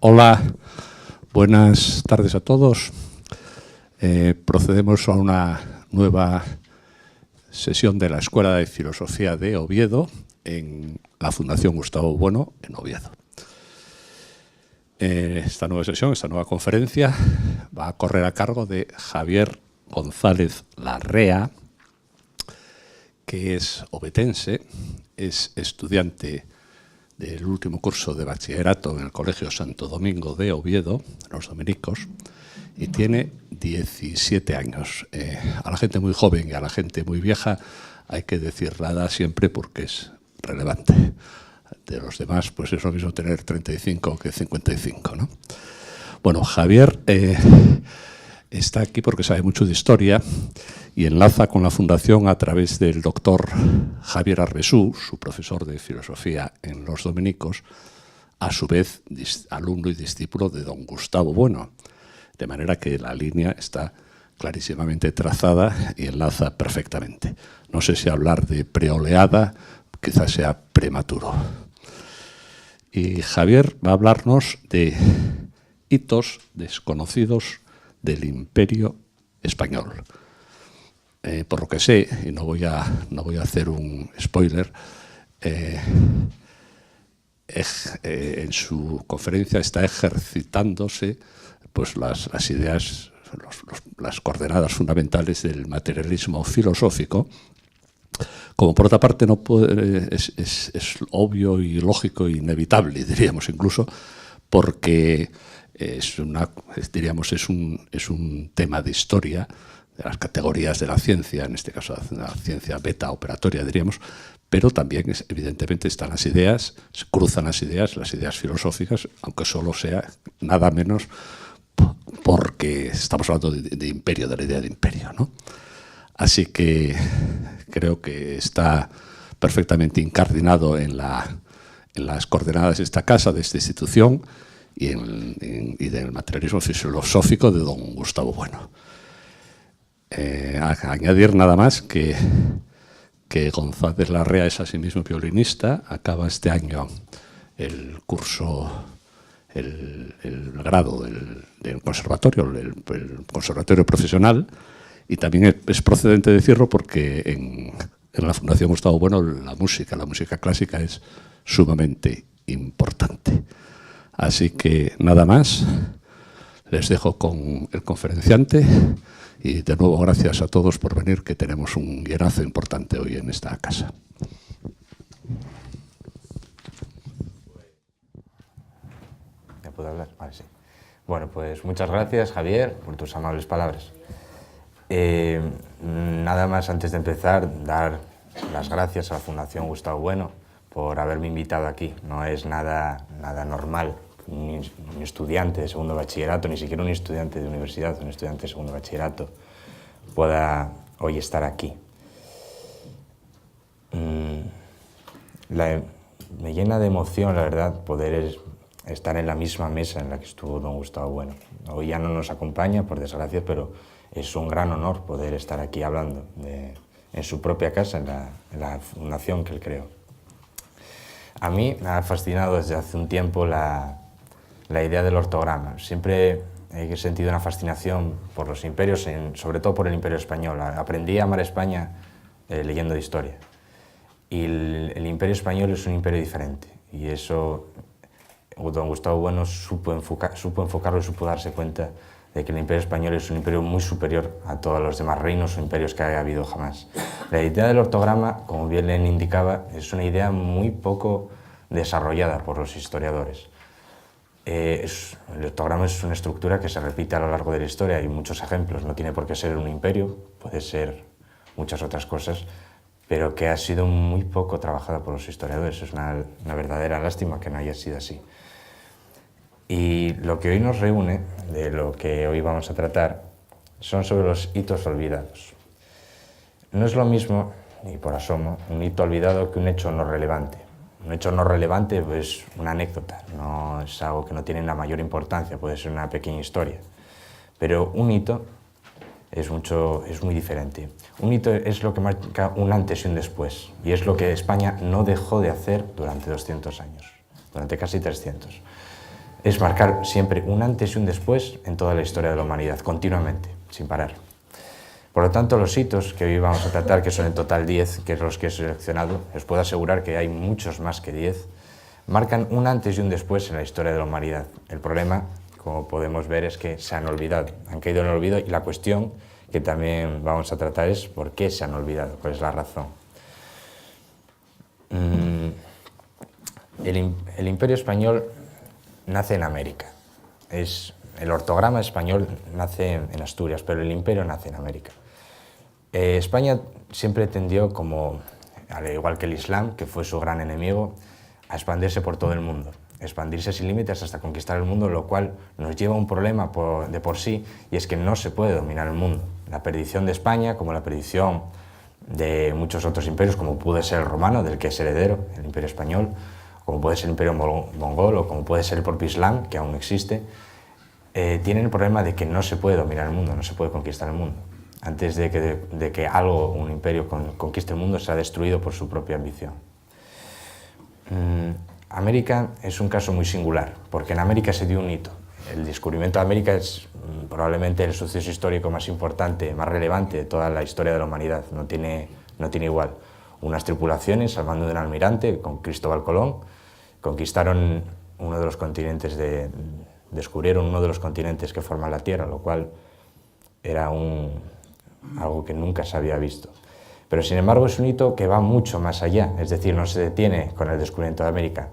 Hola, buenas tardes a todos. Procedemos a una nueva sesión de la Escuela de Filosofía de Oviedo en la Fundación Gustavo Bueno en Oviedo. Esta nueva sesión, esta nueva conferencia va a correr a cargo de Javier González Larrea, que es ovetense, es estudiante del último curso de bachillerato en el Colegio Santo Domingo de Oviedo, los dominicos, y tiene 17 años. A la gente muy joven y a la gente muy vieja hay que decir la edad siempre porque es relevante. De los demás, pues es lo mismo tener 35 que 55, ¿no? Bueno, Javier está aquí porque sabe mucho de historia y enlaza con la Fundación a través del doctor Javier Arbesú, su profesor de filosofía en los dominicos, a su vez alumno y discípulo de don Gustavo Bueno, de manera que la línea está clarísimamente trazada y enlaza perfectamente. No sé si hablar de preoleada quizás sea prematuro. Y Javier va a hablarnos de hitos desconocidos del Imperio Español. Por lo que sé, y no voy a hacer un spoiler, en su conferencia está ejercitándose pues, las ideas, las coordenadas fundamentales del materialismo filosófico. Como por otra parte no puede, es obvio y lógico e inevitable, diríamos incluso, porque es un tema de historia, de las categorías de la ciencia, en este caso la ciencia beta operatoria, diríamos, pero también evidentemente están las ideas, se cruzan las ideas filosóficas, aunque solo sea nada menos porque estamos hablando de imperio, de la idea de imperio, ¿no? Así que creo que está perfectamente incardinado en las coordenadas de esta casa, de esta institución y del materialismo filosófico de don Gustavo Bueno. Añadir nada más que González Larrea es asimismo violinista, acaba este año el curso, el grado del conservatorio, el conservatorio profesional, y también es procedente de Cierro porque en la Fundación Gustavo Bueno la música clásica es sumamente importante. Así que nada más, les dejo con el conferenciante y de nuevo gracias a todos por venir, que tenemos un llenazo importante hoy en esta casa. ¿Ya puedo hablar? Vale, sí. Bueno, pues muchas gracias, Javier, por tus amables palabras. Nada más antes de empezar, dar las gracias a la Fundación Gustavo Bueno por haberme invitado aquí. No es nada normal un estudiante de segundo bachillerato, ni siquiera un estudiante de universidad, un estudiante de segundo bachillerato pueda hoy estar aquí. Me llena de emoción, la verdad, poder estar en la misma mesa en la que estuvo don Gustavo Bueno. Hoy ya no nos acompaña, por desgracia, pero es un gran honor poder estar aquí hablando en su propia casa, en la fundación que él creó. A mí me ha fascinado desde hace un tiempo la idea del ortograma. Siempre he sentido una fascinación por los imperios, sobre todo por el Imperio Español. Aprendí a amar España leyendo de historia. Y el Imperio Español es un imperio diferente. Y eso don Gustavo Bueno supo enfocarlo y supo darse cuenta de que el Imperio Español es un imperio muy superior a todos los demás reinos o imperios que haya habido jamás. La idea del ortograma, como bien le indicaba, es una idea muy poco desarrollada por los historiadores. El ortograma es una estructura que se repite a lo largo de la historia. Hay muchos ejemplos, no tiene por qué ser un imperio, puede ser muchas otras cosas, pero que ha sido muy poco trabajada por los historiadores. Es una verdadera lástima que no haya sido así. Y lo que hoy nos reúne, de lo que hoy vamos a tratar, son sobre los hitos olvidados. No es lo mismo, ni por asomo, un hito olvidado que un hecho no relevante. Un hecho no relevante es una anécdota, no es algo que no tiene la mayor importancia, puede ser una pequeña historia. Pero un hito es muy diferente. Un hito es lo que marca un antes y un después, y es lo que España no dejó de hacer durante 200 años, durante casi 300. es marcar siempre un antes y un después en toda la historia de la humanidad, continuamente, sin parar. Por lo tanto, los hitos que hoy vamos a tratar, que son en total 10, que es los que he seleccionado, os puedo asegurar que hay muchos más que 10, marcan un antes y un después en la historia de la humanidad. El problema, como podemos ver, es que se han olvidado, han caído en el olvido, y la cuestión que también vamos a tratar es por qué se han olvidado, cuál es la razón. El Imperio Español nace en América. El ortograma español nace en Asturias, pero el imperio nace en América. España siempre tendió, como, al igual que el Islam, que fue su gran enemigo, a expandirse por todo el mundo, expandirse sin límites hasta conquistar el mundo, lo cual nos lleva a un problema de por sí, y es que no se puede dominar el mundo. La perdición de España, como la perdición de muchos otros imperios, como puede ser el romano, del que es heredero, el Imperio Español, como puede ser el Imperio Mongol, o como puede ser el propio Islam, que aún existe, tienen el problema de que no se puede dominar el mundo, no se puede conquistar el mundo. Antes de que un imperio conquiste el mundo, será destruido por su propia ambición. América es un caso muy singular, porque en América se dio un hito. El descubrimiento de América es probablemente el suceso histórico más importante, más relevante de toda la historia de la humanidad. No tiene igual. Unas tripulaciones al mando de un almirante, con Cristóbal Colón, conquistaron uno de los continentes descubrieron uno de los continentes que forman la Tierra, lo cual era algo que nunca se había visto. Pero sin embargo es un hito que va mucho más allá, es decir, no se detiene con el descubrimiento de América.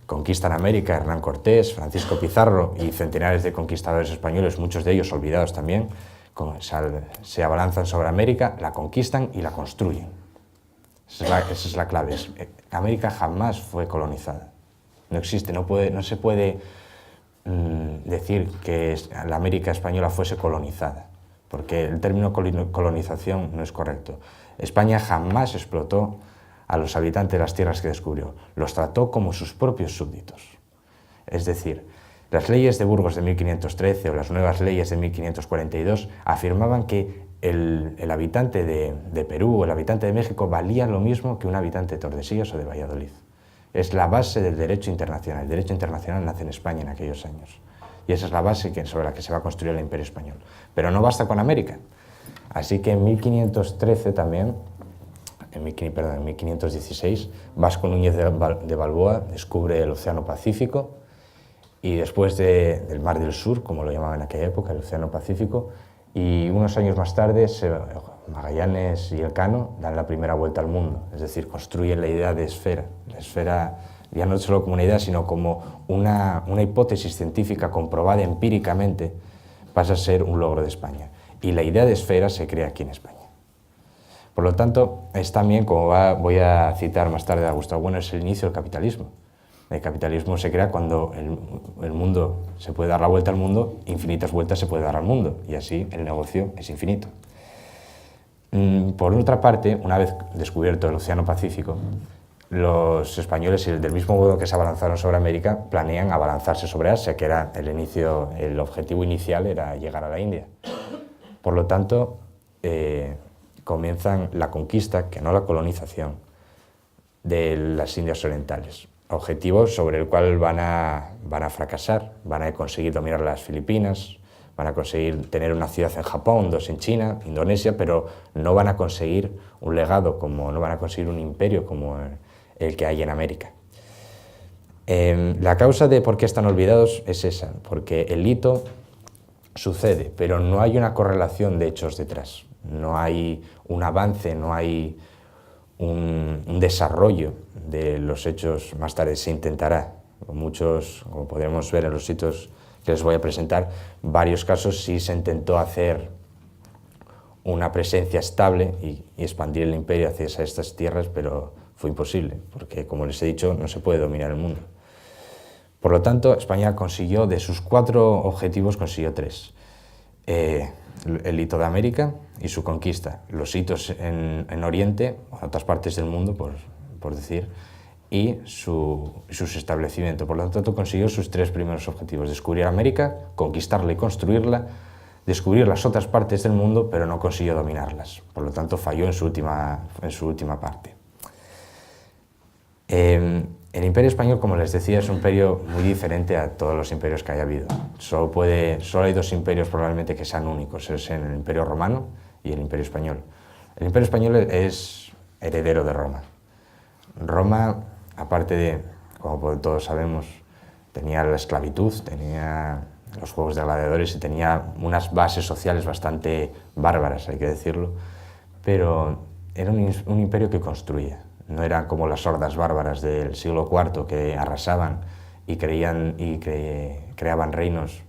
Conquistan América Hernán Cortés, Francisco Pizarro y centenares de conquistadores españoles, muchos de ellos olvidados también, se abalanzan sobre América, la conquistan y la construyen. Esa es la clave. América jamás fue colonizada. No existe, no se puede decir que la América española fuese colonizada, porque el término colonización no es correcto. España jamás explotó a los habitantes de las tierras que descubrió, los trató como sus propios súbditos. Es decir, las leyes de Burgos de 1513 o las nuevas leyes de 1542 afirmaban que el habitante de Perú o el habitante de México valía lo mismo que un habitante de Tordesillas o de Valladolid. Es la base del derecho internacional. El derecho internacional nace en España en aquellos años. Y esa es la base sobre la que se va a construir el Imperio Español. Pero no basta con América. Así que en 1513 también, en 1516, Vasco Núñez de Balboa descubre el Océano Pacífico, y después del Mar del Sur, como lo llamaban en aquella época, el Océano Pacífico, y unos años más tarde Magallanes y Elcano dan la primera vuelta al mundo, es decir, construyen la idea de esfera. La esfera ya no solo como una idea, sino como una hipótesis científica comprobada empíricamente, pasa a ser un logro de España. Y la idea de esfera se crea aquí en España. Por lo tanto, es también, como voy a citar más tarde a Gustavo Bueno, es el inicio del capitalismo. El capitalismo se crea cuando el mundo se puede dar la vuelta al mundo, infinitas vueltas se puede dar al mundo, y así el negocio es infinito. Por otra parte, una vez descubierto el Océano Pacífico, los españoles, del mismo modo que se abalanzaron sobre América, planean abalanzarse sobre Asia, que era el objetivo inicial era llegar a la India. Por lo tanto, comienzan la conquista, que no la colonización, de las Indias Orientales. Objetivo sobre el cual van a fracasar, van a conseguir dominar las Filipinas, van a conseguir tener una ciudad en Japón, 2 en China, Indonesia, pero no van a conseguir un legado, no van a conseguir un imperio como el que hay en América. La causa de por qué están olvidados es esa, porque el hito sucede, pero no hay una correlación de hechos detrás, no hay un avance, no hay un desarrollo de los hechos. Más tarde se intentará, como podremos ver en los hitos que les voy a presentar, varios casos sí se intentó hacer una presencia estable y expandir el imperio hacia estas tierras, pero fue imposible, porque como les he dicho, no se puede dominar el mundo. Por lo tanto, España consiguió, de sus 4 objetivos, consiguió 3. El hito de América y su conquista, los hitos en Oriente, o en otras partes del mundo, por decir, y sus establecimientos. Por lo tanto, consiguió sus 3 primeros objetivos: descubrir América, conquistarla y construirla, descubrir las otras partes del mundo, pero no consiguió dominarlas. Por lo tanto, falló en su última parte. El Imperio Español, como les decía, es un imperio muy diferente a todos los imperios que haya habido. Solo hay dos imperios probablemente que sean únicos, es el Imperio Romano y el Imperio Español. El Imperio Español es heredero de Roma. Roma, aparte de, como todos sabemos, tenía la esclavitud, tenía los juegos de gladiadores y tenía unas bases sociales bastante bárbaras, hay que decirlo, pero era un imperio que construía. No eran como las hordas bárbaras del siglo IV que arrasaban y creaban reinos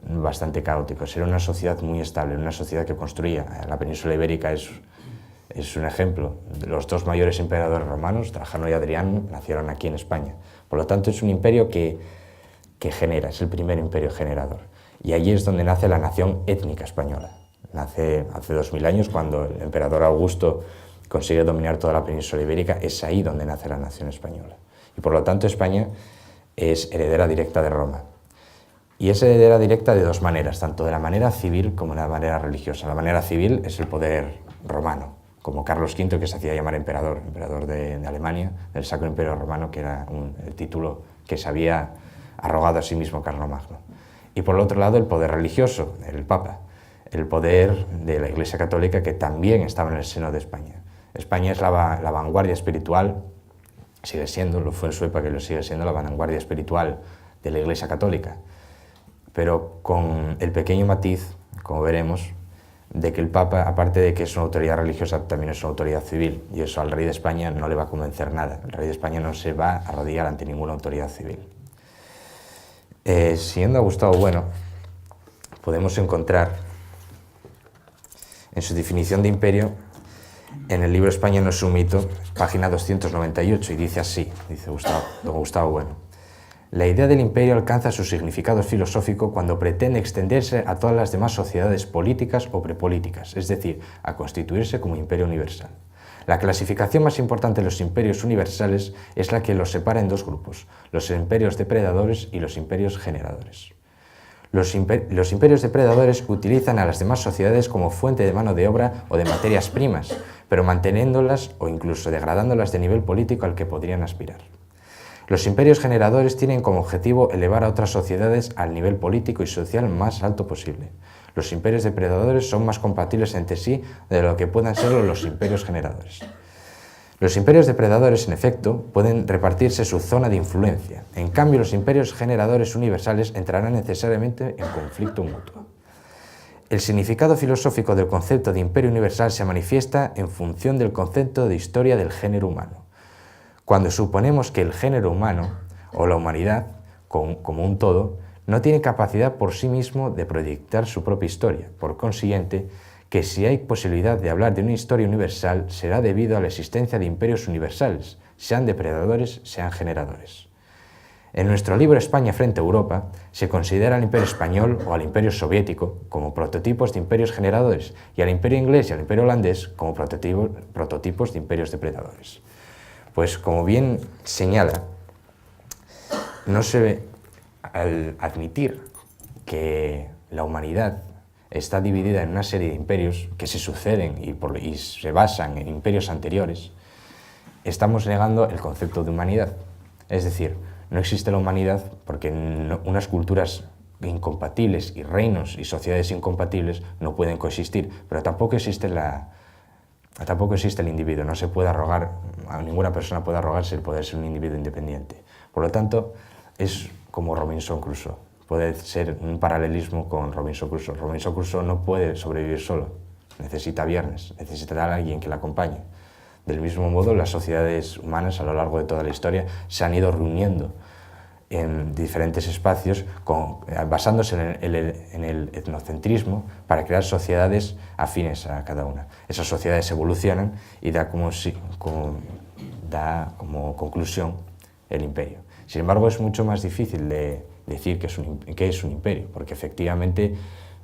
bastante caóticos. Era una sociedad muy estable, una sociedad que construía. La península ibérica es un ejemplo. Los dos mayores emperadores romanos, Trajano y Adriano, nacieron aquí en España. Por lo tanto, es un imperio que genera, es el primer imperio generador. Y allí es donde nace la nación étnica española. Nace hace 2000 años, cuando el emperador Augusto consigue dominar toda la península ibérica, es ahí donde nace la nación española. Y por lo tanto España es heredera directa de Roma. Y es heredera directa de dos maneras, tanto de la manera civil como de la manera religiosa. La manera civil es el poder romano, como Carlos V, que se hacía llamar emperador de Alemania, del Sacro Imperio Romano, que era el título que se había arrogado a sí mismo Carlomagno. Y por el otro lado el poder religioso, el Papa, el poder de la Iglesia Católica, que también estaba en el seno de España. España es la vanguardia espiritual, sigue siendo, lo fue en su época y lo sigue siendo, la vanguardia espiritual de la Iglesia Católica, pero con el pequeño matiz, como veremos, de que el Papa, aparte de que es una autoridad religiosa, también es una autoridad civil, y eso al rey de España no le va a convencer nada. El rey de España no se va a arrodillar ante ninguna autoridad civil. Siguiendo a Gustavo Bueno, podemos encontrar en su definición de imperio, en el libro España no es un mito, página 298, y dice así, dice don Gustavo Bueno: la idea del imperio alcanza su significado filosófico cuando pretende extenderse a todas las demás sociedades políticas o prepolíticas, es decir, a constituirse como imperio universal. La clasificación más importante de los imperios universales es la que los separa en dos grupos, los imperios depredadores y los imperios generadores. Los imperios depredadores utilizan a las demás sociedades como fuente de mano de obra o de materias primas, pero manteniéndolas o incluso degradándolas de nivel político al que podrían aspirar. Los imperios generadores tienen como objetivo elevar a otras sociedades al nivel político y social más alto posible. Los imperios depredadores son más compatibles entre sí de lo que puedan serlo los imperios generadores. Los imperios depredadores, en efecto, pueden repartirse su zona de influencia. En cambio, los imperios generadores universales entrarán necesariamente en conflicto mutuo. El significado filosófico del concepto de imperio universal se manifiesta en función del concepto de historia del género humano. Cuando suponemos que el género humano, o la humanidad, como un todo, no tiene capacidad por sí mismo de proyectar su propia historia, por consiguiente, que si hay posibilidad de hablar de una historia universal será debido a la existencia de imperios universales, sean depredadores, sean generadores. En nuestro libro España frente a Europa se considera al imperio español o al imperio soviético como prototipos de imperios generadores y al imperio inglés y al imperio holandés como prototipos de imperios depredadores. Pues como bien señala, no se ve, al admitir que la humanidad está dividida en una serie de imperios que se suceden y se basan en imperios anteriores, estamos negando el concepto de humanidad. Es decir, no existe la humanidad porque unas culturas incompatibles y reinos y sociedades incompatibles no pueden coexistir, pero tampoco existe el individuo. No se puede arrogar, a ninguna persona puede arrogarse el poder ser un individuo independiente. Por lo tanto, es como Robinson Crusoe. Puede ser un paralelismo con Robinson Crusoe. Robinson Crusoe no puede sobrevivir solo, necesita viernes, necesita a alguien que le acompañe. Del mismo modo, las sociedades humanas a lo largo de toda la historia se han ido reuniendo en diferentes espacios basándose en el etnocentrismo para crear sociedades afines a cada una. Esas sociedades evolucionan y da como conclusión el imperio. Sin embargo, es mucho más difícil de decir qué es un imperio, porque efectivamente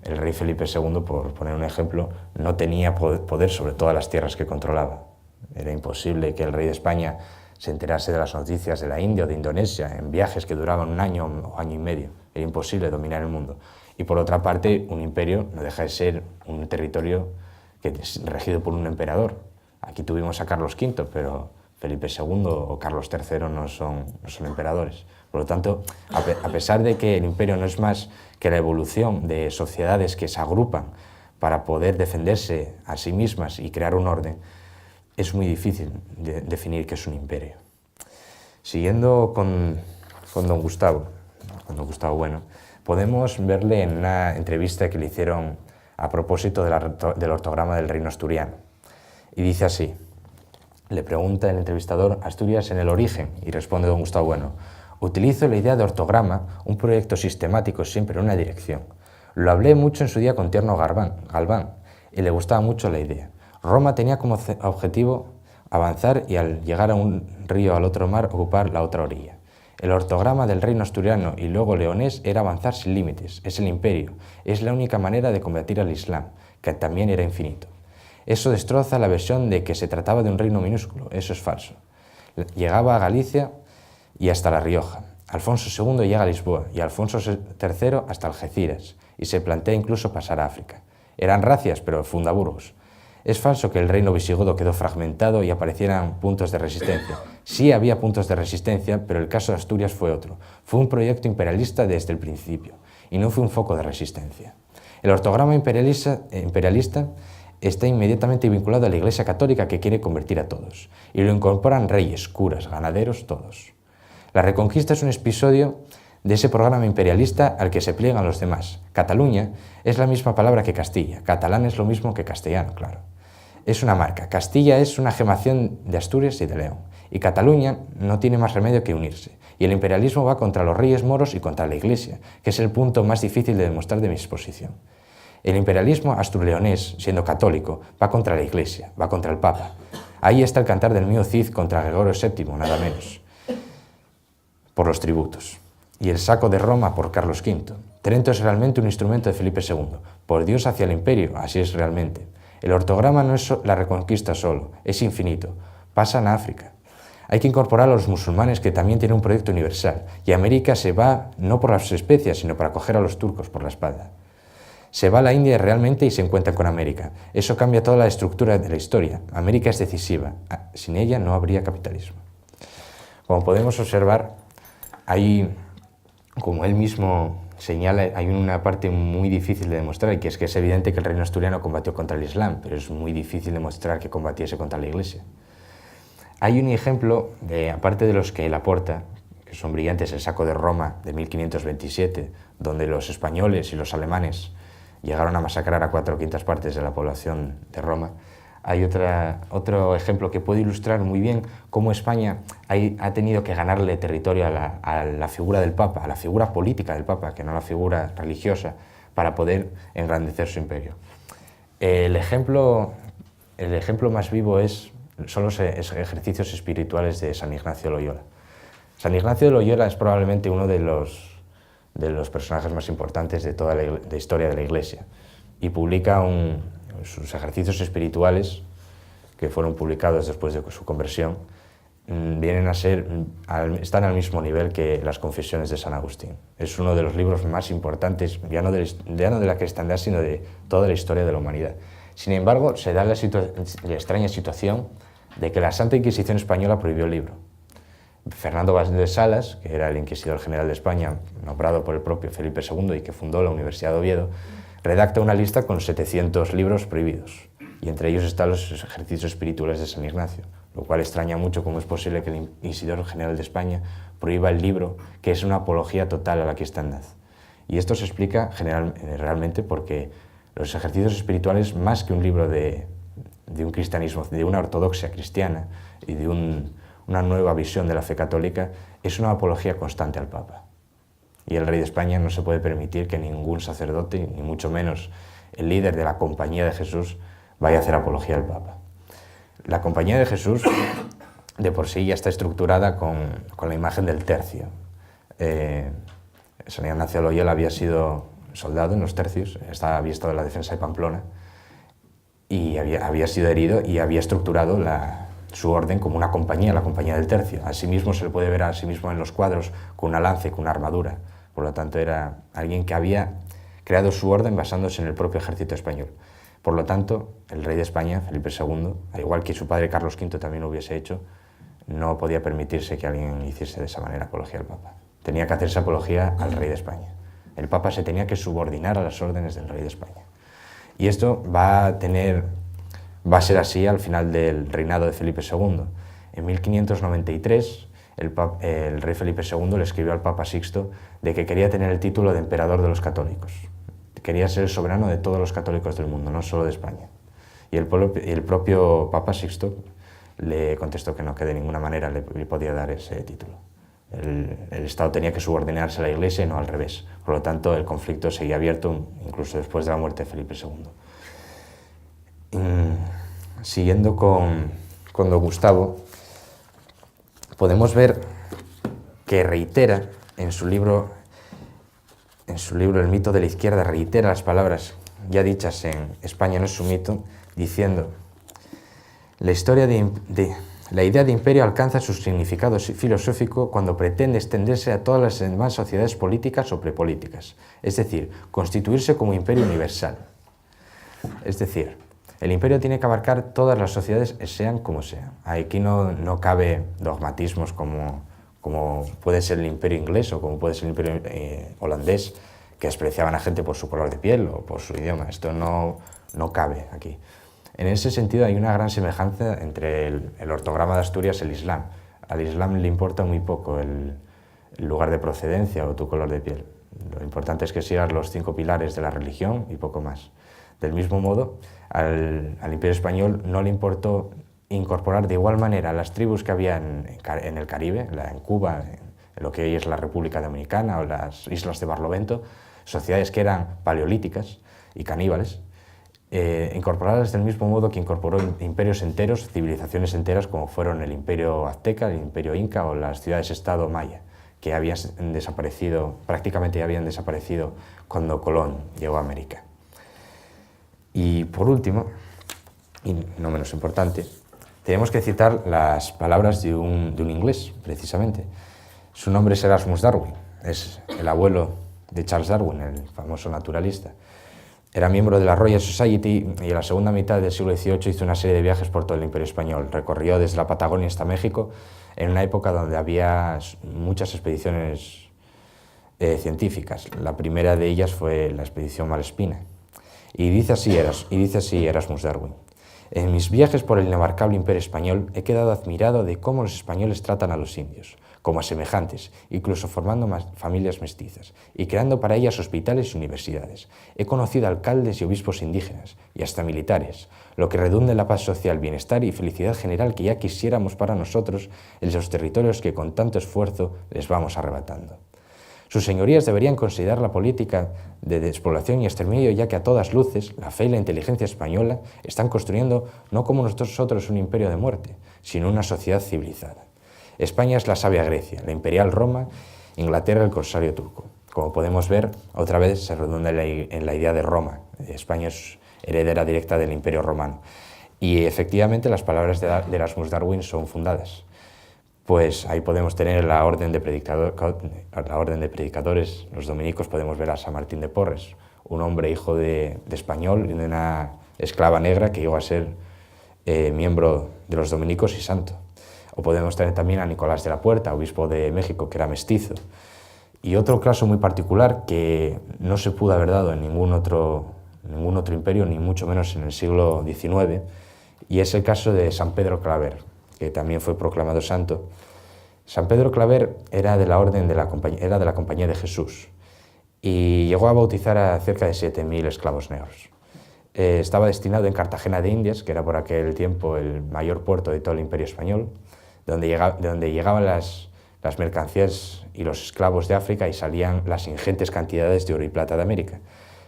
el rey Felipe II, por poner un ejemplo, no tenía poder sobre todas las tierras que controlaba. Era imposible que el rey de España se enterase de las noticias de la India o de Indonesia en viajes que duraban un año o año y medio. Era imposible dominar el mundo. Y por otra parte, un imperio no deja de ser un territorio que es regido por un emperador. Aquí tuvimos a Carlos V, pero Felipe II o Carlos III no son emperadores. Por lo tanto, a pesar de que el imperio no es más que la evolución de sociedades que se agrupan para poder defenderse a sí mismas y crear un orden, es muy difícil definir qué es un imperio. Siguiendo con don Gustavo Bueno, podemos verle en una entrevista que le hicieron a propósito del ortograma del reino asturiano. Y dice así, le pregunta el entrevistador: Asturias en el origen, y responde don Gustavo Bueno: utilizo la idea de ortograma, un proyecto sistemático siempre en una dirección. Lo hablé mucho en su día con Tierno Galván, y le gustaba mucho la idea. Roma tenía como objetivo avanzar y al llegar a un río al otro mar ocupar la otra orilla. El ortograma del reino asturiano y luego leonés era avanzar sin límites, es el imperio, es la única manera de combatir al Islam, que también era infinito. Eso destroza la versión de que se trataba de un reino minúsculo, eso es falso. Llegaba a Galicia y hasta La Rioja. Alfonso II llega a Lisboa y Alfonso III hasta Algeciras, y se plantea incluso pasar a África. Eran racias, pero funda Burgos. Es falso que el reino visigodo quedó fragmentado y aparecieran puntos de resistencia. Sí había puntos de resistencia, pero el caso de Asturias fue otro. Fue un proyecto imperialista desde el principio, y no fue un foco de resistencia. El ortograma imperialista está inmediatamente vinculado a la Iglesia Católica, que quiere convertir a todos, y lo incorporan reyes, curas, ganaderos, todos. La Reconquista es un episodio de ese programa imperialista al que se pliegan los demás. Cataluña es la misma palabra que Castilla, catalán es lo mismo que castellano, claro. Es una marca. Castilla es una gemación de Asturias y de León, y Cataluña no tiene más remedio que unirse. Y el imperialismo va contra los reyes moros y contra la Iglesia, que es el punto más difícil de demostrar de mi exposición. El imperialismo asturleonés, siendo católico, va contra la Iglesia, va contra el Papa. Ahí está el cantar del mío Cid contra Gregorio VII, nada menos, por los tributos. Y el saco de Roma por Carlos V. Trento es realmente un instrumento de Felipe II. Por Dios hacia el imperio, así es realmente. El ortograma no es la Reconquista solo, es infinito. Pasan a África. Hay que incorporar a los musulmanes, que también tienen un proyecto universal. Y América se va no por las especias, sino para coger a los turcos por la espalda. Se va a la India realmente y se encuentra con América. Eso cambia toda la estructura de la historia. América es decisiva. Sin ella no habría capitalismo. Como podemos observar, como él mismo señala, hay una parte muy difícil de demostrar, que es evidente que el reino asturiano combatió contra el Islam, pero es muy difícil demostrar que combatiese contra la Iglesia. Hay un ejemplo, aparte de los que él aporta, que son brillantes, el saco de Roma de 1527, donde los españoles y los alemanes llegaron a masacrar a 4/5 partes de la población de Roma. Hay otro ejemplo que puede ilustrar muy bien cómo España ha tenido que ganarle territorio a la figura del Papa, a la figura política del Papa, que no a la figura religiosa, para poder engrandecer su imperio. El ejemplo más vivo son los ejercicios espirituales de San Ignacio de Loyola. San Ignacio de Loyola es probablemente uno de los personajes más importantes de toda la historia de la Iglesia, y publica sus ejercicios espirituales, que fueron publicados después de su conversión, están al mismo nivel que las Confesiones de San Agustín. Es uno de los libros más importantes, ya no de la cristiandad, sino de toda la historia de la humanidad. Sin embargo, se da la extraña situación de que la Santa Inquisición española prohibió el libro. Fernando de Salas, que era el inquisidor general de España, nombrado por el propio Felipe II y que fundó la Universidad de Oviedo, redacta una lista con 700 libros prohibidos, y entre ellos están los ejercicios espirituales de San Ignacio, lo cual extraña mucho cómo es posible que el inquisidor general de España prohíba el libro, que es una apología total a la cristiandad. Y esto se explica realmente porque los ejercicios espirituales, más que un libro de un cristianismo, de una ortodoxia cristiana y de una nueva visión de la fe católica, es una apología constante al Papa. Y el rey de España no se puede permitir que ningún sacerdote, ni mucho menos el líder de la Compañía de Jesús, vaya a hacer apología al Papa. La Compañía de Jesús de por sí ya está estructurada con la imagen del tercio. San Ignacio de Loyola había sido soldado en los tercios, había estado en la defensa de Pamplona, y había sido herido y había estructurado su orden como una compañía, la Compañía del Tercio. Asimismo se le puede ver a sí mismo en los cuadros con una lanza y con una armadura. Por lo tanto, era alguien que había creado su orden basándose en el propio ejército español. Por lo tanto, el rey de España, Felipe II, al igual que su padre Carlos V también lo hubiese hecho, no podía permitirse que alguien hiciese de esa manera apología al Papa. Tenía que hacerse apología al rey de España. El Papa se tenía que subordinar a las órdenes del rey de España. Y esto va a ser así al final del reinado de Felipe II. En 1593, el rey Felipe II le escribió al Papa Sixto de que quería tener el título de emperador de los católicos. Quería ser el soberano de todos los católicos del mundo, no solo de España. Y el propio Papa Sixto le contestó que no, que de ninguna manera le podía dar ese título. El Estado tenía que subordinarse a la Iglesia y no al revés. Por lo tanto, el conflicto seguía abierto incluso después de la muerte de Felipe II. Siguiendo con don Gustavo, podemos ver que reitera en su libro El mito de la izquierda, reitera las palabras ya dichas en España no es un mito, diciendo: la idea de imperio alcanza su significado filosófico cuando pretende extenderse a todas las demás sociedades políticas o prepolíticas, es decir, constituirse como imperio universal. Es decir, el imperio tiene que abarcar todas las sociedades, sean como sean. Aquí no cabe dogmatismos como puede ser el imperio inglés o como puede ser el imperio holandés, que despreciaban a gente por su color de piel o por su idioma. Esto no cabe aquí. En ese sentido hay una gran semejanza entre el ortograma de Asturias y el Islam. Al Islam le importa muy poco el lugar de procedencia o tu color de piel. Lo importante es que sigas los 5 pilares de la religión y poco más. Del mismo modo, al Imperio Español no le importó incorporar de igual manera a las tribus que había en el Caribe, en Cuba, en lo que hoy es la República Dominicana o las islas de Barlovento, sociedades que eran paleolíticas y caníbales, incorporarlas del mismo modo que incorporó imperios enteros, civilizaciones enteras como fueron el Imperio Azteca, el Imperio Inca o las ciudades-estado maya, que habían desaparecido, prácticamente habían desaparecido cuando Colón llegó a América. Y por último, y no menos importante, tenemos que citar las palabras de un inglés, precisamente. Su nombre es Erasmus Darwin, es el abuelo de Charles Darwin, el famoso naturalista. Era miembro de la Royal Society y en la segunda mitad del siglo XVIII hizo una serie de viajes por todo el Imperio Español. Recorrió desde la Patagonia hasta México, en una época donde había muchas expediciones científicas. La primera de ellas fue la expedición Malespina. Y dice así Erasmus Darwin: en mis viajes por el inabarcable Imperio Español he quedado admirado de cómo los españoles tratan a los indios, como a semejantes, incluso formando familias mestizas, y creando para ellas hospitales y universidades. He conocido alcaldes y obispos indígenas, y hasta militares, lo que redunda en la paz social, bienestar y felicidad general que ya quisiéramos para nosotros en los territorios que con tanto esfuerzo les vamos arrebatando. Sus señorías deberían considerar la política de despoblación y exterminio, ya que a todas luces la fe y la inteligencia española están construyendo no como nosotros un imperio de muerte, sino una sociedad civilizada. España es la sabia Grecia, la imperial Roma, Inglaterra el corsario turco. Como podemos ver, otra vez se redunda en la idea de Roma. España es heredera directa del Imperio Romano. Y efectivamente las palabras de Erasmus Darwin son fundadas. Pues ahí podemos tener la orden de predicadores, los dominicos. Podemos ver a San Martín de Porres, un hombre hijo de español y de una esclava negra que llegó a ser miembro de los dominicos y santo. O podemos tener también a Nicolás de la Puerta, obispo de México, que era mestizo. Y otro caso muy particular que no se pudo haber dado en ningún otro imperio, ni mucho menos en el siglo XIX, y es el caso de San Pedro Claver, que también fue proclamado santo. San Pedro Claver era de la Compañía de Jesús y llegó a bautizar a cerca de 7.000 esclavos negros. Estaba destinado en Cartagena de Indias, que era por aquel tiempo el mayor puerto de todo el Imperio Español, donde llegaban las mercancías y los esclavos de África y salían las ingentes cantidades de oro y plata de América.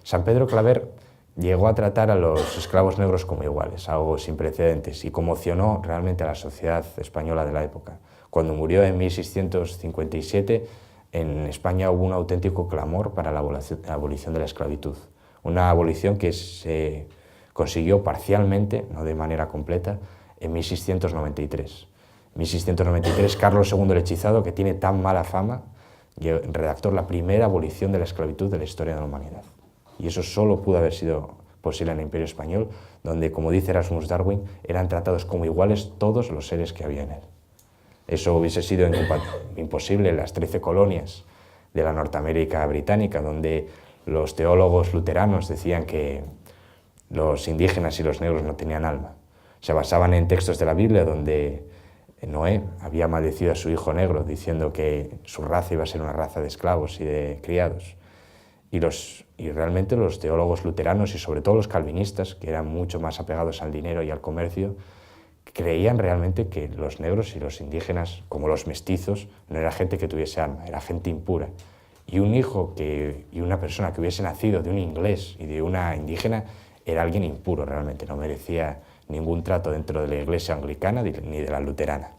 San Pedro Claver llegó a tratar a los esclavos negros como iguales, algo sin precedentes, y conmocionó realmente a la sociedad española de la época. Cuando murió en 1657, en España hubo un auténtico clamor para la abolición de la esclavitud. Una abolición que se consiguió parcialmente, no de manera completa, en 1693. En 1693, Carlos II el Hechizado, que tiene tan mala fama, redactó la primera abolición de la esclavitud de la historia de la humanidad. Y eso solo pudo haber sido posible en el Imperio Español, donde, como dice Erasmus Darwin, eran tratados como iguales todos los seres que había en él. Eso hubiese sido imposible en las 13 colonias de la Norteamérica británica, donde los teólogos luteranos decían que los indígenas y los negros no tenían alma. Se basaban en textos de la Biblia donde Noé había maldecido a su hijo negro, diciendo que su raza iba a ser una raza de esclavos y de criados. Y realmente los teólogos luteranos y sobre todo los calvinistas, que eran mucho más apegados al dinero y al comercio, creían realmente que los negros y los indígenas, como los mestizos, no era gente que tuviese alma, era gente impura. Y un hijo y una persona que hubiese nacido de un inglés y de una indígena era alguien impuro realmente, no merecía ningún trato dentro de la iglesia anglicana ni de la luterana.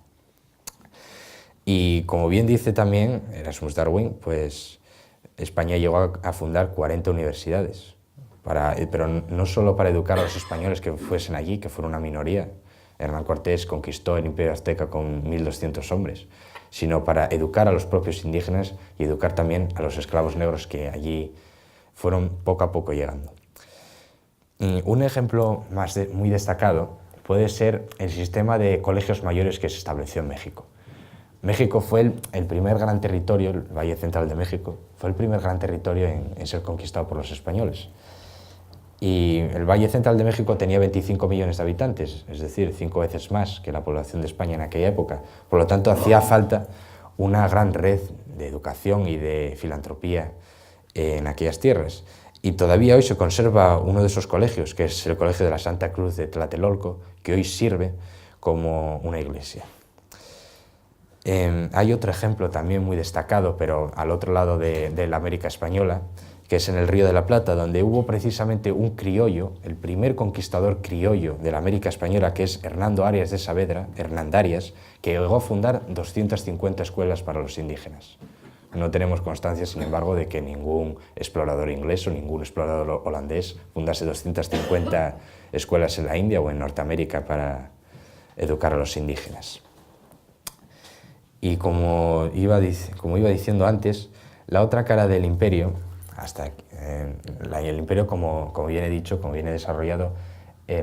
Y como bien dice también Erasmus Darwin, pues España llegó a fundar 40 universidades, pero no solo para educar a los españoles que fuesen allí, que fueron una minoría. Hernán Cortés conquistó el Imperio Azteca con 1.200 hombres, sino para educar a los propios indígenas y educar también a los esclavos negros que allí fueron poco a poco llegando. Un ejemplo muy destacado puede ser el sistema de colegios mayores que se estableció en México. México fue el primer gran territorio, el Valle Central de México, fue el primer gran territorio en ser conquistado por los españoles. Y el Valle Central de México tenía 25 millones de habitantes, es decir, 5 veces más que la población de España en aquella época. Por lo tanto, hacía falta una gran red de educación y de filantropía en aquellas tierras. Y todavía hoy se conserva uno de esos colegios, que es el Colegio de la Santa Cruz de Tlatelolco, que hoy sirve como una iglesia. Hay otro ejemplo también muy destacado, pero al otro lado de la América española, que es en el Río de la Plata, donde hubo precisamente un criollo, el primer conquistador criollo de la América española, que es Hernando Arias de Saavedra, Hernandarias, que llegó a fundar 250 escuelas para los indígenas. No tenemos constancia, sin embargo, de que ningún explorador inglés o ningún explorador holandés fundase 250 escuelas en la India o en Norteamérica para educar a los indígenas. Y como iba diciendo antes, la otra cara del imperio, el imperio, como bien he dicho, como bien he desarrollado,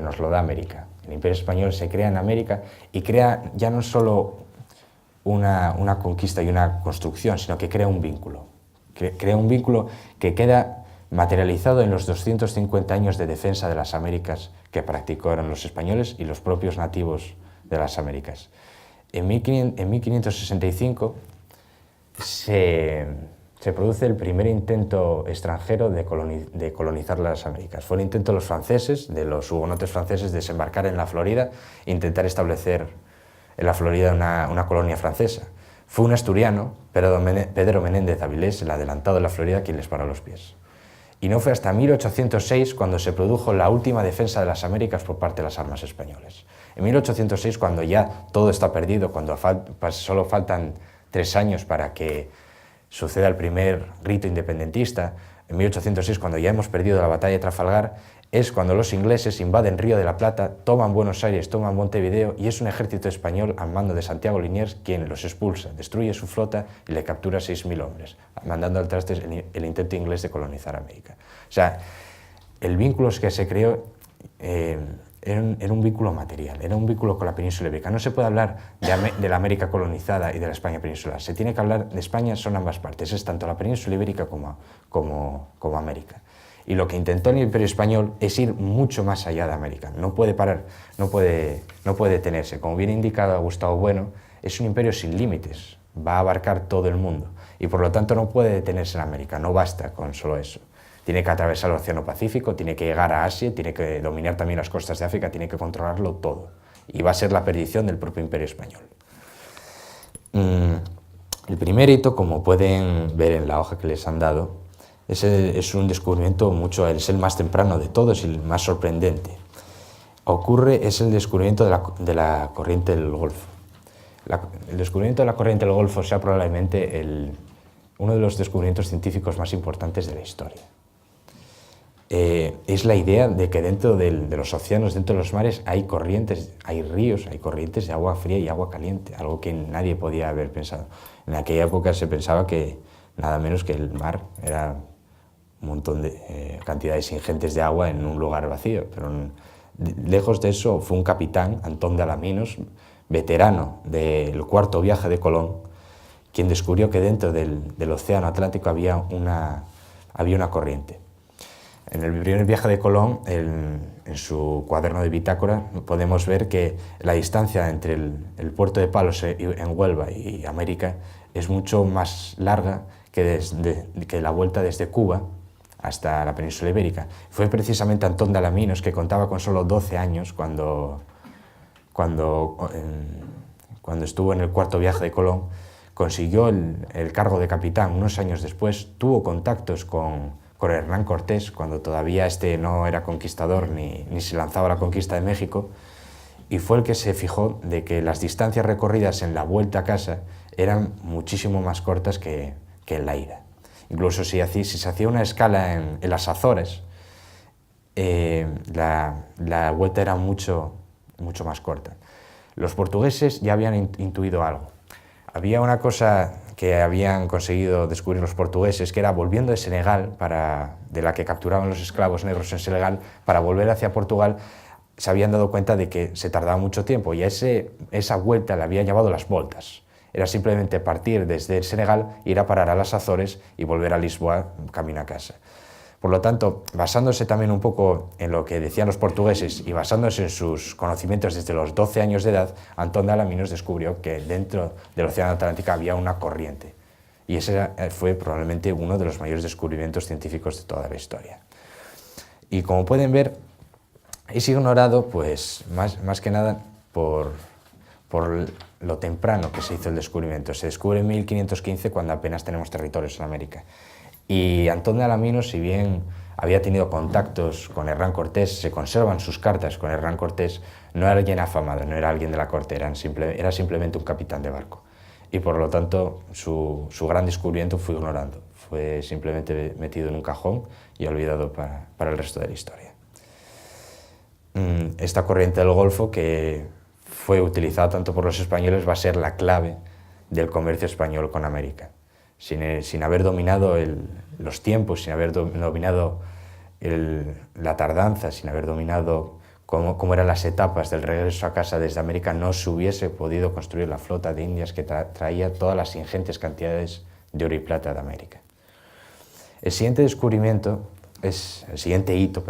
nos lo da América. El imperio español se crea en América y crea ya no solo una conquista y una construcción, sino que crea un vínculo. Crea un vínculo que queda materializado en los 250 años de defensa de las Américas que practicaron los españoles y los propios nativos de las Américas. En 1565 se produce el primer intento extranjero de colonizar las Américas. Fue el intento de los franceses, de los hugonotes franceses, de desembarcar en la Florida e intentar establecer en la Florida una colonia francesa. Fue un asturiano, Pedro Menéndez Avilés, el adelantado de la Florida, quien les paró los pies. Y no fue hasta 1806 cuando se produjo la última defensa de las Américas por parte de las armas españolas. En 1806, cuando ya todo está perdido, cuando solo faltan 3 años para que suceda el primer rito independentista, en 1806, cuando ya hemos perdido la batalla de Trafalgar, es cuando los ingleses invaden Río de la Plata, toman Buenos Aires, toman Montevideo, y es un ejército español al mando de Santiago Liniers quien los expulsa, destruye su flota y le captura 6.000 hombres, mandando al traste el intento inglés de colonizar América. O sea, el vínculo que se creó era un vínculo material, era un vínculo con la península ibérica. No se puede hablar de la América colonizada y de la España peninsular. Se tiene que hablar de España, son ambas partes, es tanto la península ibérica como América. Y lo que intentó el Imperio Español es ir mucho más allá de América. No puede parar, no puede detenerse. Como bien indicado Gustavo Bueno, es un imperio sin límites, va a abarcar todo el mundo y por lo tanto no puede detenerse en América, no basta con solo eso. Tiene que atravesar el Océano Pacífico, tiene que llegar a Asia, tiene que dominar también las costas de África, tiene que controlarlo todo. Y va a ser la perdición del propio Imperio Español. El primer hito, como pueden ver en la hoja que les han dado, es un descubrimiento es el más temprano de todos y el más sorprendente. Es el descubrimiento de la corriente del Golfo. El descubrimiento de la corriente del Golfo sea probablemente uno de los descubrimientos científicos más importantes de la historia. Es la idea de que dentro de los océanos, dentro de los mares, hay corrientes, hay ríos, hay corrientes de agua fría y agua caliente, algo que nadie podía haber pensado. En aquella época se pensaba que nada menos que el mar era un montón de cantidades ingentes de agua en un lugar vacío, pero lejos de eso fue un capitán, Antón de Alaminos, veterano del cuarto viaje de Colón, quien descubrió que dentro del océano Atlántico había una corriente. En el primer viaje de Colón, en su cuaderno de bitácora, podemos ver que la distancia entre el puerto de Palos en Huelva y América es mucho más larga que la vuelta desde Cuba hasta la península ibérica. Fue precisamente Antón de Alaminos, que contaba con solo 12 años cuando estuvo en el cuarto viaje de Colón, consiguió el cargo de capitán. Unos años después tuvo contactos con Hernán Cortés, cuando todavía no era conquistador ni se lanzaba a la conquista de México, y fue el que se fijó de que las distancias recorridas en la vuelta a casa eran muchísimo más cortas que en la ida. Incluso si se hacía una escala en las Azores, la vuelta era mucho más corta. Los portugueses ya habían intuido algo. Había una cosa que habían conseguido descubrir los portugueses, que era, volviendo de Senegal, de la que capturaban los esclavos negros en Senegal, para volver hacia Portugal, se habían dado cuenta de que se tardaba mucho tiempo, y esa vuelta la habían llamado las voltas. Era simplemente partir desde el Senegal, ir a parar a las Azores y volver a Lisboa camino a casa. Por lo tanto, basándose también un poco en lo que decían los portugueses y basándose en sus conocimientos desde los 12 años de edad, Antón de Alaminos descubrió que dentro del océano Atlántico había una corriente. Y ese fue probablemente uno de los mayores descubrimientos científicos de toda la historia. Y como pueden ver, es ignorado, pues, más que nada por lo temprano que se hizo el descubrimiento. Se descubre en 1515, cuando apenas tenemos territorios en América. Y Antón de Alaminos, si bien había tenido contactos con Hernán Cortés, se conservan sus cartas con Hernán Cortés, no era alguien afamado, no era alguien de la corte, era simplemente un capitán de barco. Y por lo tanto, su gran descubrimiento fue ignorado, fue simplemente metido en un cajón y olvidado para el resto de la historia. Esta corriente del Golfo, que fue utilizada tanto por los españoles, va a ser la clave del comercio español con América. Sin haber dominado los tiempos, sin haber dominado la tardanza, sin haber dominado cómo eran las etapas del regreso a casa desde América, no se hubiese podido construir la flota de Indias que traía todas las ingentes cantidades de oro y plata de América. El siguiente hito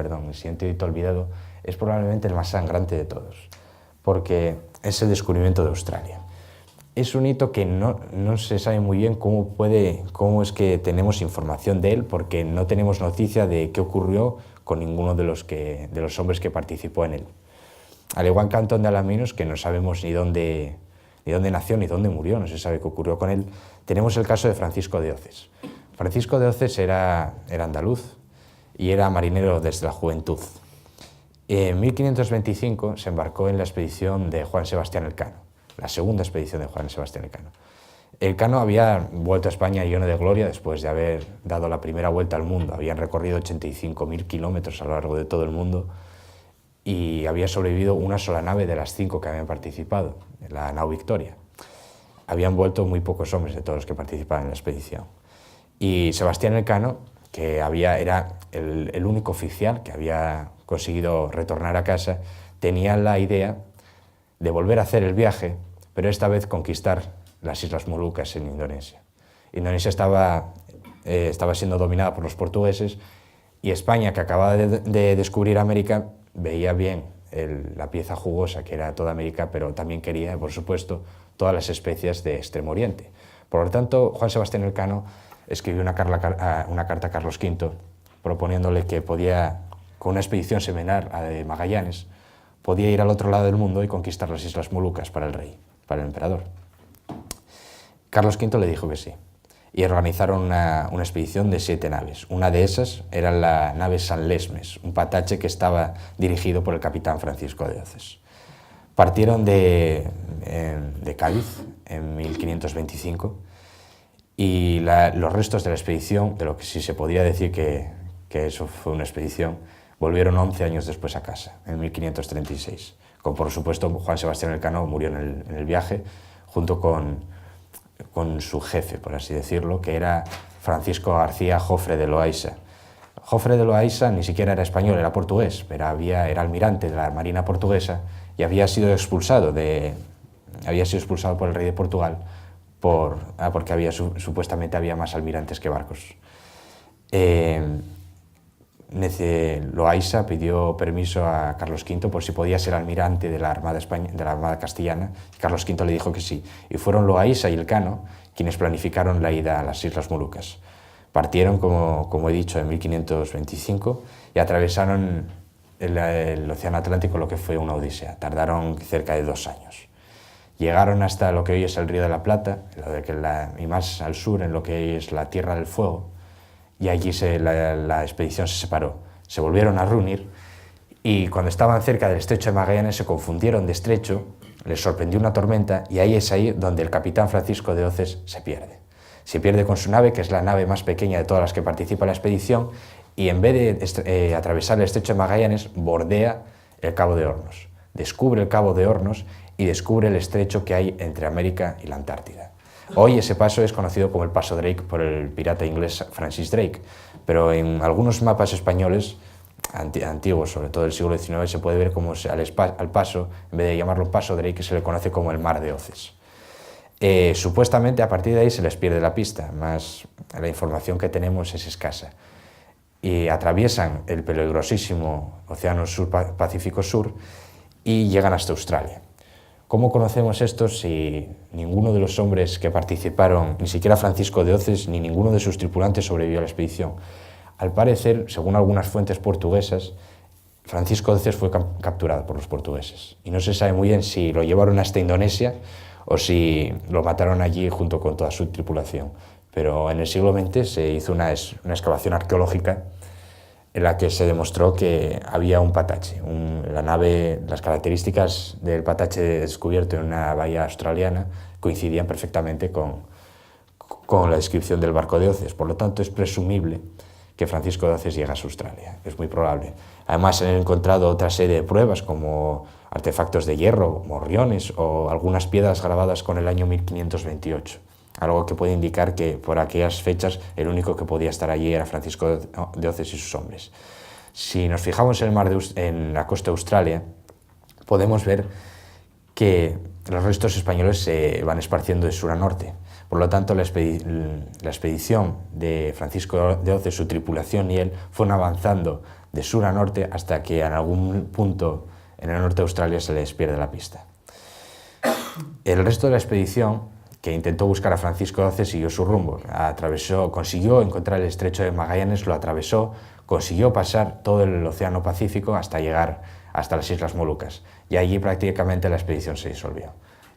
olvidado, es probablemente el más sangrante de todos, porque es el descubrimiento de Australia. Es un hito que no se sabe muy bien cómo es que tenemos información de él, porque no tenemos noticia de qué ocurrió con ninguno de los hombres que participó en él. Al igual que Antón de Alaminos, que no sabemos ni dónde nació ni dónde murió, no se sabe qué ocurrió con él, tenemos el caso de Francisco de Oces. Francisco de Oces era andaluz y era marinero desde la juventud. En 1525 se embarcó en la expedición de Juan Sebastián Elcano, la segunda expedición de Juan Sebastián Elcano. Elcano había vuelto a España lleno de gloria después de haber dado la primera vuelta al mundo. Habían recorrido 85.000 kilómetros a lo largo de todo el mundo y había sobrevivido una sola nave de las 5 que habían participado, la nao Victoria. Habían vuelto muy pocos hombres de todos los que participaban en la expedición. Y Sebastián Elcano, que era el único oficial que había conseguido retornar a casa, tenía la idea de volver a hacer el viaje, pero esta vez conquistar las Islas Molucas en Indonesia. Indonesia estaba siendo dominada por los portugueses y España, que acababa de descubrir América, veía bien la pieza jugosa que era toda América, pero también quería, por supuesto, todas las especias de Extremo Oriente. Por lo tanto, Juan Sebastián Elcano escribió una carta a Carlos V proponiéndole que con una expedición similar a la de Magallanes, podía ir al otro lado del mundo y conquistar las Islas Molucas para el rey, para el emperador. Carlos V le dijo que sí, y organizaron una expedición de 7 naves. Una de esas era la nave San Lesmes, un patache que estaba dirigido por el capitán Francisco de Oces. Partieron de Cádiz en 1525 y los restos de la expedición, de lo que sí se podía decir que eso fue una expedición, volvieron 11 años después a casa, en 1536. Como por supuesto Juan Sebastián Elcano murió en el viaje, junto con su jefe, por así decirlo, que era Francisco García Jofre de Loaysa. Jofre de Loaysa ni siquiera era español, era portugués, pero era almirante de la Marina portuguesa y había sido expulsado de había sido expulsado por el rey de Portugal porque supuestamente había más almirantes que barcos. Loaysa pidió permiso a Carlos V por si podía ser almirante de la Armada castellana, y Carlos V le dijo que sí, y fueron Loaysa y Elcano quienes planificaron la ida a las Islas Molucas. Partieron, como he dicho, en 1525 y atravesaron el Océano Atlántico, lo que fue una odisea. Tardaron cerca de 2 años. Llegaron hasta lo que hoy es el Río de la Plata, y más al sur, en lo que hoy es la Tierra del Fuego, y allí la expedición se separó. Se volvieron a reunir y cuando estaban cerca del estrecho de Magallanes se confundieron de estrecho, les sorprendió una tormenta y ahí es donde el capitán Francisco de Oces se pierde. Se pierde con su nave, que es la nave más pequeña de todas las que participa en la expedición, y en vez de atravesar el estrecho de Magallanes, bordea el Cabo de Hornos. Descubre el Cabo de Hornos y descubre el estrecho que hay entre América y la Antártida. Hoy ese paso es conocido como el Paso Drake por el pirata inglés Francis Drake, pero en algunos mapas españoles antiguos, sobre todo del siglo XIX, se puede ver como al paso, en vez de llamarlo Paso Drake, se le conoce como el Mar de Oces. Supuestamente a partir de ahí se les pierde la pista, más la información que tenemos es escasa. Y atraviesan el peligrosísimo Océano Pacífico Sur y llegan hasta Australia. ¿Cómo conocemos esto si ninguno de los hombres que participaron, ni siquiera Francisco de Oces, ni ninguno de sus tripulantes sobrevivió a la expedición? Al parecer, según algunas fuentes portuguesas, Francisco de Oces fue capturado por los portugueses. Y no se sabe muy bien si lo llevaron hasta Indonesia o si lo mataron allí junto con toda su tripulación. Pero en el siglo XX se hizo una excavación arqueológica en la que se demostró que había un patache. La nave, las características del patache descubierto en una bahía australiana coincidían perfectamente con la descripción del barco de Oces. Por lo tanto, es presumible que Francisco de Oces llegase a Australia. Es muy probable. Además, han encontrado otra serie de pruebas como artefactos de hierro, morriones o algunas piedras grabadas con el año 1528. Algo que puede indicar que por aquellas fechas el único que podía estar allí era Francisco de Oces y sus hombres. Si nos fijamos en la costa de Australia, podemos ver que los restos españoles se van esparciendo de sur a norte. Por lo tanto, la expedición de Francisco de Oces, su tripulación y él fueron avanzando de sur a norte hasta que en algún punto en el norte de Australia se les pierde la pista. El resto de la expedición, que intentó buscar a Francisco de Oces, siguió su rumbo. Consiguió encontrar el estrecho de Magallanes, lo atravesó, consiguió pasar todo el Océano Pacífico hasta llegar hasta las Islas Molucas. Y allí prácticamente la expedición se disolvió.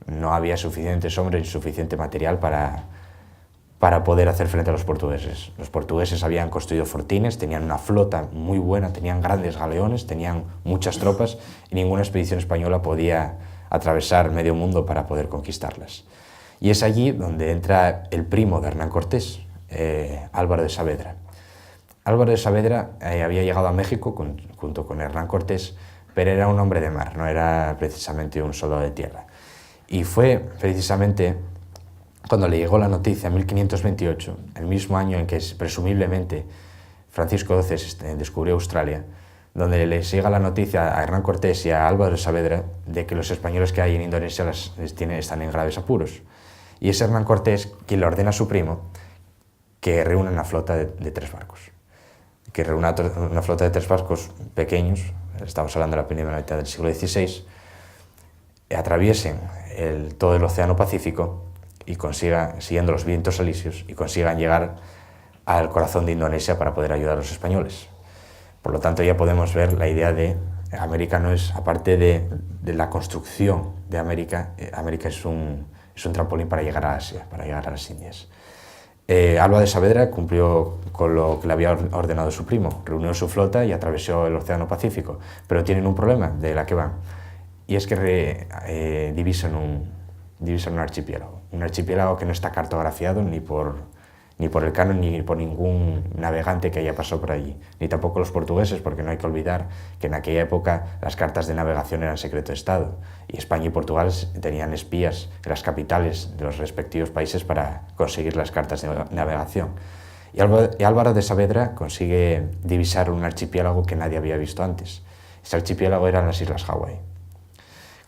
No había suficientes hombres y suficiente material para poder hacer frente a los portugueses. Los portugueses habían construido fortines, tenían una flota muy buena, tenían grandes galeones, tenían muchas tropas y ninguna expedición española podía atravesar medio mundo para poder conquistarlas. Y es allí donde entra el primo de Hernán Cortés, Álvaro de Saavedra. Álvaro de Saavedra había llegado a México junto con Hernán Cortés, pero era un hombre de mar, no era precisamente un soldado de tierra. Y fue precisamente cuando le llegó la noticia en 1528, el mismo año en que presumiblemente Francisco de Oces descubrió Australia, donde les llega la noticia a Hernán Cortés y a Álvaro de Saavedra de que los españoles que hay en Indonesia están en graves apuros. Y es Hernán Cortés quien le ordena a su primo que reúna una flota de 3 barcos. Que reúna una flota de 3 barcos pequeños, estamos hablando de la primera mitad del siglo XVI, atraviesen todo el Océano Pacífico y siguiendo los vientos alisios, y consigan llegar al corazón de Indonesia para poder ayudar a los españoles. Por lo tanto, ya podemos ver la idea de América no es, aparte de la construcción de América, América es un trampolín para llegar a Asia, para llegar a las Indias. Álvaro de Saavedra cumplió con lo que le había ordenado su primo, reunió su flota y atravesó el Océano Pacífico, pero tienen un problema de la que van, y es que divisan un archipiélago que no está cartografiado ni por el Cano ni por ningún navegante que haya pasado por allí, ni tampoco los portugueses, porque no hay que olvidar que en aquella época las cartas de navegación eran secreto de Estado y España y Portugal tenían espías en las capitales de los respectivos países para conseguir las cartas de navegación. Y Álvaro de Saavedra consigue divisar un archipiélago que nadie había visto antes. Ese archipiélago eran las Islas Hawái.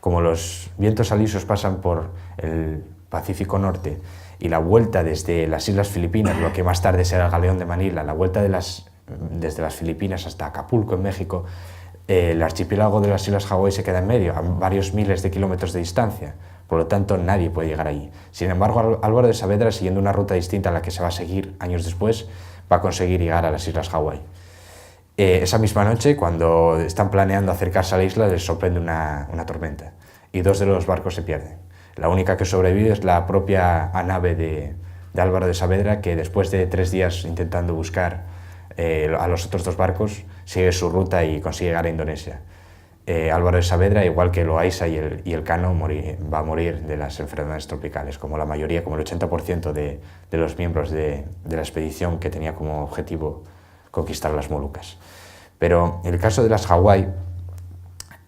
Como los vientos alisos pasan por el Pacífico Norte y la vuelta desde las Islas Filipinas, lo que más tarde será el Galeón de Manila, la vuelta desde las Filipinas hasta Acapulco, en México, el archipiélago de las Islas Hawái se queda en medio, a varios miles de kilómetros de distancia. Por lo tanto, nadie puede llegar allí. Sin embargo, Álvaro de Saavedra, siguiendo una ruta distinta a la que se va a seguir años después, va a conseguir llegar a las Islas Hawái. Esa misma noche, cuando están planeando acercarse a la isla, les sorprende una tormenta y 2 de los barcos se pierden. La única que sobrevive es la propia nave de Álvaro de Saavedra, que después de 3 días intentando buscar a los otros 2 barcos, sigue su ruta y consigue llegar a Indonesia. Álvaro de Saavedra, igual que Loaysa y el Cano, va a morir de las enfermedades tropicales, como la mayoría, como el 80% de los miembros de la expedición que tenía como objetivo conquistar las Molucas. Pero el caso de las Hawái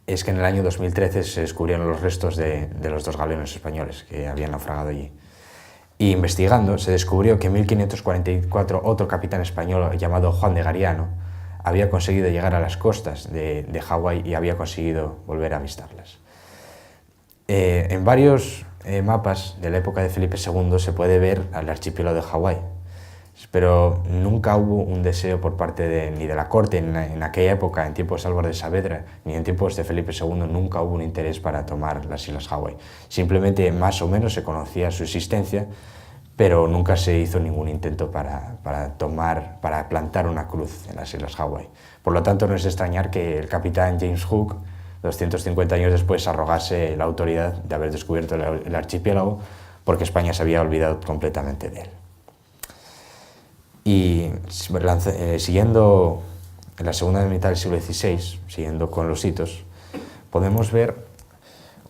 es que en el año 2013 se descubrieron los restos de los 2 galeones españoles que habían naufragado allí. Y investigando se descubrió que en 1544 otro capitán español llamado Juan de Gariano había conseguido llegar a las costas de Hawái y había conseguido volver a avistarlas. En varios mapas de la época de Felipe II se puede ver al archipiélago de Hawái, pero nunca hubo un deseo por parte ni de la corte en aquella época, en tiempos de Álvaro de Saavedra, ni en tiempos de Felipe II, nunca hubo un interés para tomar las Islas Hawái. Simplemente más o menos se conocía su existencia, pero nunca se hizo ningún intento para plantar una cruz en las Islas Hawái. Por lo tanto, no es de extrañar que el capitán James Cook, 250 años después, arrogase la autoridad de haber descubierto el archipiélago, porque España se había olvidado completamente de él. Y siguiendo en la segunda mitad del siglo XVI, siguiendo con los hitos, podemos ver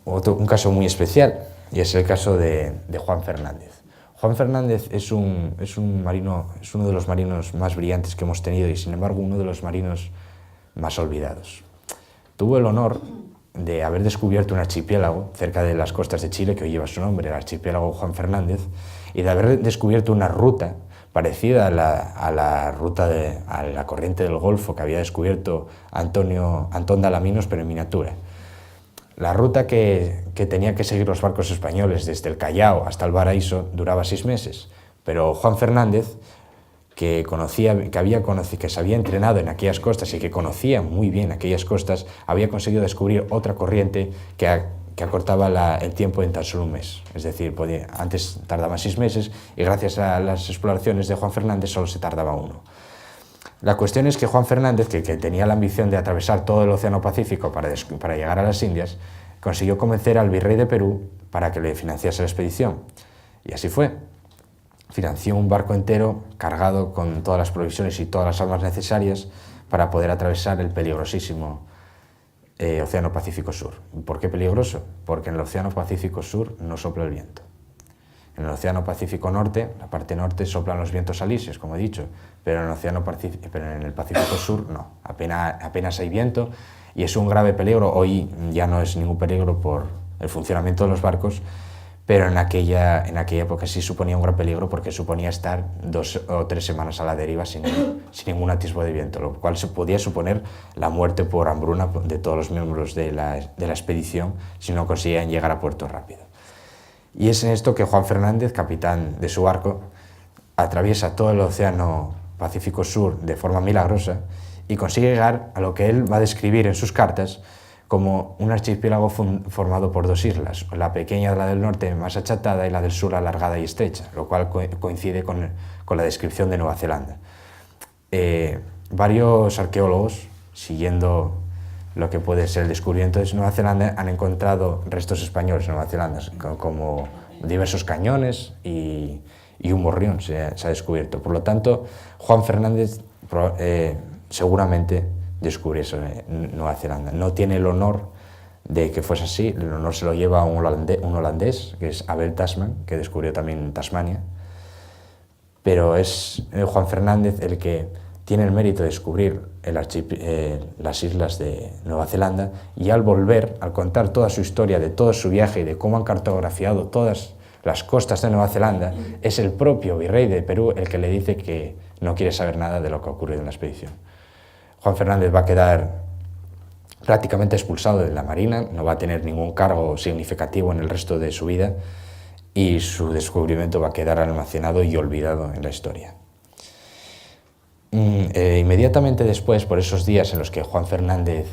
un caso muy especial, y es el caso de Juan Fernández. Juan Fernández es uno de los marinos más brillantes que hemos tenido y, sin embargo, uno de los marinos más olvidados. Tuvo el honor de haber descubierto un archipiélago cerca de las costas de Chile que hoy lleva su nombre, el archipiélago Juan Fernández, y de haber descubierto una ruta parecida a la corriente del Golfo que había descubierto Antón de Alaminos, pero en miniatura. La ruta que tenían que seguir los barcos españoles desde el Callao hasta el Paraíso duraba 6 meses, pero Juan Fernández, que se había entrenado en aquellas costas y que conocía muy bien aquellas costas, había conseguido descubrir otra corriente que acortaba el tiempo en tan solo 1 mes. Es decir, antes tardaba 6 meses y gracias a las exploraciones de Juan Fernández solo se tardaba 1. La cuestión es que Juan Fernández, que tenía la ambición de atravesar todo el Océano Pacífico para llegar a las Indias, consiguió convencer al virrey de Perú para que le financiase la expedición. Y así fue. Financió un barco entero cargado con todas las provisiones y todas las armas necesarias para poder atravesar el peligrosísimo Océano Pacífico Sur. ¿Por qué peligroso? Porque en el Océano Pacífico Sur no sopla el viento. En el Océano Pacífico Norte, la parte norte, soplan los vientos alisios, como he dicho, pero en el Pacífico Sur no, apenas hay viento y es un grave peligro. Hoy ya no es ningún peligro por el funcionamiento de los barcos, pero en aquella época sí suponía un gran peligro porque suponía estar 2 o 3 semanas a la deriva sin ningún atisbo de viento, lo cual se podía suponer la muerte por hambruna de todos los miembros de la expedición si no conseguían llegar a puerto rápido. Y es en esto que Juan Fernández, capitán de su barco, atraviesa todo el Océano Pacífico Sur de forma milagrosa y consigue llegar a lo que él va a describir en sus cartas como un archipiélago formado por 2 islas, la pequeña, la del norte, más achatada, y la del sur, alargada y estrecha, lo cual coincide con la descripción de Nueva Zelanda. Varios arqueólogos, siguiendo lo que puede ser el descubrimiento de Nueva Zelanda, han encontrado restos españoles en Nueva Zelanda, como diversos cañones y un morrión se ha descubierto. Por lo tanto, Juan Fernández seguramente descubrió eso en Nueva Zelanda. No tiene el honor de que fuese así, el honor se lo lleva un holandés, que es Abel Tasman, que descubrió también Tasmania, pero es Juan Fernández el que tiene el mérito de descubrir las islas de Nueva Zelanda, y al volver, al contar toda su historia de todo su viaje y de cómo han cartografiado todas las costas de Nueva Zelanda, es el propio virrey de Perú el que le dice que no quiere saber nada de lo que ha ocurrido en la expedición. Juan Fernández va a quedar prácticamente expulsado de la Marina, no va a tener ningún cargo significativo en el resto de su vida y su descubrimiento va a quedar almacenado y olvidado en la historia. Inmediatamente después, por esos días en los que Juan Fernández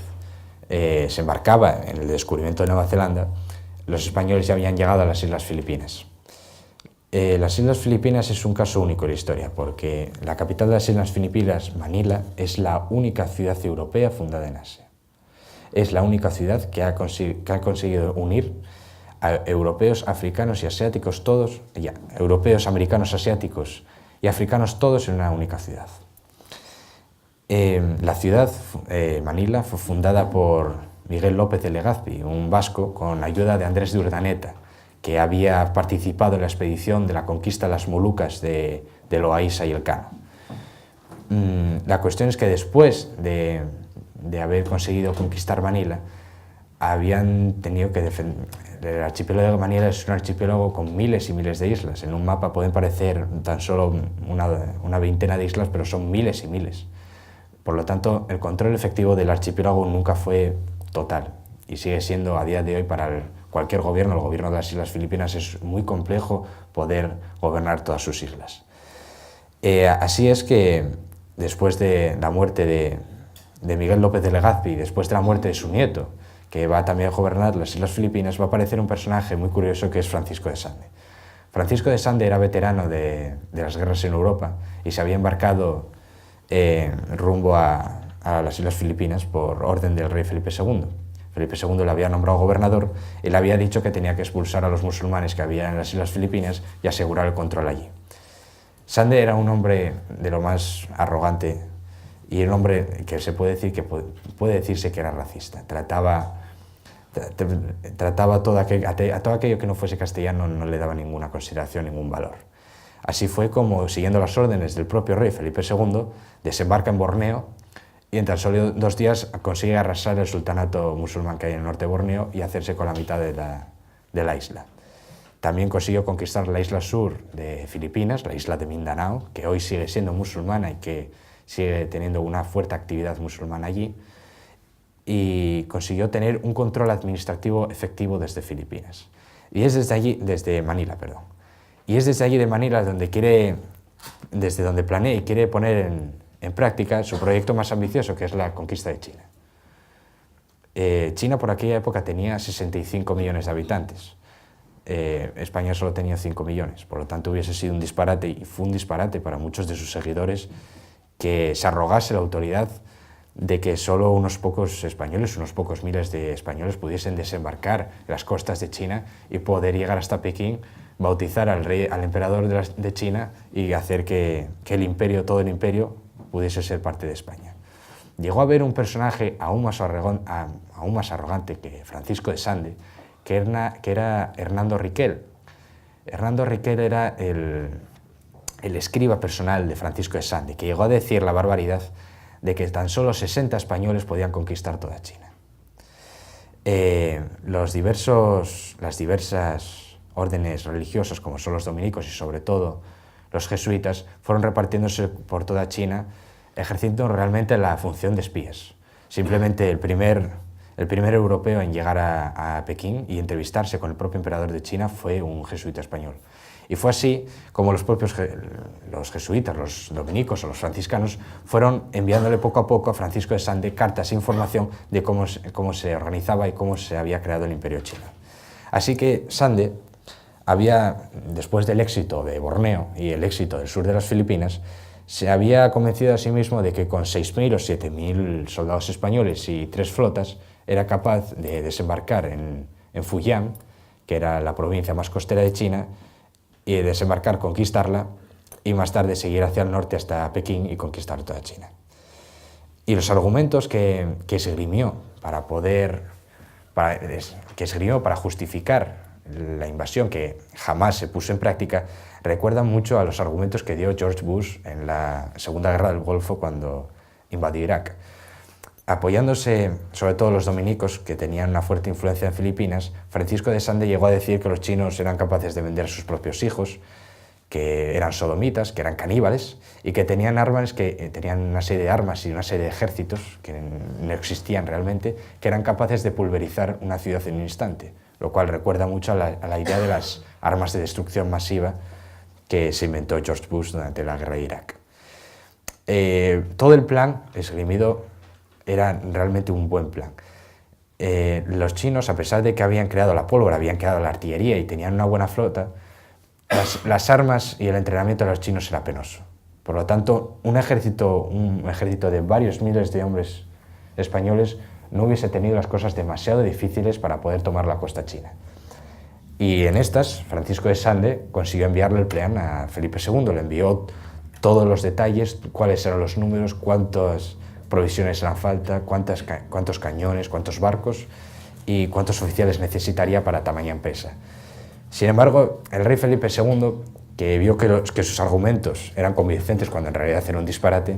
se embarcaba en el descubrimiento de Nueva Zelanda, los españoles ya habían llegado a las Islas Filipinas. Las Islas Filipinas es un caso único en la historia, porque la capital de las Islas Filipinas, Manila, es la única ciudad europea fundada en Asia. Es la única ciudad que ha conseguido unir a europeos, africanos y asiáticos todos, europeos, americanos, asiáticos y africanos todos en una única ciudad. La ciudad, Manila, fue fundada por Miguel López de Legazpi, un vasco, con ayuda de Andrés de Urdaneta, que había participado en la expedición de la conquista de las Molucas de Loaiza y Elcano. La cuestión es que después de haber conseguido conquistar Manila, habían tenido que defender. El archipiélago de Manila es un archipiélago con miles y miles de islas. En un mapa pueden parecer tan solo una veintena de islas, pero son miles y miles. Por lo tanto, el control efectivo del archipiélago nunca fue total y sigue siendo a día de hoy para cualquier gobierno, el gobierno de las Islas Filipinas, es muy complejo poder gobernar todas sus islas. Así es que después de la muerte de Miguel López de Legazpi y después de la muerte de su nieto, que va también a gobernar las Islas Filipinas, va a aparecer un personaje muy curioso que es Francisco de Sande. Francisco de Sande era veterano de las guerras en Europa y se había embarcado rumbo a las Islas Filipinas por orden del rey Felipe II. Felipe II le había nombrado gobernador y le había dicho que tenía que expulsar a los musulmanes que había en las Islas Filipinas y asegurar el control allí. Sande era un hombre de lo más arrogante y un hombre que se puede decirse que era racista. Trataba a todo aquello que no fuese castellano, no le daba ninguna consideración, ningún valor. Así fue como, siguiendo las órdenes del propio rey Felipe II, desembarca en Borneo y en tan solo 2 días consigue arrasar el sultanato musulmán que hay en el norte de Borneo y hacerse con la mitad de la isla. También consiguió conquistar la isla sur de Filipinas, la isla de Mindanao, que hoy sigue siendo musulmana y que sigue teniendo una fuerte actividad musulmana allí, y consiguió tener un control administrativo efectivo desde Filipinas. Y es desde Manila, Y es desde allí de Manila desde donde planea y quiere poner en práctica su proyecto más ambicioso, que es la conquista de China. China por aquella época tenía 65 millones de habitantes. España solo tenía 5 millones, por lo tanto hubiese sido un disparate, y fue un disparate para muchos de sus seguidores, que se arrogase la autoridad de que solo unos pocos españoles, unos pocos miles de españoles pudiesen desembarcar en las costas de China y poder llegar hasta Pekín, bautizar al emperador de China y hacer que todo el imperio pudiese ser parte de España. Llegó a haber un personaje aún más arrogante que Francisco de Sande, que era Hernando Riquel. Hernando Riquel era el escriba personal de Francisco de Sande, que llegó a decir la barbaridad de que tan solo 60 españoles podían conquistar toda China. Las diversas órdenes religiosas, como son los dominicos y sobre todo los jesuitas, fueron repartiéndose por toda China, ejerciendo realmente la función de espías. Simplemente el primer europeo en llegar a Pekín y entrevistarse con el propio emperador de China fue un jesuita español. Y fue así como los jesuitas, los dominicos o los franciscanos fueron enviándole poco a poco a Francisco de Sande cartas e información de cómo se organizaba y cómo se había creado el imperio chino. Así que Sande después del éxito de Borneo y el éxito del sur de las Filipinas, se había convencido a sí mismo de que con 6.000 o 7.000 soldados españoles y 3 flotas era capaz de desembarcar en Fujian, que era la provincia más costera de China, y desembarcar, conquistarla y más tarde seguir hacia el norte hasta Pekín y conquistar toda China. Y los argumentos que esgrimió para justificar la invasión, que jamás se puso en práctica, recuerdan mucho a los argumentos que dio George Bush en la Segunda Guerra del Golfo cuando invadió Irak. Apoyándose sobre todo los dominicos, que tenían una fuerte influencia en Filipinas, Francisco de Sande llegó a decir que los chinos eran capaces de vender a sus propios hijos, que eran sodomitas, que eran caníbales y que tenían armas, que tenían una serie de armas y una serie de ejércitos que no existían realmente, que eran capaces de pulverizar una ciudad en un instante, lo cual recuerda mucho a la idea de las armas de destrucción masiva que se inventó George Bush durante la guerra de Irak. Todo el plan esgrimido era realmente un buen plan. Los chinos, a pesar de que habían creado la pólvora, habían creado la artillería y tenían una buena flota, las armas y el entrenamiento de los chinos era penoso. Por lo tanto, un ejército de varios miles de hombres españoles no hubiese tenido las cosas demasiado difíciles para poder tomar la costa china. Y en estas, Francisco de Sande consiguió enviarle el plan a Felipe II, le envió todos los detalles, cuáles eran los números, cuántas provisiones eran falta, cuántos cañones, cuántos barcos y cuántos oficiales necesitaría para tamaña empresa. Sin embargo, el rey Felipe II, que vio que sus argumentos eran convincentes cuando en realidad era un disparate,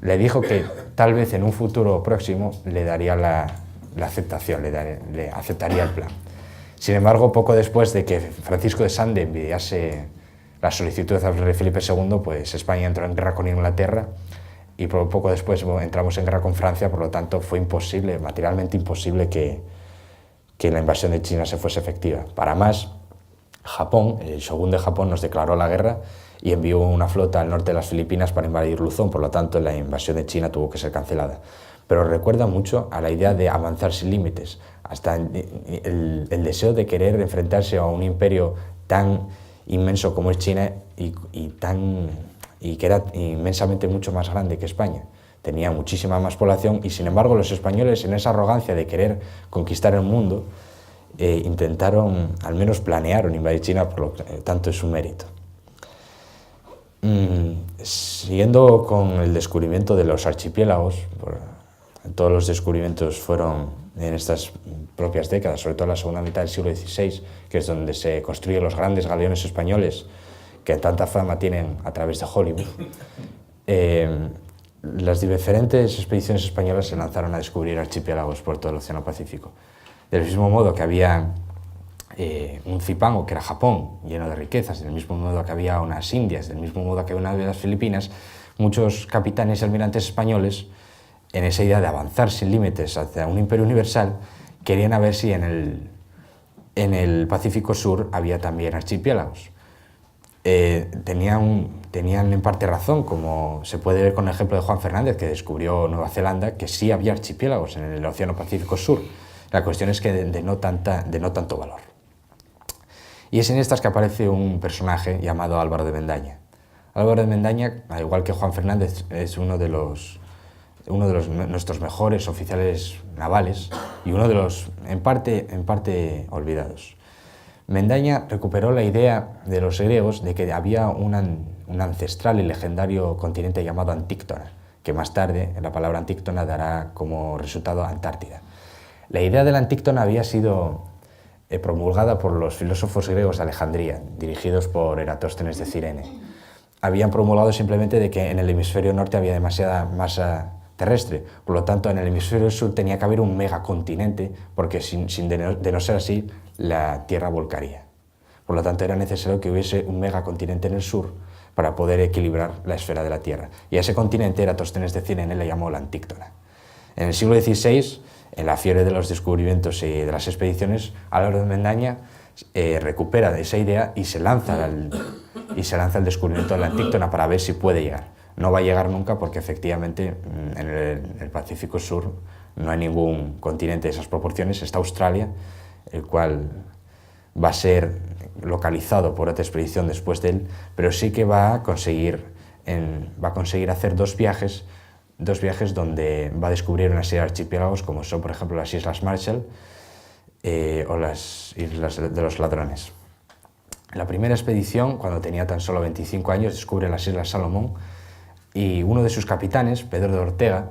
le dijo que tal vez en un futuro próximo le daría la aceptación, le aceptaría el plan. Sin embargo, poco después de que Francisco de Sande enviase la solicitud al rey Felipe II, pues España entró en guerra con Inglaterra y poco después entramos en guerra con Francia, por lo tanto fue imposible, materialmente imposible que la invasión de China se fuese efectiva. Para más, Japón, el shogun de Japón nos declaró la guerra y envió una flota al norte de las Filipinas para invadir Luzón, por lo tanto la invasión de China tuvo que ser cancelada. Pero recuerda mucho a la idea de avanzar sin límites, hasta el deseo de querer enfrentarse a un imperio tan inmenso como es China y que era inmensamente mucho más grande que España. Tenía muchísima más población y sin embargo los españoles, en esa arrogancia de querer conquistar el mundo, intentaron, al menos planearon invadir China, por lo tanto es un mérito. Siguiendo con el descubrimiento de los archipiélagos, todos los descubrimientos fueron en estas propias décadas, sobre todo en la segunda mitad del siglo XVI, que es donde se construyen los grandes galeones españoles que tanta fama tienen a través de Hollywood. Las diferentes expediciones españolas se lanzaron a descubrir archipiélagos por todo el Océano Pacífico. Del mismo modo que había un Zipango, que era Japón, lleno de riquezas, del mismo modo que había unas Indias, del mismo modo que había una de las Filipinas, muchos capitanes y almirantes españoles, en esa idea de avanzar sin límites hacia un imperio universal, querían a ver si en el Pacífico Sur había también archipiélagos. Tenían en parte razón, como se puede ver con el ejemplo de Juan Fernández, que descubrió Nueva Zelanda, que sí había archipiélagos en el Océano Pacífico Sur. La cuestión es que de no tanto valor. Y es en estas que aparece un personaje llamado Álvaro de Mendaña. Álvaro de Mendaña, al igual que Juan Fernández, es uno de nuestros mejores oficiales navales y uno de los en parte olvidados. Mendaña recuperó la idea de los griegos de que había un ancestral y legendario continente llamado Antíctona, que más tarde la palabra Antíctona dará como resultado Antártida. La idea de la Antíctona había sido promulgada por los filósofos griegos de Alejandría, dirigidos por Eratóstenes de Cirene. Habían promulgado simplemente de que en el hemisferio norte había demasiada masa terrestre, por lo tanto en el hemisferio sur tenía que haber un megacontinente, porque de no ser así la Tierra volcaría. Por lo tanto era necesario que hubiese un megacontinente en el sur para poder equilibrar la esfera de la Tierra. Y a ese continente Eratóstenes de Cirene le llamó la Antíctona. En el siglo XVI, en la fiebre de los descubrimientos y de las expediciones, Álvaro de Mendaña recupera esa idea y se lanza al descubrimiento de la Antíctona para ver si puede llegar. No va a llegar nunca porque efectivamente en el Pacífico Sur no hay ningún continente de esas proporciones. Está Australia, el cual va a ser localizado por otra expedición después de él, pero sí que va a conseguir hacer dos viajes donde va a descubrir una serie de archipiélagos como son, por ejemplo, las Islas Marshall o las Islas de los Ladrones. En la primera expedición, cuando tenía tan solo 25 años, descubre las Islas Salomón y uno de sus capitanes, Pedro de Ortega,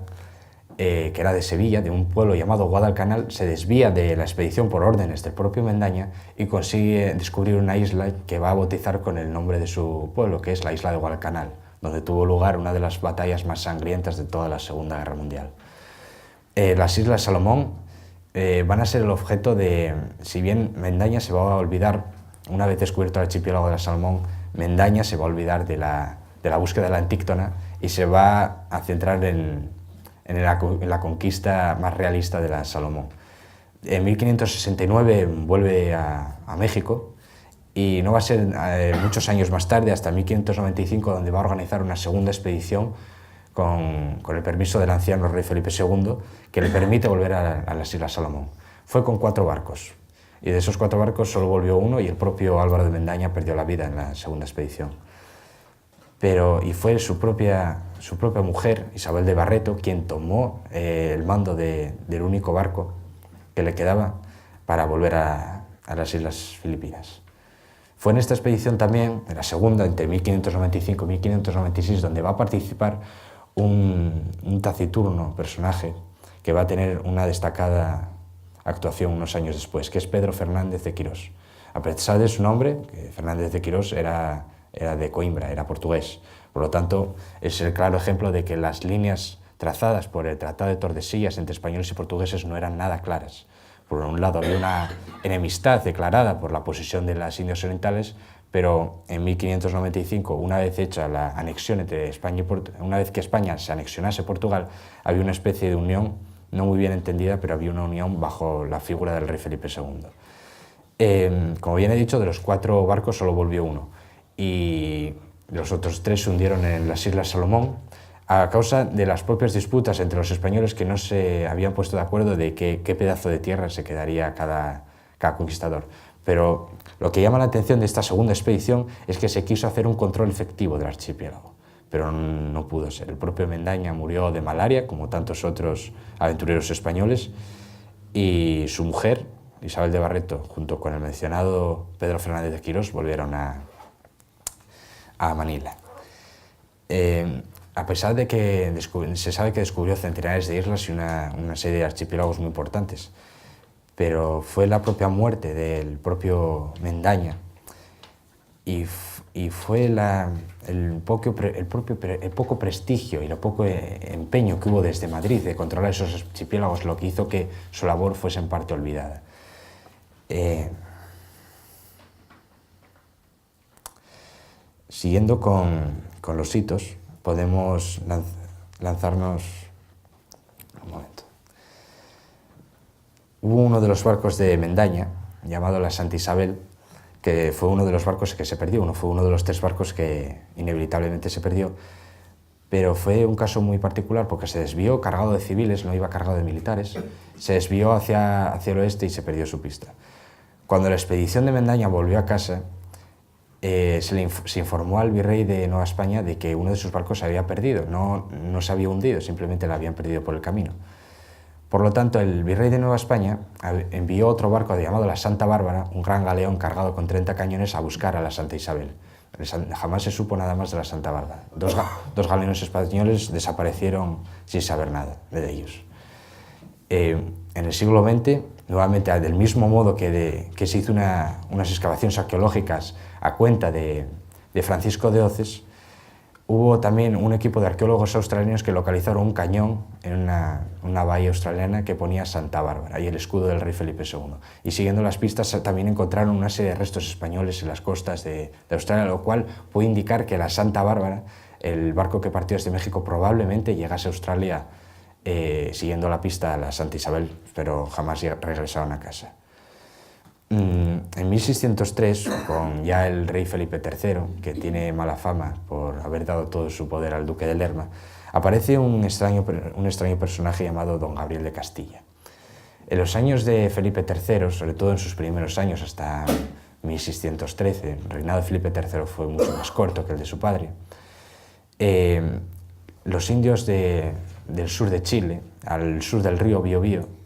que era de Sevilla, de un pueblo llamado Guadalcanal, se desvía de la expedición por órdenes del propio Mendaña y consigue descubrir una isla que va a bautizar con el nombre de su pueblo, que es la isla de Guadalcanal, donde tuvo lugar una de las batallas más sangrientas de toda la Segunda Guerra Mundial. Las Islas Salomón van a ser el objeto de, si bien Mendaña se va a olvidar, una vez descubierto el archipiélago de la Salomón, Mendaña se va a olvidar de la búsqueda de la Antíctona y se va a centrar en la conquista más realista de la Salomón. En 1569 vuelve a México y no va a ser muchos años más tarde, hasta 1595, donde va a organizar una segunda expedición con el permiso del anciano rey Felipe II, que le permite volver a las Islas Salomón. Fue con 4 barcos, y de esos 4 barcos solo volvió uno, y el propio Álvaro de Mendaña perdió la vida en la segunda expedición. Y fue su propia mujer, Isabel de Barreto, quien tomó el mando del único barco que le quedaba para volver a las Islas Filipinas. Fue en esta expedición también, en la segunda, entre 1595 y 1596, donde va a participar un taciturno personaje que va a tener una destacada actuación unos años después, que es Pedro Fernández de Quirós. A pesar de su nombre, que Fernández de Quirós era de Coimbra, era portugués. Por lo tanto, es el claro ejemplo de que las líneas trazadas por el Tratado de Tordesillas entre españoles y portugueses no eran nada claras. Por un lado, había una enemistad declarada por la posesión de las Indias Orientales, pero en 1595, una vez hecha la anexión entre España y Portugal, una vez que España se anexionase Portugal, había una especie de unión, no muy bien entendida, pero había una unión bajo la figura del rey Felipe II. Como bien he dicho, de los 4 barcos solo volvió uno, y los otros 3 se hundieron en las Islas Salomón a causa de las propias disputas entre los españoles, que no se habían puesto de acuerdo de qué pedazo de tierra se quedaría cada conquistador. Pero lo que llama la atención de esta segunda expedición es que se quiso hacer un control efectivo del archipiélago, pero no pudo ser. El propio Mendaña murió de malaria, como tantos otros aventureros españoles, y su mujer, Isabel de Barreto, junto con el mencionado Pedro Fernández de Quirós, volvieron a Manila. A pesar de que se sabe que descubrió centenares de islas y una serie de archipiélagos muy importantes, pero fue la propia muerte del propio Mendaña y fue el poco prestigio y el poco empeño que hubo desde Madrid de controlar esos archipiélagos lo que hizo que su labor fuese en parte olvidada. Siguiendo con los hitos, podemos lanzarnos... Un momento. Hubo uno de los barcos de Mendaña, llamado la Santa Isabel, que fue uno de los barcos que se perdió, fue uno de los 3 barcos que inevitablemente se perdió, pero fue un caso muy particular porque se desvió cargado de civiles, no iba cargado de militares, se desvió hacia el oeste y se perdió su pista. Cuando la expedición de Mendaña volvió a casa, se informó al virrey de Nueva España de que uno de sus barcos se había perdido, no se había hundido, simplemente la habían perdido por el camino. Por lo tanto, el virrey de Nueva España envió otro barco llamado la Santa Bárbara, un gran galeón cargado con 30 cañones, a buscar a la Santa Isabel. Jamás se supo nada más de la Santa Bárbara. Dos galeones españoles desaparecieron sin saber nada de ellos. En el siglo XX, nuevamente, del mismo modo que se hizo unas excavaciones arqueológicas a cuenta de Francisco de Oces, hubo también un equipo de arqueólogos australianos que localizaron un cañón en una bahía australiana que ponía Santa Bárbara y el escudo del rey Felipe II. Y siguiendo las pistas también encontraron una serie de restos españoles en las costas de Australia, lo cual puede indicar que la Santa Bárbara, el barco que partió desde México, probablemente llegase a Australia siguiendo la pista a la Santa Isabel, pero jamás regresaron a casa. En 1603, con ya el rey Felipe III, que tiene mala fama por haber dado todo su poder al duque de Lerma, aparece un extraño personaje llamado don Gabriel de Castilla. En los años de Felipe III, sobre todo en sus primeros años hasta 1613, el reinado de Felipe III fue mucho más corto que el de su padre, los indios del sur de Chile, al sur del río Biobío,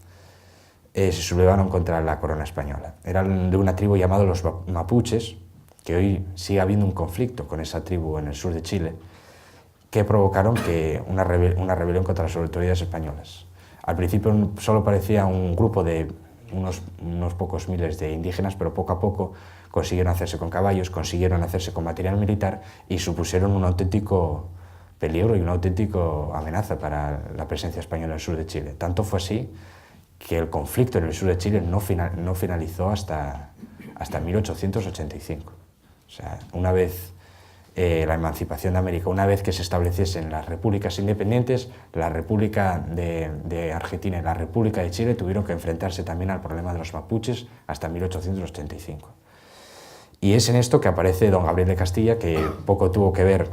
se sublevaron contra la corona española. Eran de una tribu llamada los mapuches, que hoy sigue habiendo un conflicto con esa tribu en el sur de Chile, que provocaron una rebelión contra las autoridades españolas. Al principio solo parecía un grupo de unos pocos miles de indígenas, pero poco a poco consiguieron hacerse con caballos, consiguieron hacerse con material militar y supusieron un auténtico peligro y una auténtica amenaza para la presencia española en el sur de Chile. Tanto fue así que el conflicto en el sur de Chile no finalizó hasta 1885. O sea, una vez la emancipación de América, una vez que se estableciesen las repúblicas independientes, la República de Argentina y la República de Chile tuvieron que enfrentarse también al problema de los mapuches hasta 1885. Y es en esto que aparece don Gabriel de Castilla, que poco tuvo que ver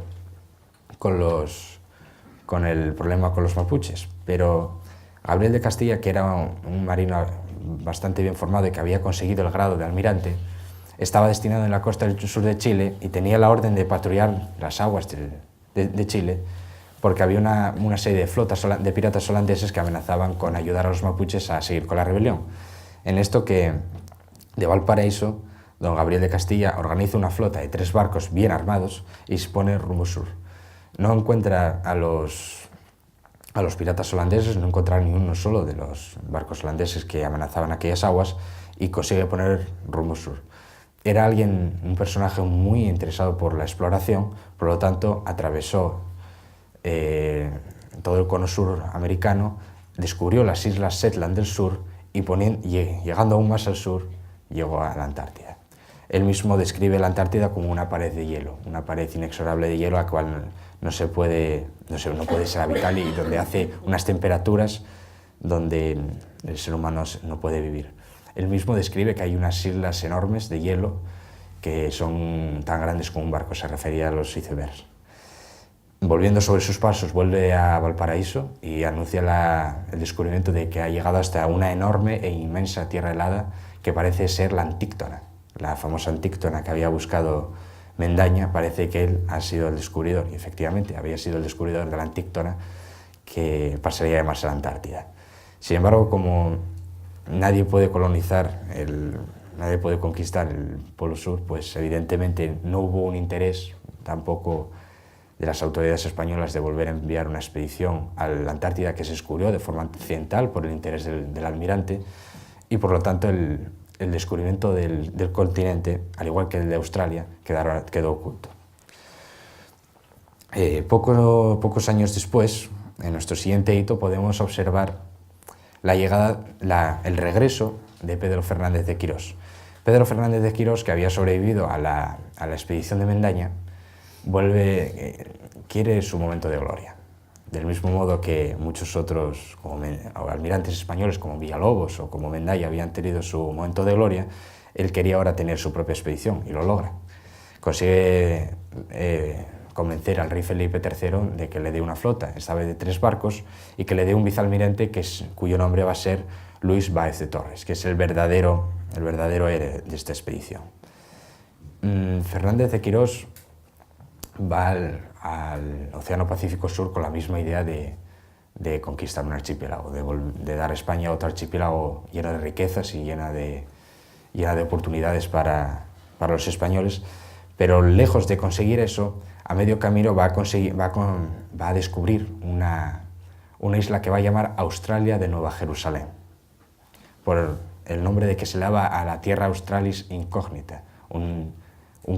con el problema con los mapuches, pero Gabriel de Castilla, que era un marino bastante bien formado y que había conseguido el grado de almirante, estaba destinado en la costa del sur de Chile y tenía la orden de patrullar las aguas de Chile, porque había una serie de flotas de piratas holandeses que amenazaban con ayudar a los mapuches a seguir con la rebelión. En esto que de Valparaíso, don Gabriel de Castilla organiza una flota de 3 barcos bien armados y se pone rumbo sur. No encuentra a los piratas holandeses, no encuentra ni uno solo de los barcos holandeses que amenazaban aquellas aguas y consigue poner rumbo sur. Era un personaje muy interesado por la exploración, por lo tanto atravesó todo el cono sur americano, descubrió las islas Shetland del sur y llegando aún más al sur, llegó a la Antártida. Él mismo describe la Antártida como una pared de hielo, una pared inexorable de hielo a la cual no puede ser habitable y donde hace unas temperaturas donde el ser humano no puede vivir. Él mismo describe que hay unas islas enormes de hielo que son tan grandes como un barco, se refería a los icebergs. Volviendo sobre sus pasos, vuelve a Valparaíso y anuncia el descubrimiento de que ha llegado hasta una enorme e inmensa tierra helada que parece ser la Antíctona, la famosa Antíctona que había buscado Mendaña. Parece que él ha sido el descubridor, y efectivamente había sido el descubridor de la Antíctona, que pasaría a llamarse la Antártida. Sin embargo, como nadie puede conquistar el Polo Sur, pues evidentemente no hubo un interés tampoco de las autoridades españolas de volver a enviar una expedición a la Antártida, que se descubrió de forma accidental por el interés del almirante, y por lo tanto el descubrimiento del continente, al igual que el de Australia, quedó oculto. Pocos años después, en nuestro siguiente hito, podemos observar el regreso de Pedro Fernández de Quirós. Pedro Fernández de Quirós, que había sobrevivido a la expedición de Mendaña, quiere su momento de gloria. Del mismo modo que muchos otros almirantes españoles como Villalobos o como Mendaña habían tenido su momento de gloria, él quería ahora tener su propia expedición y lo logra. Consigue convencer al rey Felipe III de que le dé una flota, esta vez de 3 barcos, y que le dé un vicealmirante cuyo nombre va a ser Luis Báez de Torres, que es el verdadero héroe de esta expedición. Fernández de Quirós va al Océano Pacífico Sur con la misma idea de conquistar un archipiélago, de dar a España otro archipiélago lleno de riquezas y llena de oportunidades para los españoles, pero lejos de conseguir eso, a medio camino va a descubrir una isla que va a llamar Australia de Nueva Jerusalén, por el nombre de que se le daba a la Tierra Australis Incógnita, un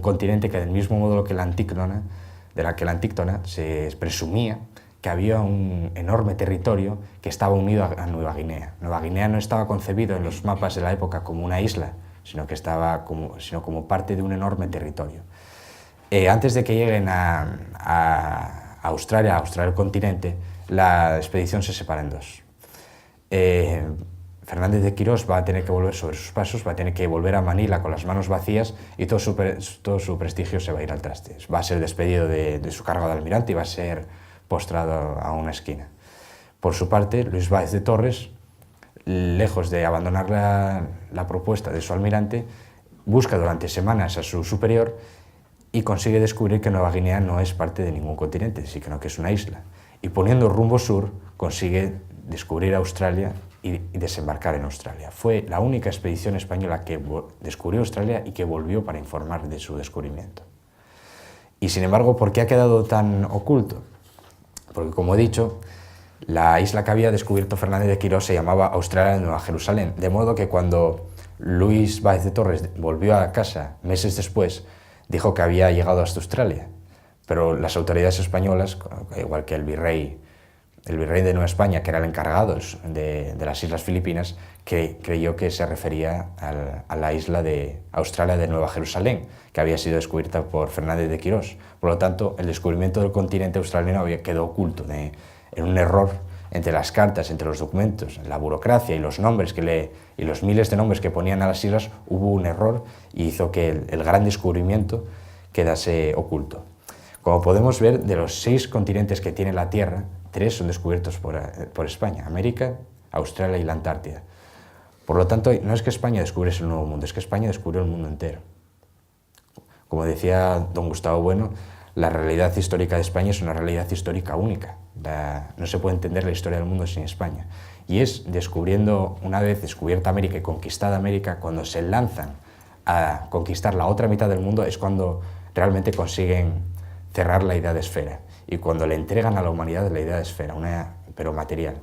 continente que, del mismo modo que la Antíctona se presumía que había un enorme territorio que estaba unido a Nueva Guinea. Nueva Guinea no estaba concebido en los mapas de la época como una isla, sino como parte de un enorme territorio. Antes de que lleguen a Australia el continente, la expedición se separa en 2. Fernández de Quirós va a tener que volver sobre sus pasos, va a tener que volver a Manila con las manos vacías y todo su prestigio se va a ir al traste. Va a ser despedido de su cargo de almirante y va a ser postrado a una esquina. Por su parte, Luis Báez de Torres, lejos de abandonar la propuesta de su almirante, busca durante semanas a su superior y consigue descubrir que Nueva Guinea no es parte de ningún continente, sino que es una isla. Y poniendo rumbo sur, consigue descubrir Australia y desembarcar en Australia. Fue la única expedición española que descubrió Australia y que volvió para informar de su descubrimiento. Y sin embargo, ¿por qué ha quedado tan oculto? Porque, como he dicho, la isla que había descubierto Fernández de Quirós se llamaba Australia de Nueva Jerusalén, de modo que cuando Luis Báez de Torres volvió a casa meses después, dijo que había llegado hasta Australia, pero las autoridades españolas, igual que el virrey el virrey de Nueva España, que era el encargado de las Islas Filipinas, que creyó que se refería a la isla de Australia de Nueva Jerusalén, que había sido descubierta por Fernández de Quirós. Por lo tanto, el descubrimiento del continente australiano quedó oculto en un error entre las cartas, entre los documentos, la burocracia y los nombres y los miles de nombres que ponían a las islas. Hubo un error y hizo que el gran descubrimiento quedase oculto. Como podemos ver, de los 6 continentes que tiene la Tierra, 3 son descubiertos por España: América, Australia y la Antártida. Por lo tanto, no es que España descubriese el Nuevo Mundo, es que España descubrió el mundo entero. Como decía don Gustavo Bueno, la realidad histórica de España es una realidad histórica única. No se puede entender la historia del mundo sin España. Y es descubriendo, una vez descubierta América y conquistada América, cuando se lanzan a conquistar la otra mitad del mundo, es cuando realmente consiguen cerrar la idea de esfera. Y cuando le entregan a la humanidad la idea de esfera, pero material.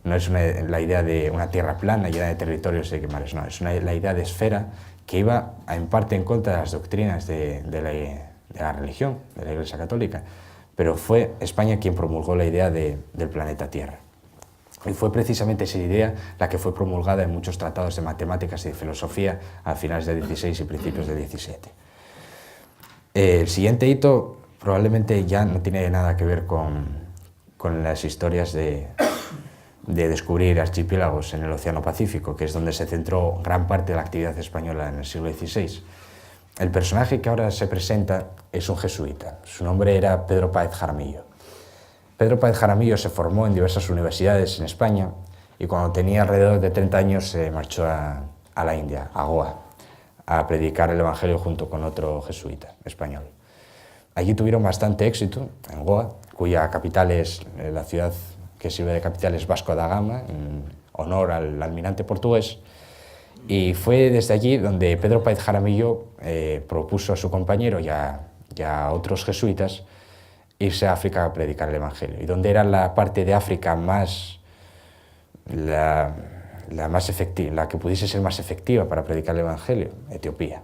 No es la idea de una tierra plana llena de territorios y mares, no, es la idea de esfera que iba en parte en contra de las doctrinas de la religión, de la Iglesia Católica, pero fue España quien promulgó la idea del planeta Tierra. Y fue precisamente esa idea la que fue promulgada en muchos tratados de matemáticas y de filosofía a finales del XVI y principios del XVII. El siguiente hito probablemente ya no tiene nada que ver con las historias de descubrir archipiélagos en el Océano Pacífico, que es donde se centró gran parte de la actividad española en el siglo XVI. El personaje que ahora se presenta es un jesuita. Su nombre era Pedro Páez Jaramillo. Pedro Páez Jaramillo se formó en diversas universidades en España y cuando tenía alrededor de 30 años se marchó a la India, a Goa, a predicar el Evangelio junto con otro jesuita español. Allí tuvieron bastante éxito, en Goa, cuya capital es la ciudad que sirve de capital es Vasco da Gama, en honor al almirante portugués, y fue desde allí donde Pedro Páez Jaramillo propuso a su compañero y a otros jesuitas irse a África a predicar el Evangelio, y donde era la parte de África la más efectiva, la que pudiese ser más efectiva para predicar el Evangelio: Etiopía.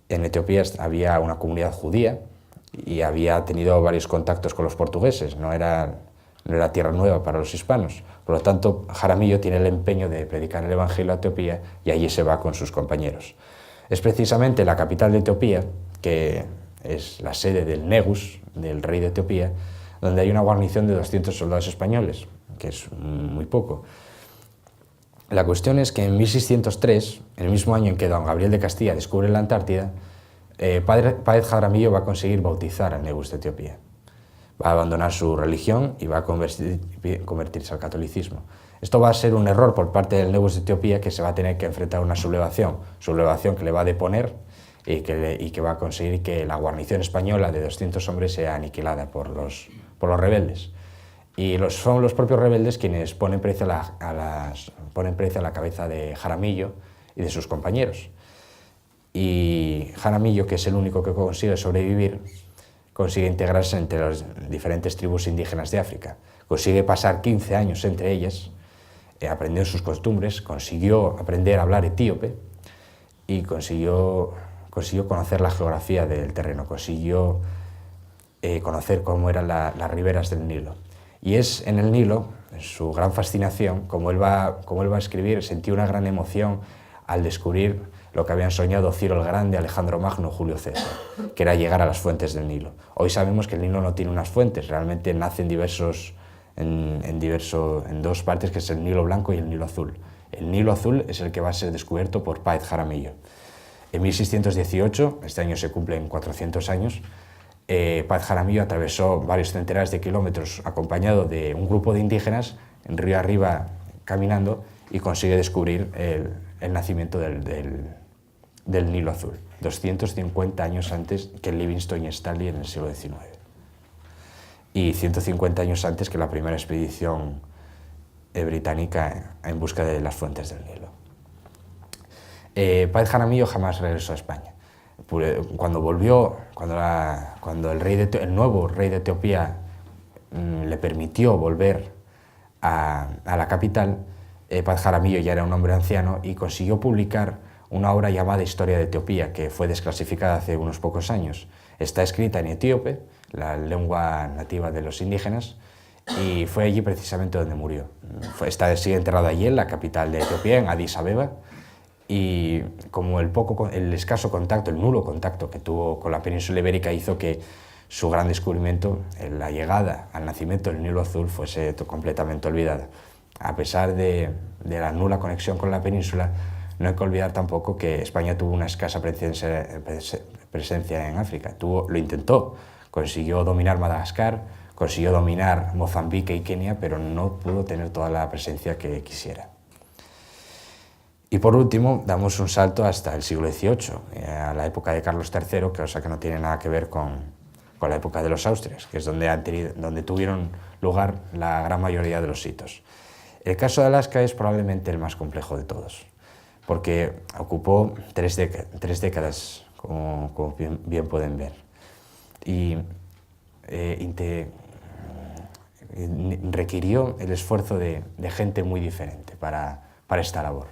En Etiopía había una comunidad judía y había tenido varios contactos con los portugueses, no era tierra nueva para los hispanos. Por lo tanto, Jaramillo tiene el empeño de predicar el Evangelio a Etiopía y allí se va con sus compañeros. Es precisamente la capital de Etiopía, que es la sede del Negus, del rey de Etiopía, donde hay una guarnición de 200 soldados españoles, que es muy poco. La cuestión es que en 1603, el mismo año en que don Gabriel de Castilla descubre la Antártida, Páez Jaramillo va a conseguir bautizar al Negus de Etiopía. Va a abandonar su religión y va a convertirse al catolicismo. Esto va a ser un error por parte del Negus de Etiopía, que se va a tener que enfrentar a una sublevación que le va a deponer y que va a conseguir que la guarnición española de 200 hombres sea aniquilada por los rebeldes. Y son los propios rebeldes quienes ponen precio a la cabeza de Jaramillo y de sus compañeros. Y Jaramillo, que es el único que consigue sobrevivir, consigue integrarse entre las diferentes tribus indígenas de África. Consigue pasar 15 años entre ellas, aprendió sus costumbres, consiguió aprender a hablar etíope y consiguió conocer la geografía del terreno, consiguió conocer cómo eran las riberas del Nilo. Y es en el Nilo, en su gran fascinación, como él va a escribir, sentí una gran emoción al descubrir lo que habían soñado Ciro el Grande, Alejandro Magno, Julio César, que era llegar a las fuentes del Nilo. Hoy sabemos que el Nilo no tiene unas fuentes, realmente nace en dos partes, que es el Nilo Blanco y el Nilo Azul. El Nilo Azul es el que va a ser descubierto por Páez Jaramillo. En 1618, este año se cumplen 400 años, Páez Jaramillo atravesó varios centenares de kilómetros acompañado de un grupo de indígenas, en río arriba caminando, y consigue descubrir el nacimiento del Nilo Azul, 250 años antes que Livingstone y Stanley en el siglo XIX. Y 150 años antes que la primera expedición británica en busca de las fuentes del Nilo. Páez Jaramillo jamás regresó a España. Cuando el nuevo rey de Etiopía le permitió volver a la capital, Páez Jaramillo ya era un hombre anciano y consiguió publicar una obra llamada Historia de Etiopía, que fue desclasificada hace unos pocos años. Está escrita en etíope, la lengua nativa de los indígenas, y fue allí precisamente donde murió. Sigue enterrado allí, en la capital de Etiopía, en Addis Abeba, y como el escaso contacto, el nulo contacto que tuvo con la península ibérica hizo que su gran descubrimiento, la llegada al nacimiento del Nilo Azul, fuese completamente olvidada. A pesar de la nula conexión con la península, no hay que olvidar tampoco que España tuvo una escasa presencia en África. Lo intentó, consiguió dominar Madagascar, consiguió dominar Mozambique y Kenia, pero no pudo tener toda la presencia que quisiera. Y por último, damos un salto hasta el siglo XVIII, a la época de Carlos III, cosa que no tiene nada que ver con la época de los Austrias, que es donde tuvieron lugar la gran mayoría de los hitos. El caso de Alaska es probablemente el más complejo de todos, porque ocupó tres décadas, como bien pueden ver, y requirió el esfuerzo de gente muy diferente para esta labor.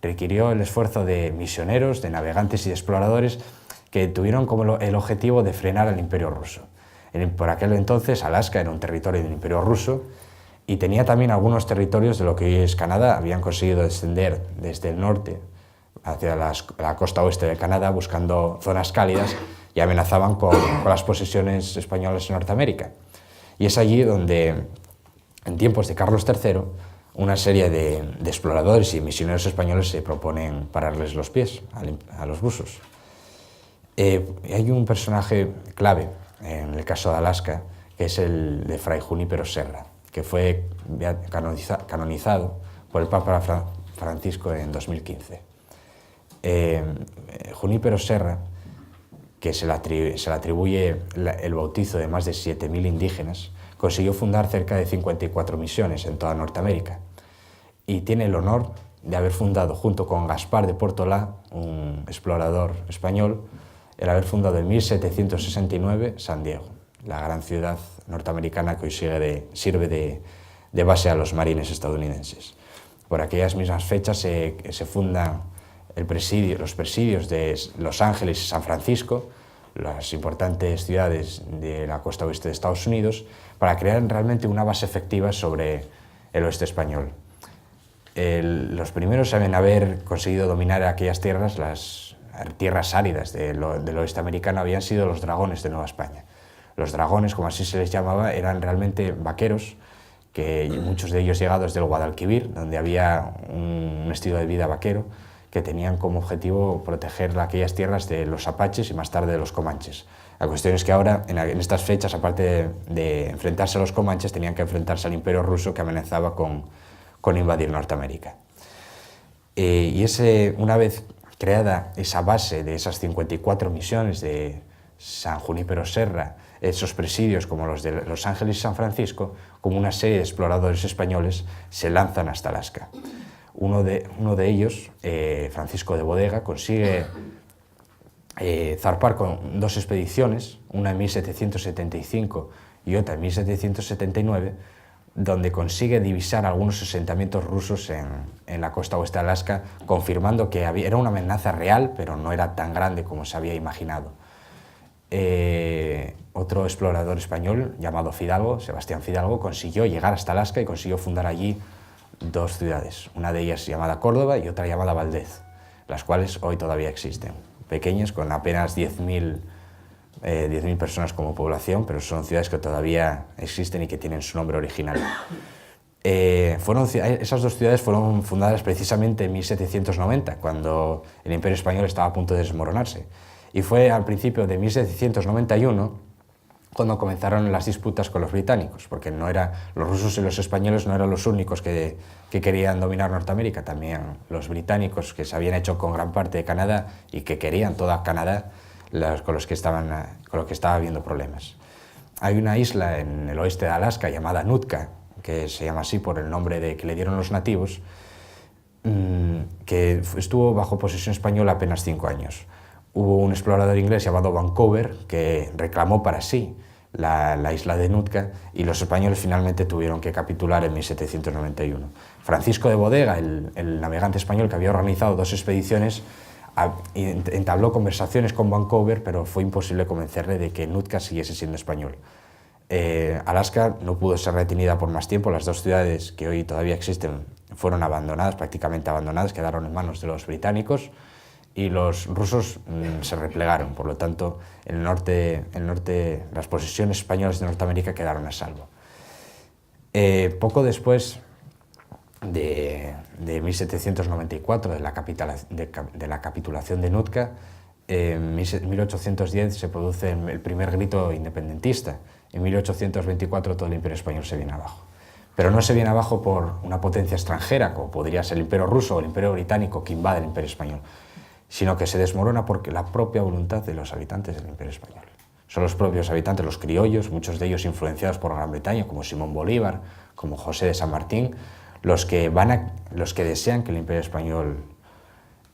Requirió el esfuerzo de misioneros, de navegantes y de exploradores que tuvieron como el objetivo de frenar al Imperio ruso. Por aquel entonces, Alaska era un territorio del Imperio ruso y tenía también algunos territorios de lo que hoy es Canadá. Habían conseguido descender desde el norte hacia la costa oeste de Canadá buscando zonas cálidas y amenazaban con las posesiones españolas en Norteamérica. Y es allí donde, en tiempos de Carlos III, una serie de exploradores y misioneros españoles se proponen pararles los pies a los rusos. Hay un personaje clave en el caso de Alaska, que es el de Fray Junípero Serra, que fue canonizado por el Papa Francisco en 2015. Junípero Serra, que se le atribuye el bautizo de más de 7.000 indígenas, consiguió fundar cerca de 54 misiones en toda Norteamérica y tiene el honor de haber fundado, junto con Gaspar de Portolá, un explorador español, el haber fundado en 1769 San Diego, la gran ciudad norteamericana que hoy sirve de base a los marines estadounidenses. Por aquellas mismas fechas se fundan los presidios de Los Ángeles y San Francisco, las importantes ciudades de la costa oeste de Estados Unidos, para crear realmente una base efectiva sobre el oeste español. Los primeros en haber conseguido dominar aquellas tierras, las tierras áridas del oeste americano, habían sido los dragones de Nueva España. Los dragones, como así se les llamaba, eran realmente vaqueros, muchos de ellos llegados del Guadalquivir, donde había un estilo de vida vaquero, que tenían como objetivo proteger aquellas tierras de los apaches y más tarde de los comanches. La cuestión es que ahora, en estas fechas, aparte de enfrentarse a los comanches, tenían que enfrentarse al Imperio ruso, que amenazaba con invadir Norteamérica. Y una vez creada esa base de esas 54 misiones de San Junípero Serra, esos presidios como los de Los Ángeles y San Francisco, como una serie de exploradores españoles se lanzan hasta Alaska. Uno de ellos, Francisco de Bodega, consigue zarpar con dos expediciones, una en 1775 y otra en 1779, donde consigue divisar algunos asentamientos rusos en la costa oeste de Alaska, confirmando que era una amenaza real, pero no era tan grande como se había imaginado. Otro explorador español llamado Fidalgo, Sebastián Fidalgo, consiguió llegar hasta Alaska y consiguió fundar allí dos ciudades, una de ellas llamada Córdoba y otra llamada Valdez, las cuales hoy todavía existen, pequeñas, con apenas 10.000 personas como población, pero son ciudades que todavía existen y que tienen su nombre original. Esas dos ciudades fueron fundadas precisamente en 1790, cuando el Imperio Español estaba a punto de desmoronarse, y fue al principio de 1791 cuando comenzaron las disputas con los británicos, porque los rusos y los españoles no eran los únicos que querían dominar Norteamérica, también los británicos, que se habían hecho con gran parte de Canadá y que querían toda Canadá, con los que estaba habiendo problemas. Hay una isla en el oeste de Alaska llamada Nootka, que se llama así por el nombre que le dieron los nativos, que estuvo bajo posesión española apenas 5 años. Hubo un explorador inglés llamado Vancouver que reclamó para sí la isla de Nootka y los españoles finalmente tuvieron que capitular en 1791. Francisco de Bodega, el navegante español que había organizado dos expediciones, entabló conversaciones con Vancouver, pero fue imposible convencerle de que Nootka siguiese siendo español. Alaska no pudo ser retenida por más tiempo. Las dos ciudades que hoy todavía existen fueron abandonadas, prácticamente abandonadas, quedaron en manos de los británicos y los rusos se replegaron. Por lo tanto, el norte, las posesiones españolas de Norteamérica quedaron a salvo. Poco después de 1794, de la capitulación de Nootka, en 1810 se produce el primer grito independentista. En 1824 todo el Imperio Español se viene abajo. Pero no se viene abajo por una potencia extranjera, como podría ser el Imperio Ruso o el Imperio Británico, que invade el Imperio Español, sino que se desmorona porque la propia voluntad de los habitantes del Imperio Español. Son los propios habitantes, los criollos, muchos de ellos influenciados por Gran Bretaña, como Simón Bolívar, como José de San Martín, los que desean que el Imperio Español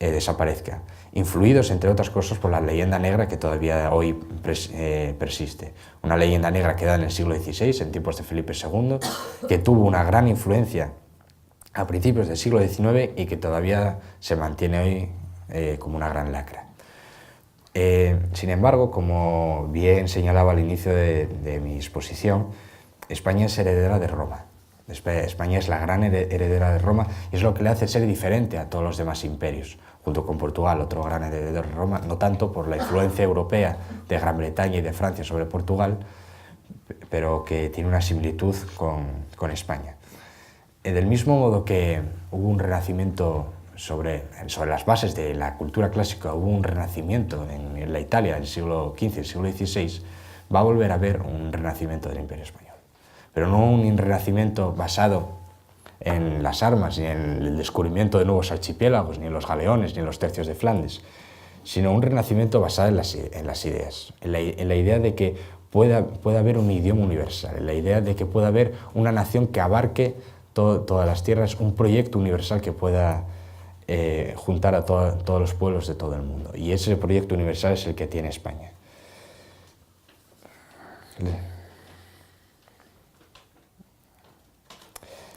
desaparezca, influidos, entre otras cosas, por la leyenda negra que todavía hoy persiste. Una leyenda negra que da en el siglo XVI, en tiempos de Felipe II, que tuvo una gran influencia a principios del siglo XIX y que todavía se mantiene hoy como una gran lacra. Sin embargo, como bien señalaba al inicio de mi exposición, España es heredera de Roma. España es la gran heredera de Roma y es lo que le hace ser diferente a todos los demás imperios, junto con Portugal, otro gran heredero de Roma, no tanto por la influencia europea de Gran Bretaña y de Francia sobre Portugal, pero que tiene una similitud con España. Del mismo modo que hubo un renacimiento sobre las bases de la cultura clásica, hubo un renacimiento en la Italia del siglo XV y el siglo XVI, va a volver a haber un renacimiento del Imperio Español. Pero no un renacimiento basado en las armas, ni en el descubrimiento de nuevos archipiélagos, ni en los galeones, ni en los tercios de Flandes, sino un renacimiento basado en las ideas, en la idea de que pueda haber un idioma universal, en la idea de que pueda haber una nación que abarque todas las tierras, un proyecto universal que pueda juntar a todos los pueblos de todo el mundo. Y ese proyecto universal es el que tiene España.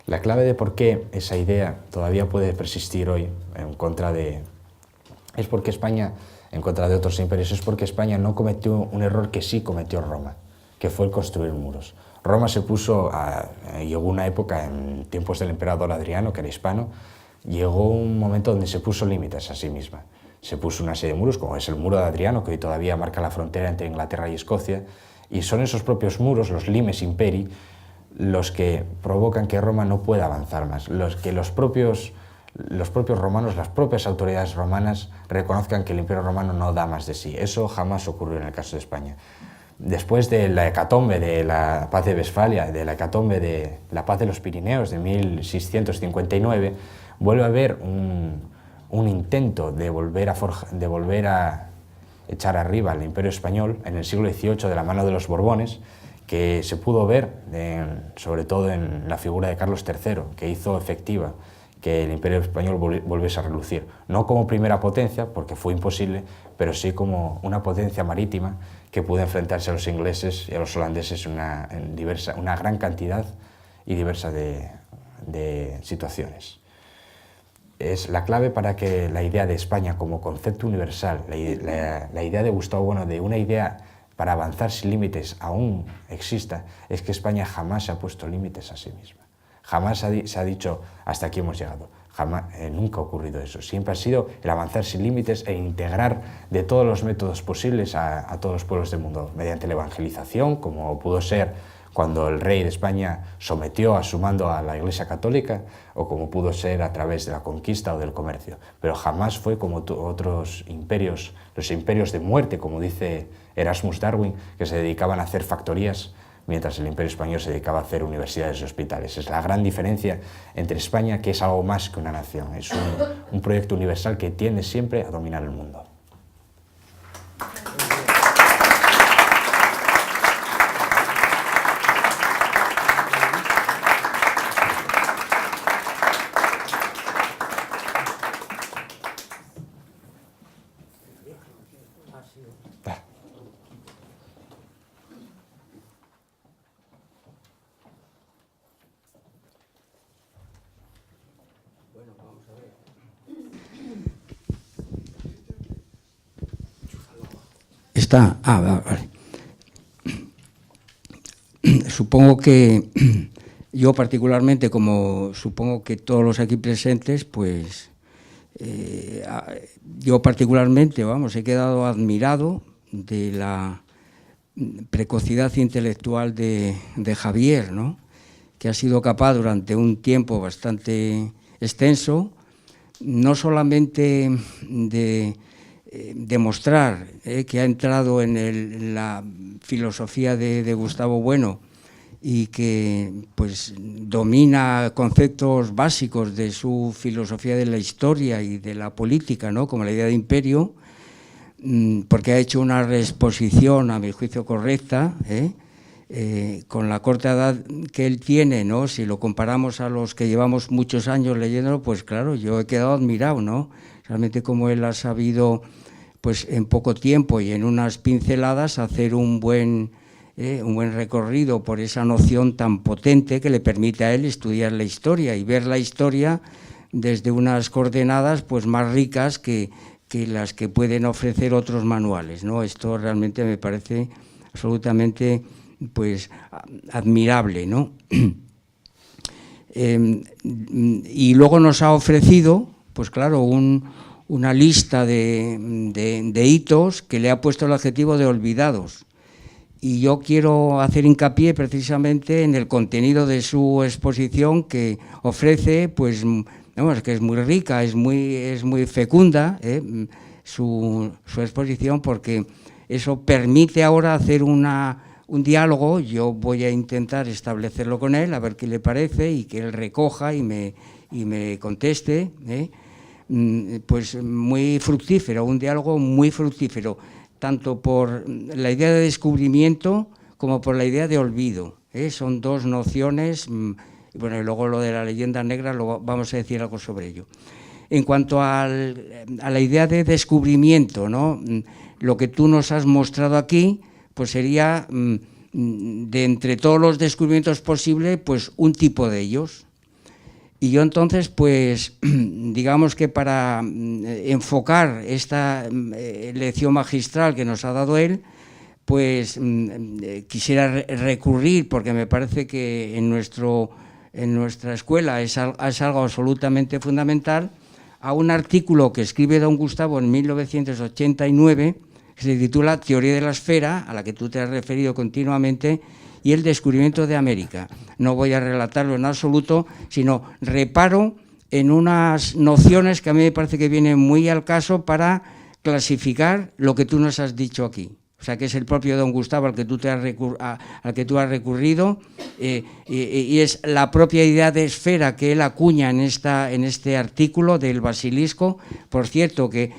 La clave de por qué esa idea todavía puede persistir hoy es porque España, en contra de otros imperios, es porque España no cometió un error que sí cometió Roma, que fue el construir muros. Roma llegó una época, en tiempos del emperador Adriano, que era hispano, llegó un momento donde se puso límites a sí misma. Se puso una serie de muros, como es el muro de Adriano, que hoy todavía marca la frontera entre Inglaterra y Escocia, y son esos propios muros, los limes imperi, los que provocan que Roma no pueda avanzar más, los propios romanos, las propias autoridades romanas reconozcan que el Imperio Romano no da más de sí. Eso jamás ocurrió en el caso de España. Después de la hecatombe de la paz de Westfalia, de la hecatombe de la paz de los Pirineos de 1659, vuelve a haber un intento de volver a echar arriba al Imperio Español en el siglo XVIII de la mano de los Borbones, que se pudo ver sobre todo en la figura de Carlos III, que hizo efectiva que el Imperio Español volviese a relucir. No como primera potencia, porque fue imposible, pero sí como una potencia marítima que pudo enfrentarse a los ingleses y a los holandeses en una gran cantidad y diversa de situaciones. Es la clave para que la idea de España como concepto universal, la idea de Gustavo Bueno, de una idea para avanzar sin límites aún exista, es que España jamás se ha puesto límites a sí misma. Jamás se ha dicho, hasta aquí hemos llegado. Nunca ha ocurrido eso. Siempre ha sido el avanzar sin límites e integrar de todos los métodos posibles a todos los pueblos del mundo, mediante la evangelización, como pudo ser cuando el rey de España sometió a su mando a la Iglesia Católica, o como pudo ser a través de la conquista o del comercio. Pero jamás fue como otros imperios, los imperios de muerte, como dice Erasmus Darwin, que se dedicaban a hacer factorías, mientras el Imperio Español se dedicaba a hacer universidades y hospitales. Es la gran diferencia entre España, que es algo más que una nación, es un proyecto universal que tiende siempre a dominar el mundo. Está, vale. supongo que yo particularmente, como supongo que todos los aquí presentes, pues yo particularmente, vamos, he quedado admirado de la precocidad intelectual de Javier, ¿no?, que ha sido capaz durante un tiempo bastante extenso, no solamente de demostrar que ha entrado en la filosofía de Gustavo Bueno y que pues domina conceptos básicos de su filosofía de la historia y de la política, ¿no?, como la idea de imperio, porque ha hecho una reexposición, a mi juicio, correcta, con la corta edad que él tiene, ¿no?, si lo comparamos a los que llevamos muchos años leyéndolo, pues claro, yo he quedado admirado, ¿no?, realmente como él ha sabido, pues en poco tiempo y en unas pinceladas, hacer un buen recorrido por esa noción tan potente que le permite a él estudiar la historia y ver la historia desde unas coordenadas pues más ricas que las que pueden ofrecer otros manuales, ¿no? Esto realmente me parece absolutamente pues admirable, ¿no? Y luego nos ha ofrecido, pues claro, una lista de hitos que le ha puesto el adjetivo de olvidados. Y yo quiero hacer hincapié precisamente en el contenido de su exposición, que ofrece, pues, vamos, que es muy rica, es muy fecunda, su exposición, porque eso permite ahora hacer un diálogo. Yo voy a intentar establecerlo con él, a ver qué le parece, y que él recoja y me conteste, pues muy fructífero, un diálogo muy fructífero, tanto por la idea de descubrimiento como por la idea de olvido, son dos nociones, bueno, y luego lo de la leyenda negra, vamos a decir algo sobre ello. En cuanto a la idea de descubrimiento, ¿no?, lo que tú nos has mostrado aquí, pues sería, de entre todos los descubrimientos posibles, pues un tipo de ellos. Y yo entonces, pues, digamos que para enfocar esta lección magistral que nos ha dado él, pues quisiera recurrir, porque me parece que en nuestra escuela es algo absolutamente fundamental, a un artículo que escribe don Gustavo en 1989, que se titula Teoría de la esfera, a la que tú te has referido continuamente, y el descubrimiento de América. No voy a relatarlo en absoluto, sino reparo en unas nociones que a mí me parece que vienen muy al caso para clasificar lo que tú nos has dicho aquí. O sea, que es el propio don Gustavo al que tú has recurrido, y es la propia idea de esfera que él acuña en este artículo del basilisco. Por cierto, que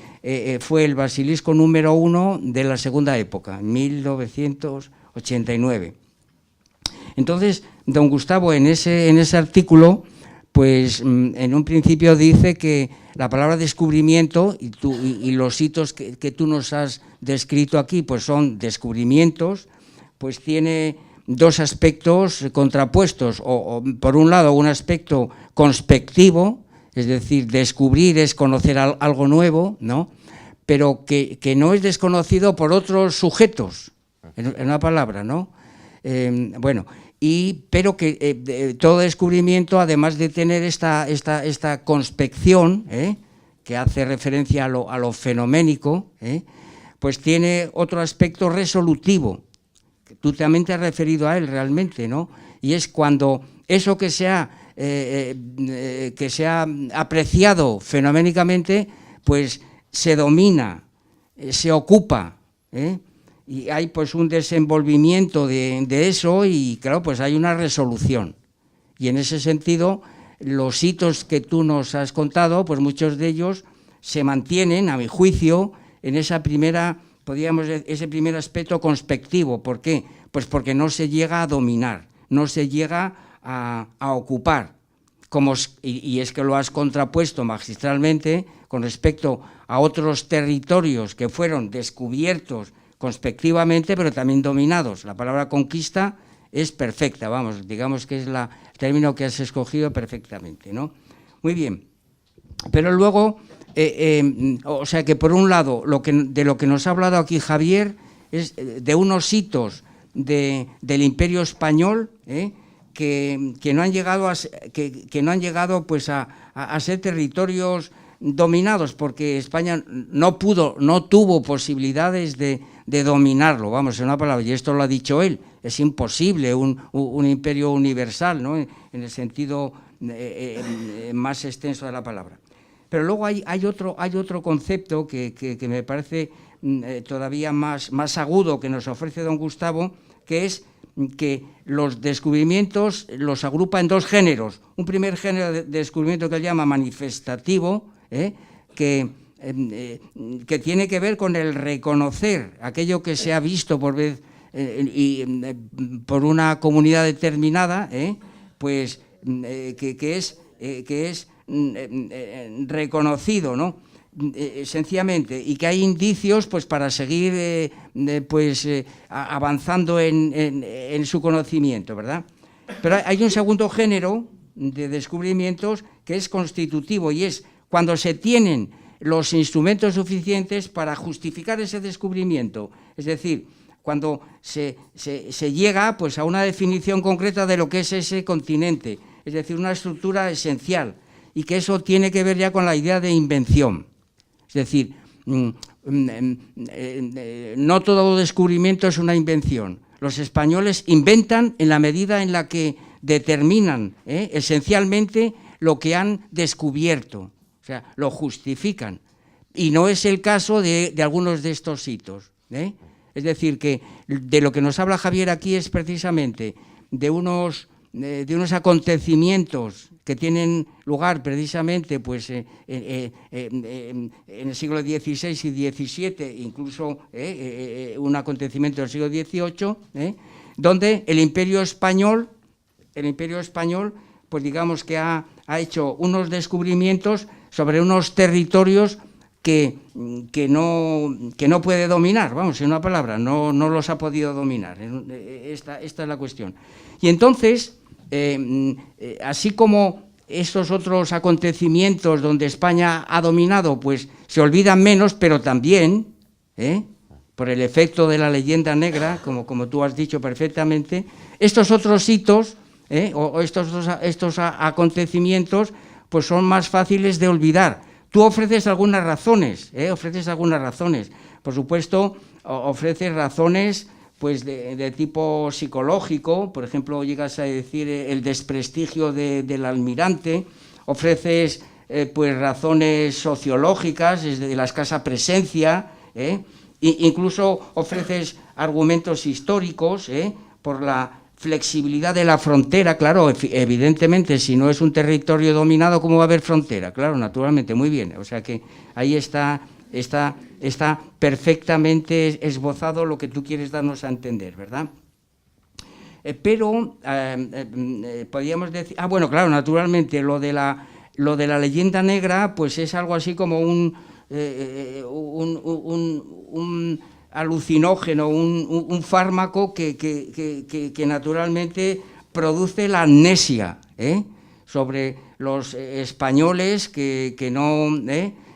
fue el basilisco número 1 de la segunda época, 1989. Entonces, don Gustavo, en ese artículo, pues en un principio dice que la palabra descubrimiento y los hitos que tú nos has descrito aquí, pues son descubrimientos, pues tiene dos aspectos contrapuestos, o por un lado un aspecto conspectivo, es decir, descubrir es conocer algo nuevo, ¿no?, pero que no es desconocido por otros sujetos, en una palabra, ¿no? Bueno, pero que todo descubrimiento, además de tener esta conspección, que hace referencia a lo fenoménico, pues tiene otro aspecto resolutivo, que tú también te has referido a él realmente, ¿no? Y es cuando eso que se ha apreciado fenoménicamente, pues se domina, se ocupa, y hay pues un desenvolvimiento de eso, y claro, pues hay una resolución. Y en ese sentido, los hitos que tú nos has contado, pues muchos de ellos se mantienen, a mi juicio, en ese primer aspecto conspectivo. ¿Por qué? Pues porque no se llega a dominar, no se llega a ocupar, y es que lo has contrapuesto magistralmente con respecto a otros territorios que fueron descubiertos conspectivamente, pero también dominados. La palabra conquista es perfecta, vamos, digamos que es el término que has escogido perfectamente, ¿no? Muy bien. Pero luego, o sea que por un lado, de lo que nos ha hablado aquí Javier es de unos hitos del Imperio Español, que no han llegado pues a ser territorios dominados, porque España no tuvo posibilidades de dominarlo, vamos, en una palabra, y esto lo ha dicho él, es imposible un imperio universal, ¿no?, en el sentido más extenso de la palabra. Pero luego hay otro concepto que me parece todavía más agudo, que nos ofrece don Gustavo, que es que los descubrimientos los agrupa en dos géneros. Un primer género de descubrimiento que él llama manifestativo, que tiene que ver con el reconocer aquello que se ha visto por una comunidad determinada, pues que es reconocido, ¿no?, sencillamente, y que hay indicios pues para seguir avanzando en su conocimiento, ¿verdad? Pero hay un segundo género de descubrimientos que es constitutivo, y es cuando se tienen los instrumentos suficientes para justificar ese descubrimiento, es decir, cuando se llega pues a una definición concreta de lo que es ese continente, es decir, una estructura esencial, y que eso tiene que ver ya con la idea de invención. Es decir, no todo descubrimiento es una invención. Los españoles inventan en la medida en la que determinan esencialmente lo que han descubierto, o sea, lo justifican. Y no es el caso de algunos de estos hitos. Es decir, que de lo que nos habla Javier aquí es precisamente de unos acontecimientos que tienen lugar precisamente pues, en el siglo XVI y XVII, incluso un acontecimiento del siglo XVIII, donde el Imperio Español, pues digamos que ha hecho unos descubrimientos sobre unos territorios que no puede dominar, vamos, en una palabra, no los ha podido dominar. Esta es la cuestión. Y entonces, así como estos otros acontecimientos donde España ha dominado, pues se olvidan menos, pero también, por el efecto de la leyenda negra, como tú has dicho perfectamente, estos otros hitos o estos acontecimientos pues son más fáciles de olvidar. Tú ofreces algunas razones, por supuesto, ofreces razones pues de tipo psicológico, por ejemplo, llegas a decir el desprestigio del almirante, ofreces pues razones sociológicas, desde la escasa presencia, incluso ofreces argumentos históricos, por la flexibilidad de la frontera. Claro, evidentemente, si no es un territorio dominado, ¿cómo va a haber frontera? Claro, naturalmente, muy bien, o sea que ahí está perfectamente esbozado lo que tú quieres darnos a entender, ¿verdad? Pero podríamos decir, bueno, claro, naturalmente lo de la leyenda negra, pues es algo así como un alucinógeno, un fármaco que naturalmente produce la amnesia sobre los españoles que no...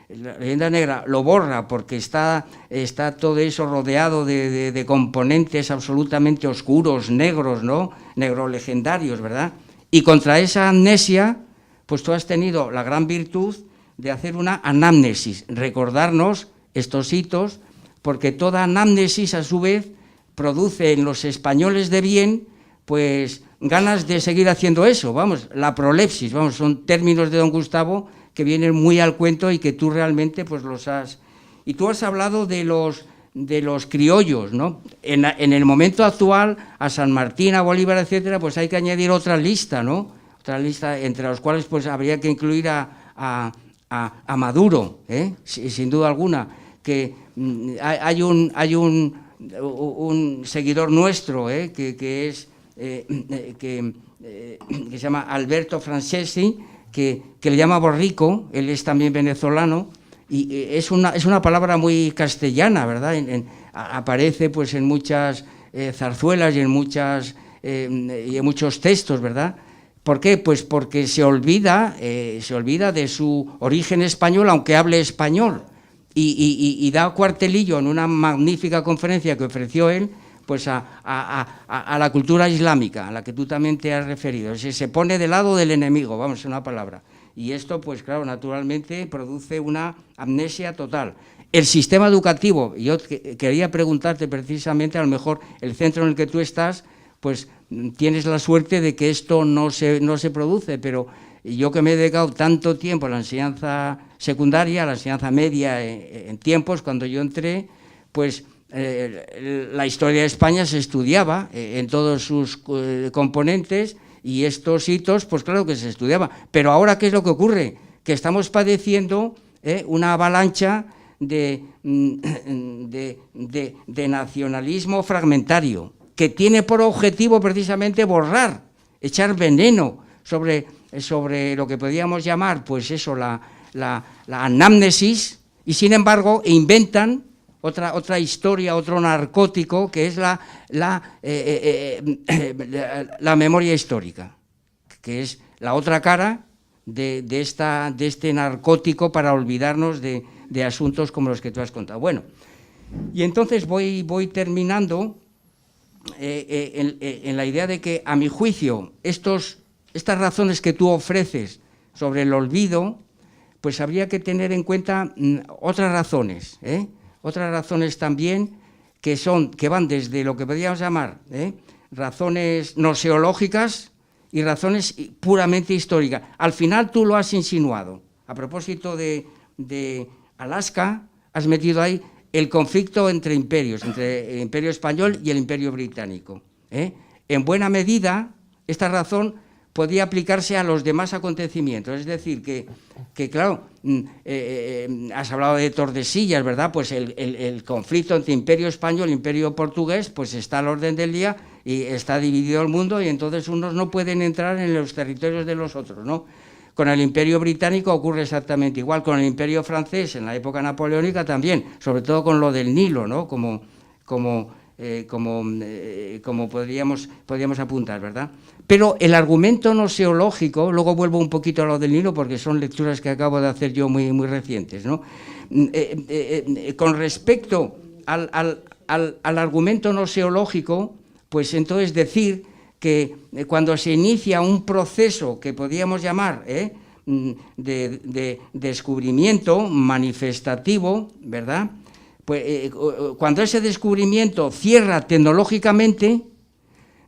La leyenda negra lo borra porque está todo eso rodeado de componentes absolutamente oscuros, negros, ¿no? Negrolegendarios, ¿verdad? Y contra esa amnesia, pues tú has tenido la gran virtud de hacer una anamnesis, recordarnos estos hitos, porque toda anamnesis a su vez produce en los españoles de bien, pues ganas de seguir haciendo eso, vamos, la prolepsis, vamos, son términos de don Gustavo que vienen muy al cuento y que tú realmente pues los has... Y tú has hablado de los criollos, ¿no? En el momento actual, a San Martín, a Bolívar, etcétera, pues hay que añadir otra lista, ¿no? Otra lista entre los cuales pues habría que incluir a Maduro, sin duda alguna, que hay un seguidor nuestro, que se llama Alberto Francesi, que le llama borrico, él es también venezolano, y es una palabra muy castellana, ¿verdad? Aparece pues en muchas zarzuelas y en muchos textos, ¿verdad? ¿Por qué? Pues porque se olvida de su origen español, aunque hable español, y da cuartelillo en una magnífica conferencia que ofreció él, pues a la cultura islámica, a la que tú también te has referido. Se pone del lado del enemigo, vamos, una palabra. Y esto, pues claro, naturalmente produce una amnesia total. El sistema educativo, yo quería preguntarte precisamente, a lo mejor el centro en el que tú estás, pues tienes la suerte de que esto no se produce, pero yo que me he dedicado tanto tiempo a la enseñanza secundaria, a la enseñanza media, en tiempos, cuando yo entré, pues la historia de España se estudiaba en todos sus componentes, y estos hitos, pues claro que se estudiaba. Pero ahora, ¿qué es lo que ocurre? Que estamos padeciendo una avalancha de nacionalismo fragmentario, que tiene por objetivo precisamente borrar, echar veneno sobre lo que podríamos llamar, pues eso, la anamnesis, y sin embargo inventan otra historia, otro narcótico, que es la memoria histórica, que es la otra cara de este narcótico para olvidarnos de asuntos como los que tú has contado. Bueno, y entonces voy terminando en la idea de que, a mi juicio, estas razones que tú ofreces sobre el olvido, pues habría que tener en cuenta otras razones, otras razones también que van desde lo que podríamos llamar razones noseológicas y razones puramente históricas. Al final tú lo has insinuado. A propósito de Alaska, has metido ahí el conflicto entre imperios, entre el Imperio Español y el Imperio Británico. En buena medida, esta razón podía aplicarse a los demás acontecimientos. Es decir, que claro, has hablado de Tordesillas, ¿verdad? Pues el conflicto entre Imperio Español e Imperio Portugués pues está al orden del día y está dividido el mundo, y entonces unos no pueden entrar en los territorios de los otros, ¿no? Con el Imperio Británico ocurre exactamente igual, con el Imperio Francés en la época napoleónica también, sobre todo con lo del Nilo, ¿no? Como podríamos apuntar, ¿verdad? Pero el argumento noseológico, luego vuelvo un poquito a lo del Nilo porque son lecturas que acabo de hacer yo muy recientes, ¿no? Con respecto al argumento noseológico, pues entonces decir que cuando se inicia un proceso que podríamos llamar de descubrimiento manifestativo, ¿verdad? Pues cuando ese descubrimiento cierra tecnológicamente,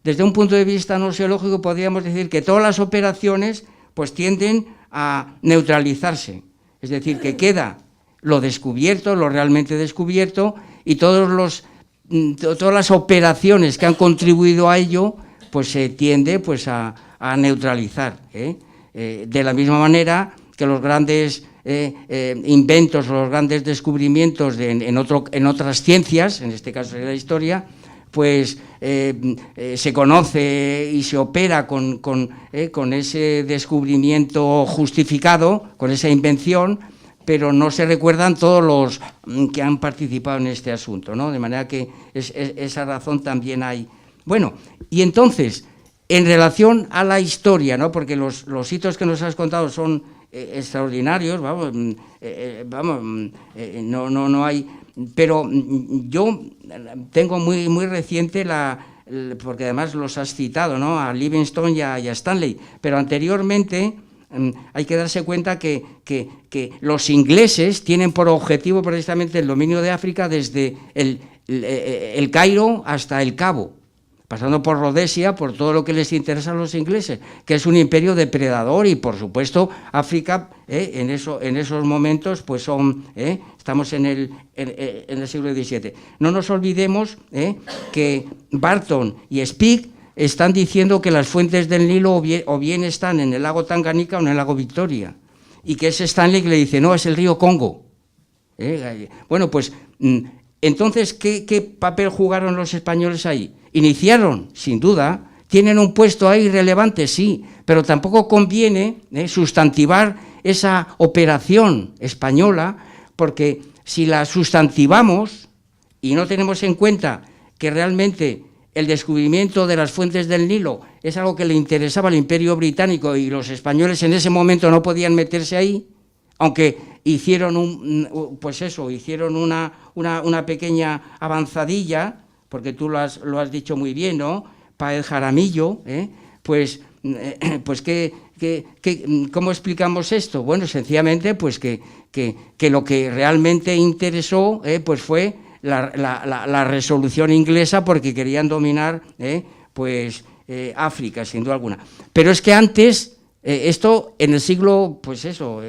desde un punto de vista noseológico podríamos decir que todas las operaciones pues tienden a neutralizarse, es decir, que queda lo descubierto, lo realmente descubierto, y todas las operaciones que han contribuido a ello pues se tiende pues a neutralizar, de la misma manera que los grandes inventos o los grandes descubrimientos en otras ciencias, en este caso de la historia, pues se conoce y se opera con ese descubrimiento justificado, con esa invención, pero no se recuerdan todos los que han participado en este asunto, ¿no? De manera que esa razón también hay. Bueno, y entonces, en relación a la historia, ¿no? Porque los hitos que nos has contado son extraordinarios, no hay. Pero yo tengo muy reciente porque además los has citado, ¿no? A Livingstone y a Stanley, pero anteriormente hay que darse cuenta que los ingleses tienen por objetivo precisamente el dominio de África desde el Cairo hasta el Cabo, pasando por Rodesia, por todo lo que les interesa a los ingleses, que es un imperio depredador, y por supuesto África en esos momentos pues estamos en el siglo XVII. No nos olvidemos que Barton y Speke están diciendo que las fuentes del Nilo o bien están en el lago Tanganica o en el lago Victoria, y que es Stanley que le dice, no, es el río Congo. Bueno, pues entonces, ¿qué papel jugaron los españoles ahí? Iniciaron, sin duda, tienen un puesto ahí relevante, sí, pero tampoco conviene sustantivar esa operación española, porque si la sustantivamos y no tenemos en cuenta que realmente el descubrimiento de las fuentes del Nilo es algo que le interesaba al Imperio Británico y los españoles en ese momento no podían meterse ahí, aunque hicieron una pequeña avanzadilla, porque tú lo has dicho muy bien, ¿no? Páez Jaramillo, pues ¿cómo explicamos esto? Bueno, sencillamente pues que lo que realmente interesó pues fue la resolución inglesa, porque querían dominar África, sin duda alguna. Pero es que antes, esto en el siglo, pues eso,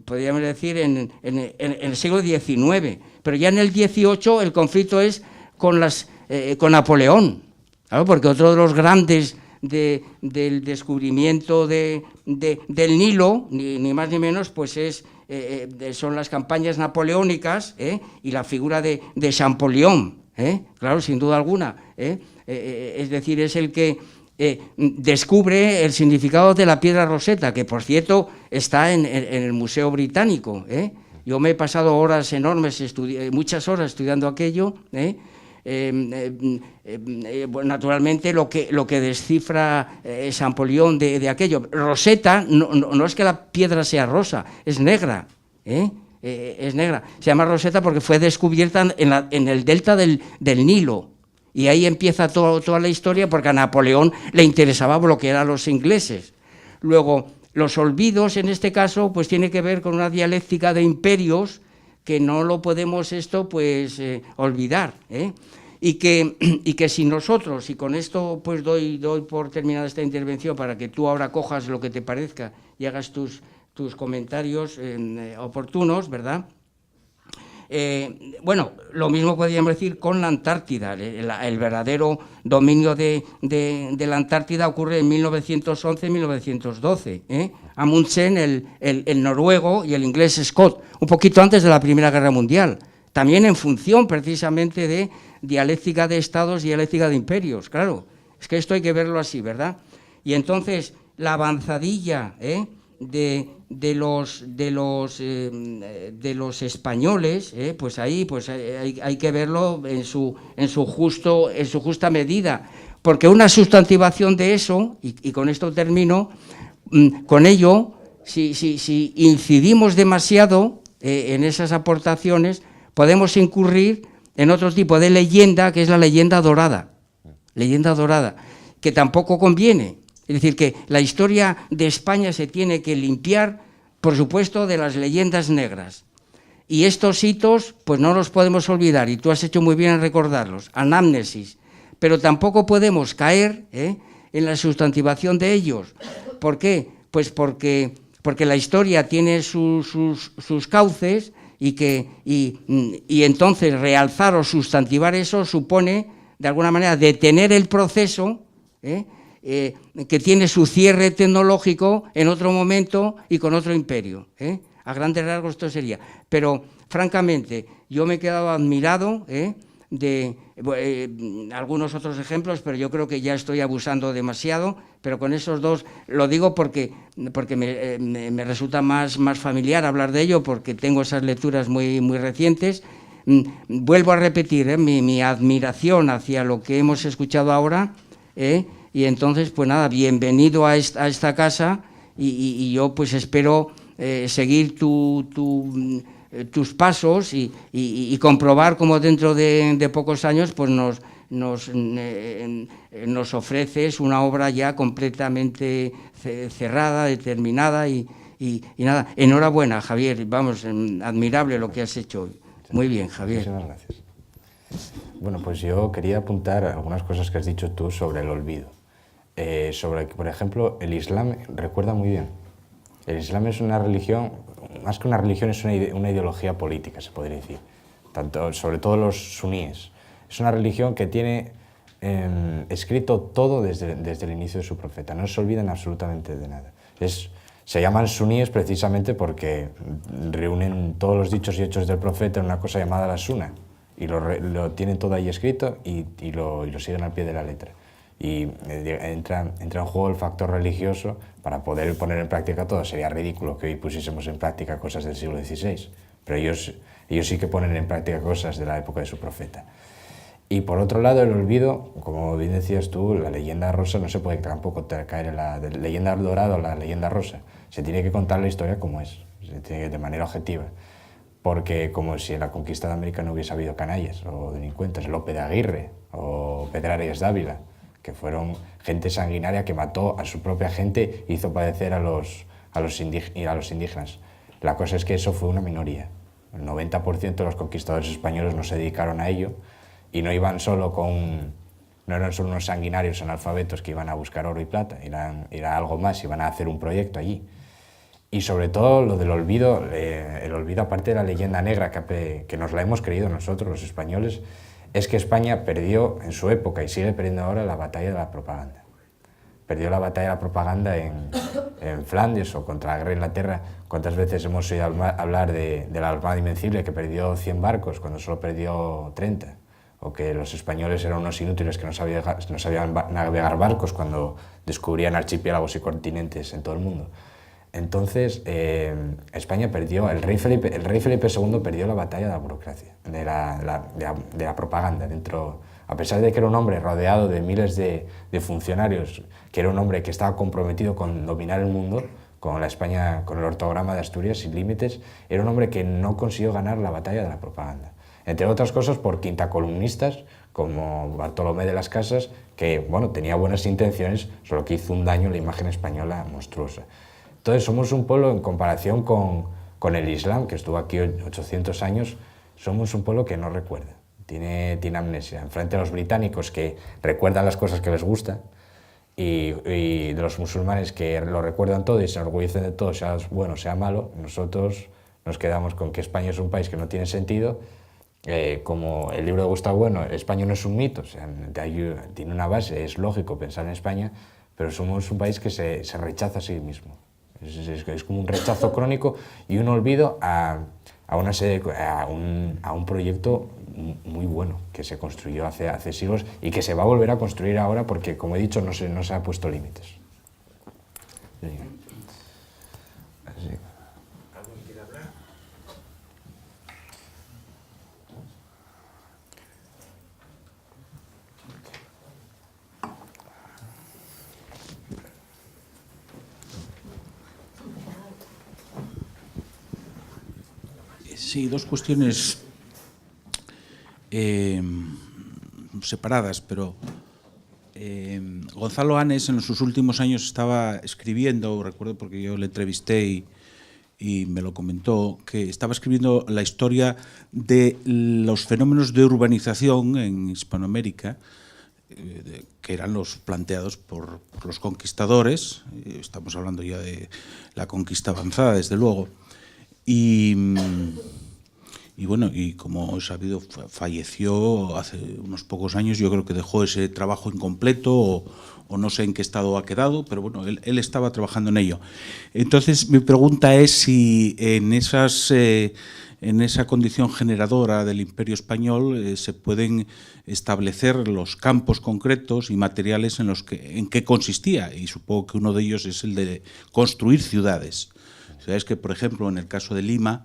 podríamos decir en el siglo XIX, pero ya en el XVIII el conflicto es con Napoleón, ¿claro? Porque otro de los grandes del descubrimiento del Nilo, ni más ni menos, pues son las campañas napoleónicas, y la figura de Champollion, claro, sin duda alguna, es decir, es el que descubre el significado de la piedra roseta, que por cierto está en el Museo Británico. Yo me he pasado horas enormes, muchas horas estudiando aquello. Naturalmente lo que descifra Champollion de aquello. Roseta no es que la piedra sea rosa, es negra. Es negra. Se llama roseta porque fue descubierta en el delta del Nilo. Y ahí empieza toda la historia, porque a Napoleón le interesaba bloquear a los ingleses. Luego, los olvidos, en este caso, pues tiene que ver con una dialéctica de imperios que no lo podemos olvidar, y que si nosotros, y con esto pues doy por terminada esta intervención para que tú ahora cojas lo que te parezca y hagas tus comentarios oportunos, ¿verdad? Bueno, lo mismo podríamos decir con la Antártida. El verdadero dominio de la Antártida ocurre en 1911-1912. Amundsen, el noruego, y el inglés Scott, un poquito antes de la Primera Guerra Mundial, también en función precisamente de dialéctica de estados, dialéctica de imperios, claro. Es que esto hay que verlo así, ¿verdad? Y entonces la avanzadilla de los españoles, pues ahí hay que verlo en su justa medida, porque una sustantivación de eso, y con esto termino, con ello, si incidimos demasiado en esas aportaciones, podemos incurrir en otro tipo de leyenda, que es la leyenda dorada, que tampoco conviene. Es decir, que la historia de España se tiene que limpiar, por supuesto, de las leyendas negras. Y estos hitos, pues no los podemos olvidar, y tú has hecho muy bien en recordarlos, anamnesis. Pero tampoco podemos caer en la sustantivación de ellos. ¿Por qué? Pues porque la historia tiene sus cauces, y entonces realzar o sustantivar eso supone, de alguna manera, detener el proceso, que tiene su cierre tecnológico en otro momento y con otro imperio. A grandes rasgos esto sería. Pero, francamente, yo me he quedado admirado de algunos otros ejemplos, pero yo creo que ya estoy abusando demasiado, pero con esos dos lo digo porque me resulta más familiar hablar de ello, porque tengo esas lecturas muy recientes. Vuelvo a repetir mi admiración hacia lo que hemos escuchado ahora, y entonces, pues nada, bienvenido a esta casa, y yo pues espero seguir tus pasos y comprobar cómo dentro de pocos años pues nos ofreces una obra ya completamente cerrada, determinada, y nada, enhorabuena, Javier, vamos, admirable lo que has hecho hoy. Muy bien, Javier. Muchísimas gracias. Bueno, pues yo quería apuntar algunas cosas que has dicho tú sobre el olvido. Sobre, por ejemplo, el Islam recuerda muy bien. El Islam es una religión, más que una religión, es una ideología política, se podría decir. Sobre todo los suníes. Es una religión que tiene escrito todo desde el inicio de su profeta. No se olvidan absolutamente de nada. Se llaman suníes precisamente porque reúnen todos los dichos y hechos del profeta en una cosa llamada la Suna. Y lo tienen todo ahí escrito y lo siguen al pie de la letra. Y entra en juego el factor religioso para poder poner en práctica todo. Sería ridículo que hoy pusiésemos en práctica cosas del siglo XVI, pero ellos sí que ponen en práctica cosas de la época de su profeta. Y por otro lado, el olvido, como bien decías tú, la leyenda rosa no se puede tampoco caer en la leyenda dorada o la leyenda rosa. Se tiene que contar la historia como es, de manera objetiva. porque como si en la conquista de América no hubiese habido canallas o delincuentes, Lope de Aguirre o Pedrarias Dávila, que fueron gente sanguinaria que mató a su propia gente e hizo padecer a los indígenas. La cosa es que eso fue una minoría. El 90% de los conquistadores españoles no se dedicaron a ello y no eran solo unos sanguinarios analfabetos que iban a buscar oro y plata, era algo más, iban a hacer un proyecto allí. Y sobre todo lo del olvido, el olvido aparte de la leyenda negra que nos la hemos creído nosotros los españoles, es que España perdió en su época y sigue perdiendo ahora la batalla de la propaganda. Perdió la batalla de la propaganda en Flandes o contra la guerra de Inglaterra. ¿Cuántas veces hemos oído hablar de la Armada Invencible que perdió 100 barcos cuando solo perdió 30? O que los españoles eran unos inútiles que no sabían navegar barcos cuando descubrían archipiélagos y continentes en todo el mundo. Entonces, España perdió, el rey Felipe II perdió la batalla de la burocracia, de la propaganda. A pesar de que era un hombre rodeado de miles de funcionarios, que era un hombre que estaba comprometido con dominar el mundo, con la España, con el ortograma de Asturias sin límites, era un hombre que no consiguió ganar la batalla de la propaganda. Entre otras cosas por quintacolumnistas como Bartolomé de las Casas, que bueno, tenía buenas intenciones, solo que hizo un daño a la imagen española monstruosa. Entonces somos un pueblo, en comparación con el Islam, que estuvo aquí 800 años, somos un pueblo que no recuerda, tiene amnesia. Enfrente a los británicos, que recuerdan las cosas que les gustan, y de los musulmanes, que lo recuerdan todo y se enorgullecen de todo, sea bueno, sea malo, nosotros nos quedamos con que España es un país que no tiene sentido. Como el libro de Gustavo Bueno, España no es un mito, o sea, tiene una base, es lógico pensar en España, pero somos un país que se rechaza a sí mismo. Es como un rechazo crónico y un olvido a un proyecto muy bueno que se construyó hace siglos y que se va a volver a construir ahora porque, como he dicho, no se ha puesto límites. Sí. ¿Alguien quiere hablar? Sí, dos cuestiones separadas, pero Gonzalo Anes en sus últimos años estaba escribiendo, recuerdo porque yo le entrevisté y me lo comentó, que estaba escribiendo la historia de los fenómenos de urbanización en Hispanoamérica, que eran los planteados por los conquistadores. Estamos hablando ya de la conquista avanzada, desde luego. Y bueno, y como he sabido, falleció hace unos pocos años. Yo creo que dejó ese trabajo incompleto o no sé en qué estado ha quedado, pero bueno, él estaba trabajando en ello. Entonces, mi pregunta es si en esa condición generadora del Imperio Español se pueden establecer los campos concretos y materiales en qué consistía, y supongo que uno de ellos es el de construir ciudades. Ciudades que, por ejemplo, en el caso de Lima,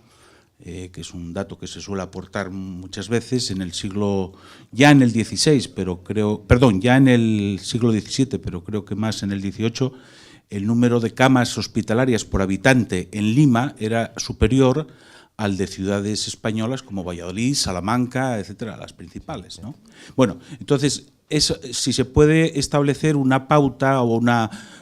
que es un dato que se suele aportar muchas veces, ya en el XVI, ya en el siglo XVII, pero creo que más en el XVIII, el número de camas hospitalarias por habitante en Lima era superior al de ciudades españolas como Valladolid, Salamanca, etcétera, las principales, ¿no? Bueno, entonces, si se puede establecer una pauta o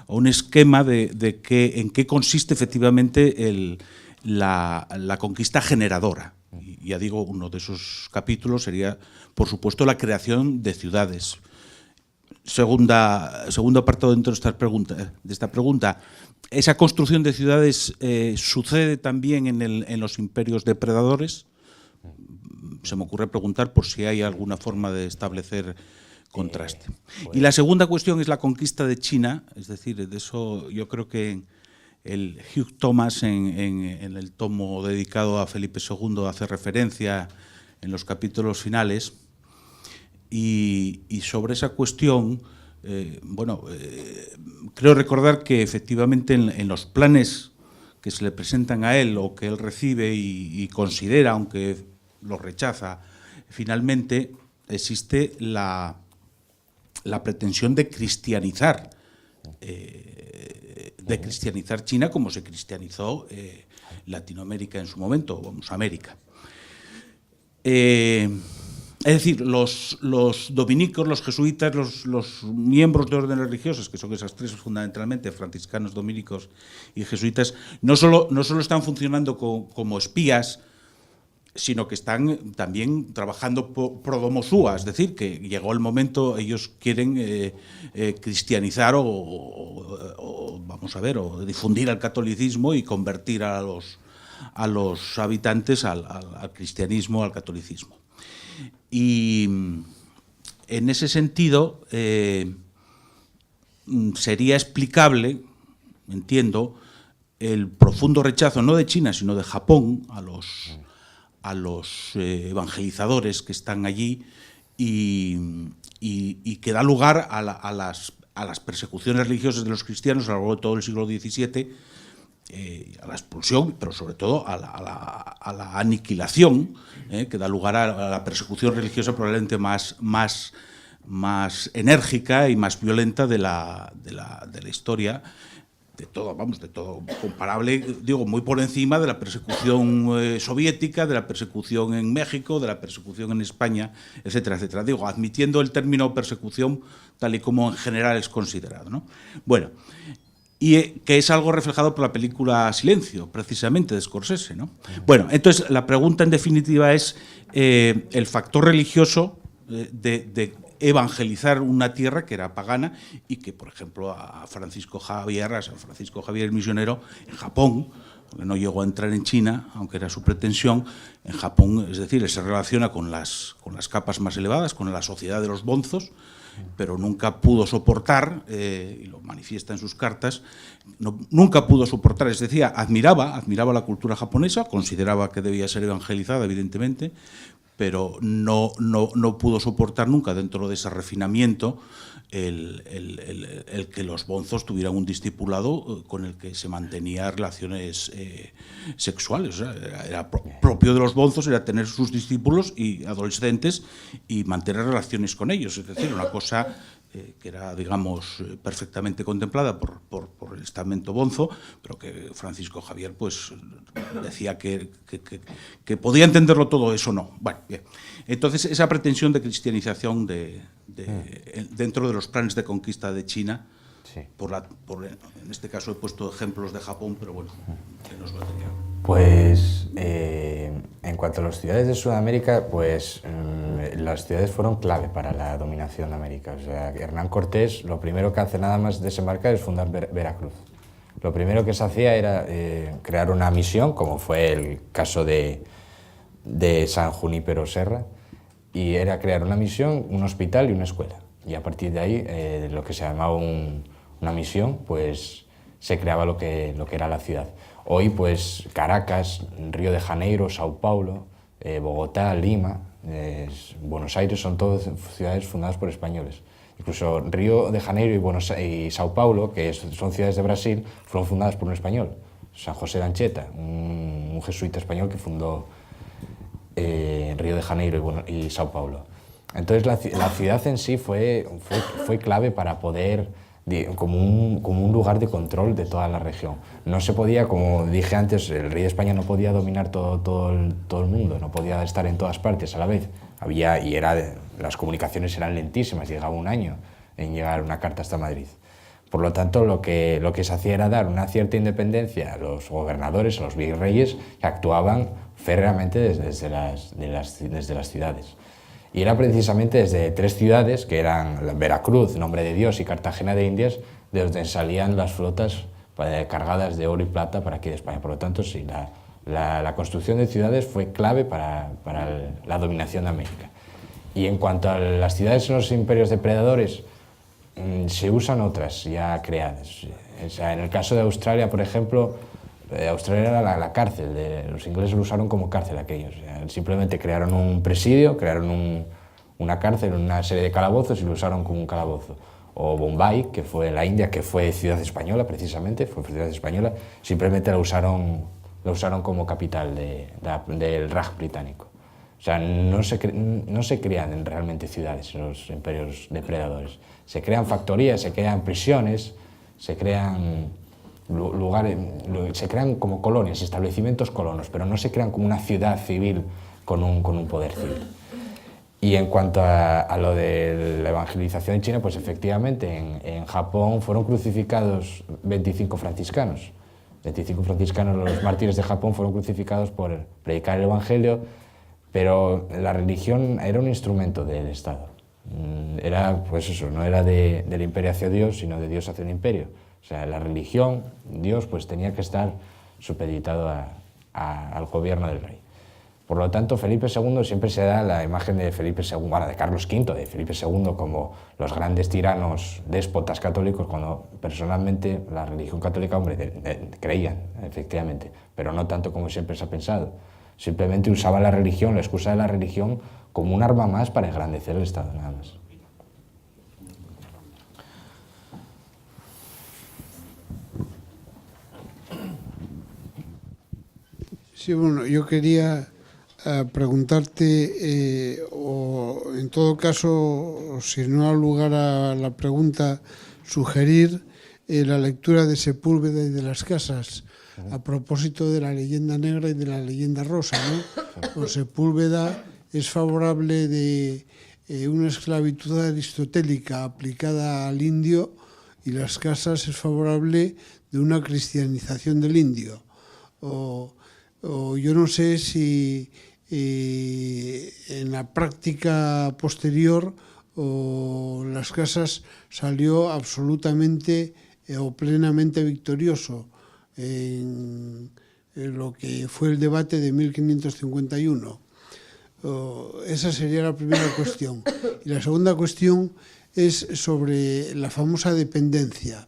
un esquema de en qué consiste efectivamente la conquista generadora. Y ya digo, uno de esos capítulos sería, por supuesto, la creación de ciudades. Segundo apartado dentro de esta pregunta, ¿esa construcción de ciudades sucede también en los imperios depredadores? Se me ocurre preguntar por si hay alguna forma de establecer contraste. Y la segunda cuestión es la conquista de China, es decir, de eso yo creo que el Hugh Thomas en el tomo dedicado a Felipe II hace referencia en los capítulos finales, y sobre esa cuestión, creo recordar que efectivamente en los planes que se le presentan a él o que él recibe y considera, aunque los rechaza, finalmente existe la pretensión de cristianizar China como se cristianizó Latinoamérica en su momento, América. es decir, los dominicos, los jesuitas, los miembros de órdenes religiosas, que son esas tres fundamentalmente, franciscanos, dominicos y jesuitas, no solo están funcionando como espías, sino que están también trabajando pro domo sua, es decir, que llegó el momento, ellos quieren cristianizar o vamos a ver, o difundir el catolicismo y convertir a los habitantes al cristianismo, al catolicismo. Y en ese sentido sería explicable, entiendo, el profundo rechazo no de China, sino de Japón a los evangelizadores que están allí y que da lugar a las persecuciones religiosas de los cristianos a lo largo de todo el siglo XVII, a la expulsión, pero sobre todo a la aniquilación, que da lugar a la persecución religiosa probablemente más enérgica y más violenta de la historia. De todo comparable, digo, muy por encima de la persecución soviética, de la persecución en México, de la persecución en España, etcétera, etcétera. Digo, admitiendo el término persecución tal y como en general es considerado, ¿no? Bueno, y que es algo reflejado por la película Silencio, precisamente, de Scorsese, ¿no? Bueno, entonces la pregunta en definitiva es el factor religioso de evangelizar una tierra que era pagana y que, por ejemplo, a San Francisco Javier el misionero, en Japón, porque no llegó a entrar en China, aunque era su pretensión, en Japón, es decir, él se relaciona con las capas más elevadas, con la sociedad de los bonzos, pero nunca pudo soportar, y lo manifiesta en sus cartas, nunca pudo soportar, es decir, admiraba la cultura japonesa, consideraba que debía ser evangelizada, evidentemente, pero no pudo soportar nunca, dentro de ese refinamiento, el que los bonzos tuvieran un discipulado con el que se mantenía relaciones sexuales. O sea, era propio de los bonzos, era tener sus discípulos y adolescentes y mantener relaciones con ellos. Es decir, una cosa que era, digamos, perfectamente contemplada por el estamento bonzo, pero que Francisco Javier pues decía que podía entenderlo todo, eso no. Bueno, bien. Entonces, esa pretensión de cristianización dentro de los planes de conquista de China, sí. En este caso he puesto ejemplos de Japón, pero bueno, que nos va a tener. Pues en cuanto a las ciudades de Sudamérica, pues las ciudades fueron clave para la dominación de América. O sea, Hernán Cortés lo primero que hace nada más desembarcar es fundar Veracruz. Lo primero que se hacía era crear una misión, como fue el caso de San Junípero Serra, y era crear una misión, un hospital y una escuela. Y a partir de ahí, lo que se llamaba una misión, pues se creaba lo que era la ciudad. Hoy, pues, Caracas, Río de Janeiro, Sao Paulo, Bogotá, Lima, Buenos Aires, son todas ciudades fundadas por españoles. Incluso Río de Janeiro y Sao Paulo, que son ciudades de Brasil, fueron fundadas por un español, San José de Anchieta, un jesuita español que fundó Río de Janeiro y Sao Paulo. Entonces, la ciudad en sí fue clave para poder, como un lugar de control de toda la región. No se podía, como dije antes, el rey de España no podía dominar todo el mundo, no podía estar en todas partes a la vez. Las comunicaciones eran lentísimas, llegaba un año en llegar una carta hasta Madrid. Por lo tanto, lo que se hacía era dar una cierta independencia a los gobernadores, a los virreyes, que actuaban férreamente desde las ciudades. Y era precisamente desde tres ciudades, que eran Veracruz, Nombre de Dios, y Cartagena de Indias, de donde salían las flotas cargadas de oro y plata para aquí de España. Por lo tanto, sí, la construcción de ciudades fue clave para la dominación de América. Y en cuanto a las ciudades en los imperios depredadores, se usan otras ya creadas. O sea, en el caso de Australia, por ejemplo, Australia era la cárcel, los ingleses lo usaron como cárcel aquellos. O sea, simplemente crearon un presidio, crearon una cárcel, una serie de calabozos y lo usaron como un calabozo. O Bombay, que fue la India, que fue ciudad española precisamente, fue ciudad española, simplemente la usaron como capital del Raj británico. O sea, no se crean realmente ciudades en los imperios depredadores. Se crean factorías, se crean prisiones, se crean lugares, se crean como colonias, establecimientos colonos, pero no se crean como una ciudad civil con un poder civil. Y en cuanto a lo de la evangelización en China, pues efectivamente en Japón fueron crucificados 25 franciscanos. 25 franciscanos, los mártires de Japón, fueron crucificados por predicar el Evangelio, pero la religión era un instrumento del Estado. Era, pues eso, no era del imperio hacia Dios, sino de Dios hacia el imperio. O sea, la religión, Dios, pues tenía que estar supeditado al gobierno del rey. Por lo tanto, Felipe II siempre se da la imagen de Felipe II, bueno, de Carlos V, de Felipe II como los grandes tiranos, déspotas católicos, cuando personalmente la religión católica, hombre, creían, efectivamente, pero no tanto como siempre se ha pensado. Simplemente usaban la religión, la excusa de la religión, como un arma más para engrandecer el Estado, nada más. Sí, bueno, yo quería preguntarte, o en todo caso, si no ha lugar a la pregunta, sugerir la lectura de Sepúlveda y de las Casas, a propósito de la leyenda negra y de la leyenda rosa, ¿no? O Sepúlveda es favorable de una esclavitud aristotélica aplicada al indio, y Las Casas es favorable de una cristianización del indio. O yo no sé si en la práctica posterior Las Casas salió absolutamente o plenamente victorioso en lo que fue el debate de 1551. Esa sería la primera cuestión. Y la segunda cuestión es sobre la famosa dependencia.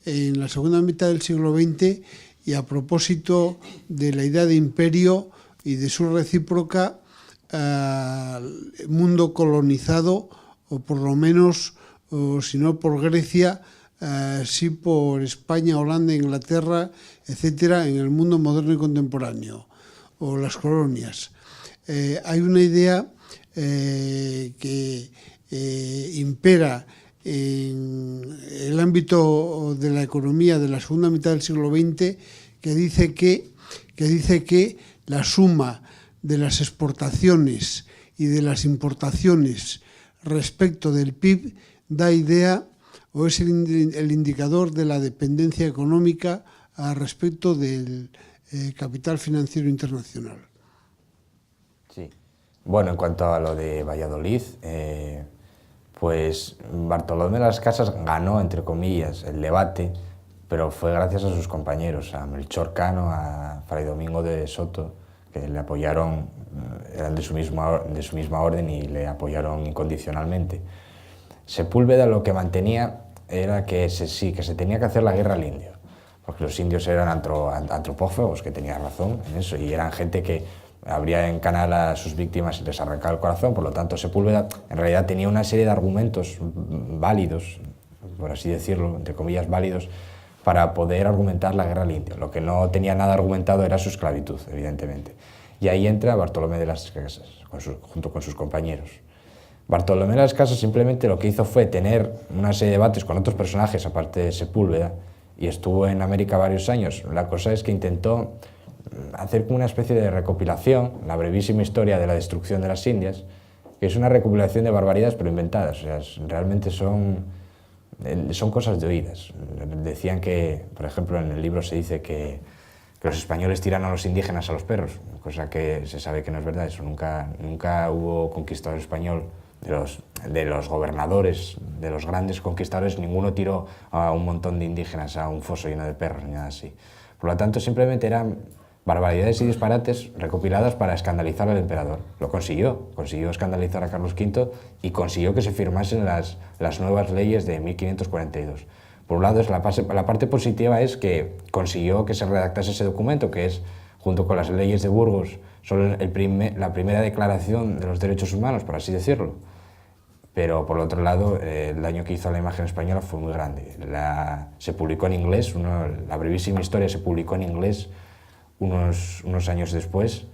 En la segunda mitad del siglo XX, y a propósito de la idea de imperio y de su recíproca, mundo colonizado, o por lo menos, si no por Grecia, sí por España, Holanda, Inglaterra, etcétera, en el mundo moderno y contemporáneo, o las colonias. Hay una idea que impera en el ámbito de la economía de la segunda mitad del siglo XX, que dice que la suma de las exportaciones y de las importaciones respecto del PIB da idea, o es el indicador de la dependencia económica respecto del capital financiero internacional. Sí. Bueno, en cuanto a lo de Valladolid, pues Bartolomé de las Casas ganó, entre comillas, el debate, pero fue gracias a sus compañeros, a Melchor Cano, a Fray Domingo de Soto, que le apoyaron, eran de su misma orden y le apoyaron incondicionalmente. Sepúlveda lo que mantenía era que se tenía que hacer la guerra al indio, porque los indios eran antropófagos, que tenían razón en eso, y eran gente que abría en canal a sus víctimas y les arrancaba el corazón. Por lo tanto, Sepúlveda en realidad tenía una serie de argumentos válidos, por así decirlo, entre comillas válidos, para poder argumentar la guerra al indio. Lo que no tenía nada argumentado era su esclavitud, evidentemente. Y ahí entra Bartolomé de las Casas, junto con sus compañeros. Bartolomé de las Casas simplemente lo que hizo fue tener una serie de debates con otros personajes, aparte de Sepúlveda, y estuvo en América varios años. La cosa es que intentó hacer como una especie de recopilación, la brevísima historia de la destrucción de las Indias, que es una recopilación de barbaridades pero inventadas. O sea, realmente son cosas de oídas. Decían que, por ejemplo, en el libro se dice que los españoles tiran a los indígenas a los perros, cosa que se sabe que no es verdad. Eso nunca hubo conquistador español. De los gobernadores, de los grandes conquistadores, ninguno tiró a un montón de indígenas a un foso lleno de perros, ni nada así. Por lo tanto, simplemente eran barbaridades y disparates recopiladas para escandalizar al emperador. Lo consiguió escandalizar a Carlos V y consiguió que se firmasen las nuevas leyes de 1542. Por un lado, la parte positiva es que consiguió que se redactase ese documento, que es, junto con las leyes de Burgos, son la primera declaración de los derechos humanos, por así decirlo. Pero, por otro lado, el daño que hizo a la imagen española fue muy grande. Se publicó en inglés, la brevísima historia se publicó en inglés unos años después,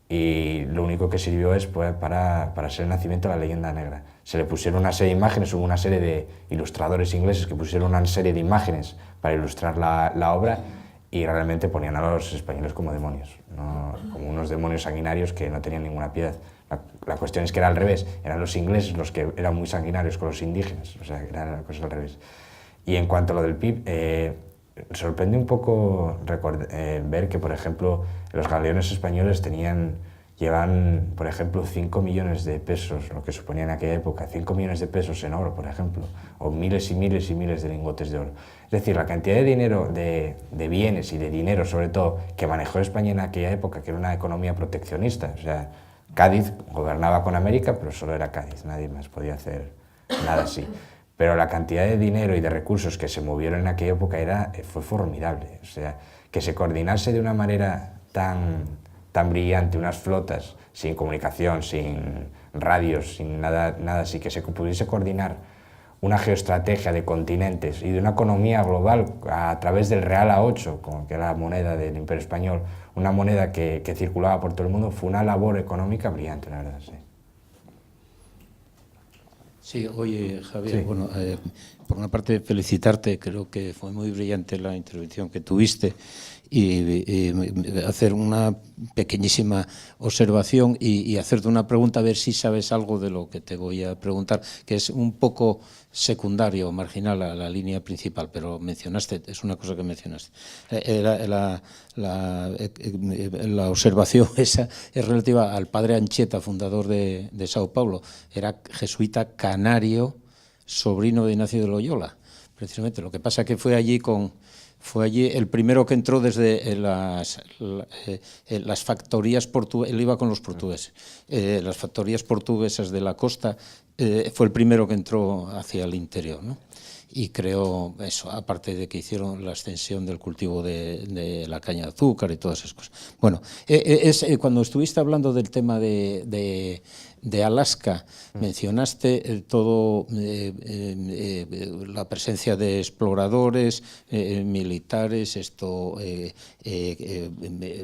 y lo único que sirvió fue para ser el nacimiento de la leyenda negra. Se le pusieron una serie de imágenes, hubo una serie de ilustradores ingleses que pusieron una serie de imágenes para ilustrar la obra, y realmente ponían a los españoles como demonios, ¿no? Como unos demonios sanguinarios que no tenían ninguna piedad. La cuestión es que era al revés, eran los ingleses los que eran muy sanguinarios con los indígenas, o sea, era la cosa al revés. Y en cuanto a lo del PIB, sorprende un poco ver que, por ejemplo, los galeones españoles llevan, por ejemplo, 5 millones de pesos, lo que suponía en aquella época, 5 millones de pesos en oro, por ejemplo, o miles y miles y miles de lingotes de oro. Es decir, la cantidad de dinero, de bienes y de dinero, sobre todo, que manejó España en aquella época, que era una economía proteccionista. O sea, Cádiz gobernaba con América, pero solo era Cádiz, nadie más podía hacer nada así. Pero la cantidad de dinero y de recursos que se movieron en aquella época fue formidable. O sea, que se coordinase de una manera tan brillante unas flotas, sin comunicación, sin radios, sin nada así, que se pudiese coordinar una geoestrategia de continentes y de una economía global a través del Real A8, como que era la moneda del Imperio Español, una moneda que circulaba por todo el mundo, fue una labor económica brillante, la verdad, sí. Sí, oye, Javier, Sí. bueno, por una parte felicitarte, creo que fue muy brillante la intervención que tuviste y hacer una pequeñísima observación y hacerte una pregunta, a ver si sabes algo de lo que te voy a preguntar, que es un poco secundario, marginal a la línea principal, pero mencionaste, es una cosa que mencionaste. La observación esa es relativa al padre Anchieta, fundador de Sao Paulo. Era jesuita canario, sobrino de Ignacio de Loyola, precisamente. Lo que pasa es que fue allí el primero que entró desde las factorías portuguesas, él iba con los portugueses, las factorías portuguesas de la costa, fue el primero que entró hacia el interior, ¿no? Y creo eso, aparte de que hicieron la extensión del cultivo de la caña de azúcar y todas esas cosas. Bueno, cuando estuviste hablando del tema de Alaska, mencionaste la presencia de exploradores, militares,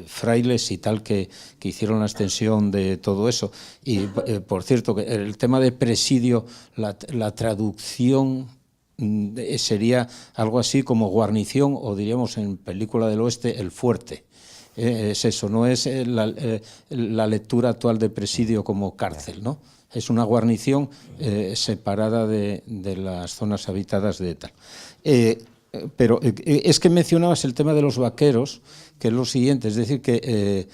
frailes y tal, que hicieron la extensión de todo eso. Y, por cierto, que el tema de presidio, la traducción sería algo así como guarnición, o diríamos en película del oeste, el fuerte. Es eso, no es la lectura actual de presidio como cárcel, ¿no? Es una guarnición separada de las zonas habitadas de tal. Pero es que mencionabas el tema de los vaqueros, que es lo siguiente, es decir, que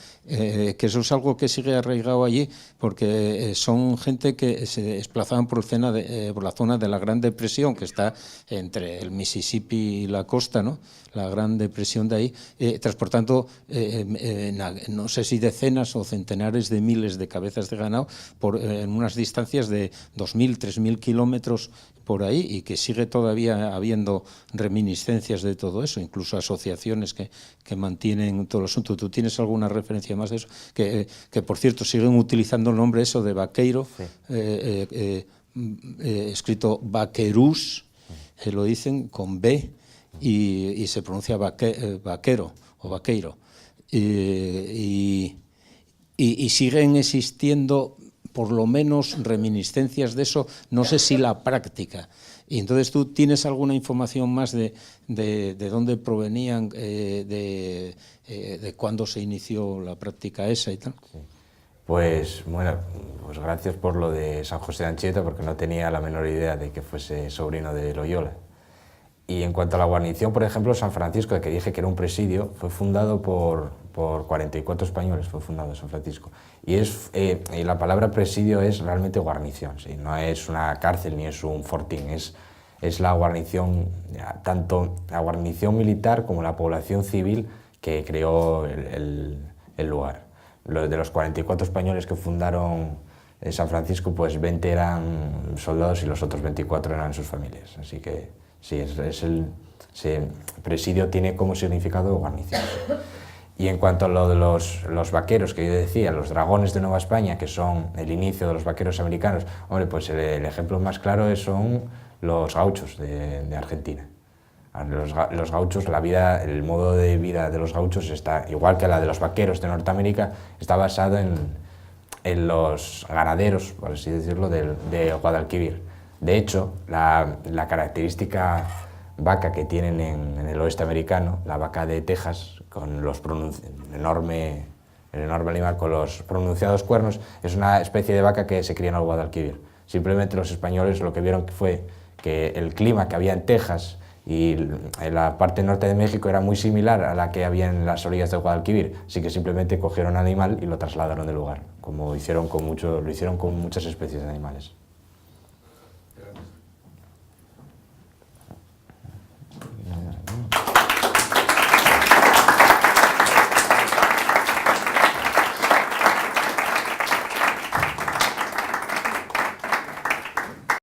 eso es algo que sigue arraigado allí, porque son gente que se desplazaban por la zona de la Gran Depresión, que está entre el Mississippi y la costa, ¿no? La Gran Depresión de ahí, transportando, no sé si decenas o centenares de miles de cabezas de ganado en unas distancias de 2.000, 3.000 kilómetros por ahí, y que sigue todavía habiendo reminiscencias de todo eso, incluso asociaciones que mantienen todo el asunto. ¿Tú tienes alguna referencia más de eso? Que por cierto, siguen utilizando el nombre eso de vaqueiro, sí. Escrito vaquerús, lo dicen con B, y se pronuncia vaquero o vaqueiro. Y siguen existiendo por lo menos reminiscencias de eso, no sé si la práctica. Y entonces, ¿tú tienes alguna información más de dónde provenían, de cuándo se inició la práctica esa y tal? Sí. Pues bueno, pues gracias por lo de San José de Anchieta, porque no tenía la menor idea de que fuese sobrino de Loyola. Y en cuanto a la guarnición, por ejemplo, San Francisco, que dije que era un presidio, fue fundado por 44 españoles, fue fundado San Francisco. Y la palabra presidio es realmente guarnición, ¿sí? No es una cárcel ni es un fortín, es la guarnición, tanto la guarnición militar como la población civil que creó el lugar. De los 44 españoles que fundaron San Francisco, pues 20 eran soldados y los otros 24 eran sus familias. Así que sí, presidio tiene como significado guarnición. Y en cuanto a lo de los vaqueros que yo decía, los dragones de Nueva España, que son el inicio de los vaqueros americanos, hombre, pues el ejemplo más claro son los gauchos de Argentina. Los gauchos, el modo de vida de los gauchos está, igual que la de los vaqueros de Norteamérica, está basado en los ganaderos, por así decirlo, de Guadalquivir. De hecho, la característica vaca que tienen en el oeste americano, la vaca de Texas, con el enorme animal con los pronunciados cuernos, es una especie de vaca que se cría en el Guadalquivir. Simplemente los españoles lo que vieron fue que el clima que había en Texas y en la parte norte de México era muy similar a la que había en las orillas del Guadalquivir, así que simplemente cogieron animal y lo trasladaron del lugar, como lo hicieron con muchas especies de animales.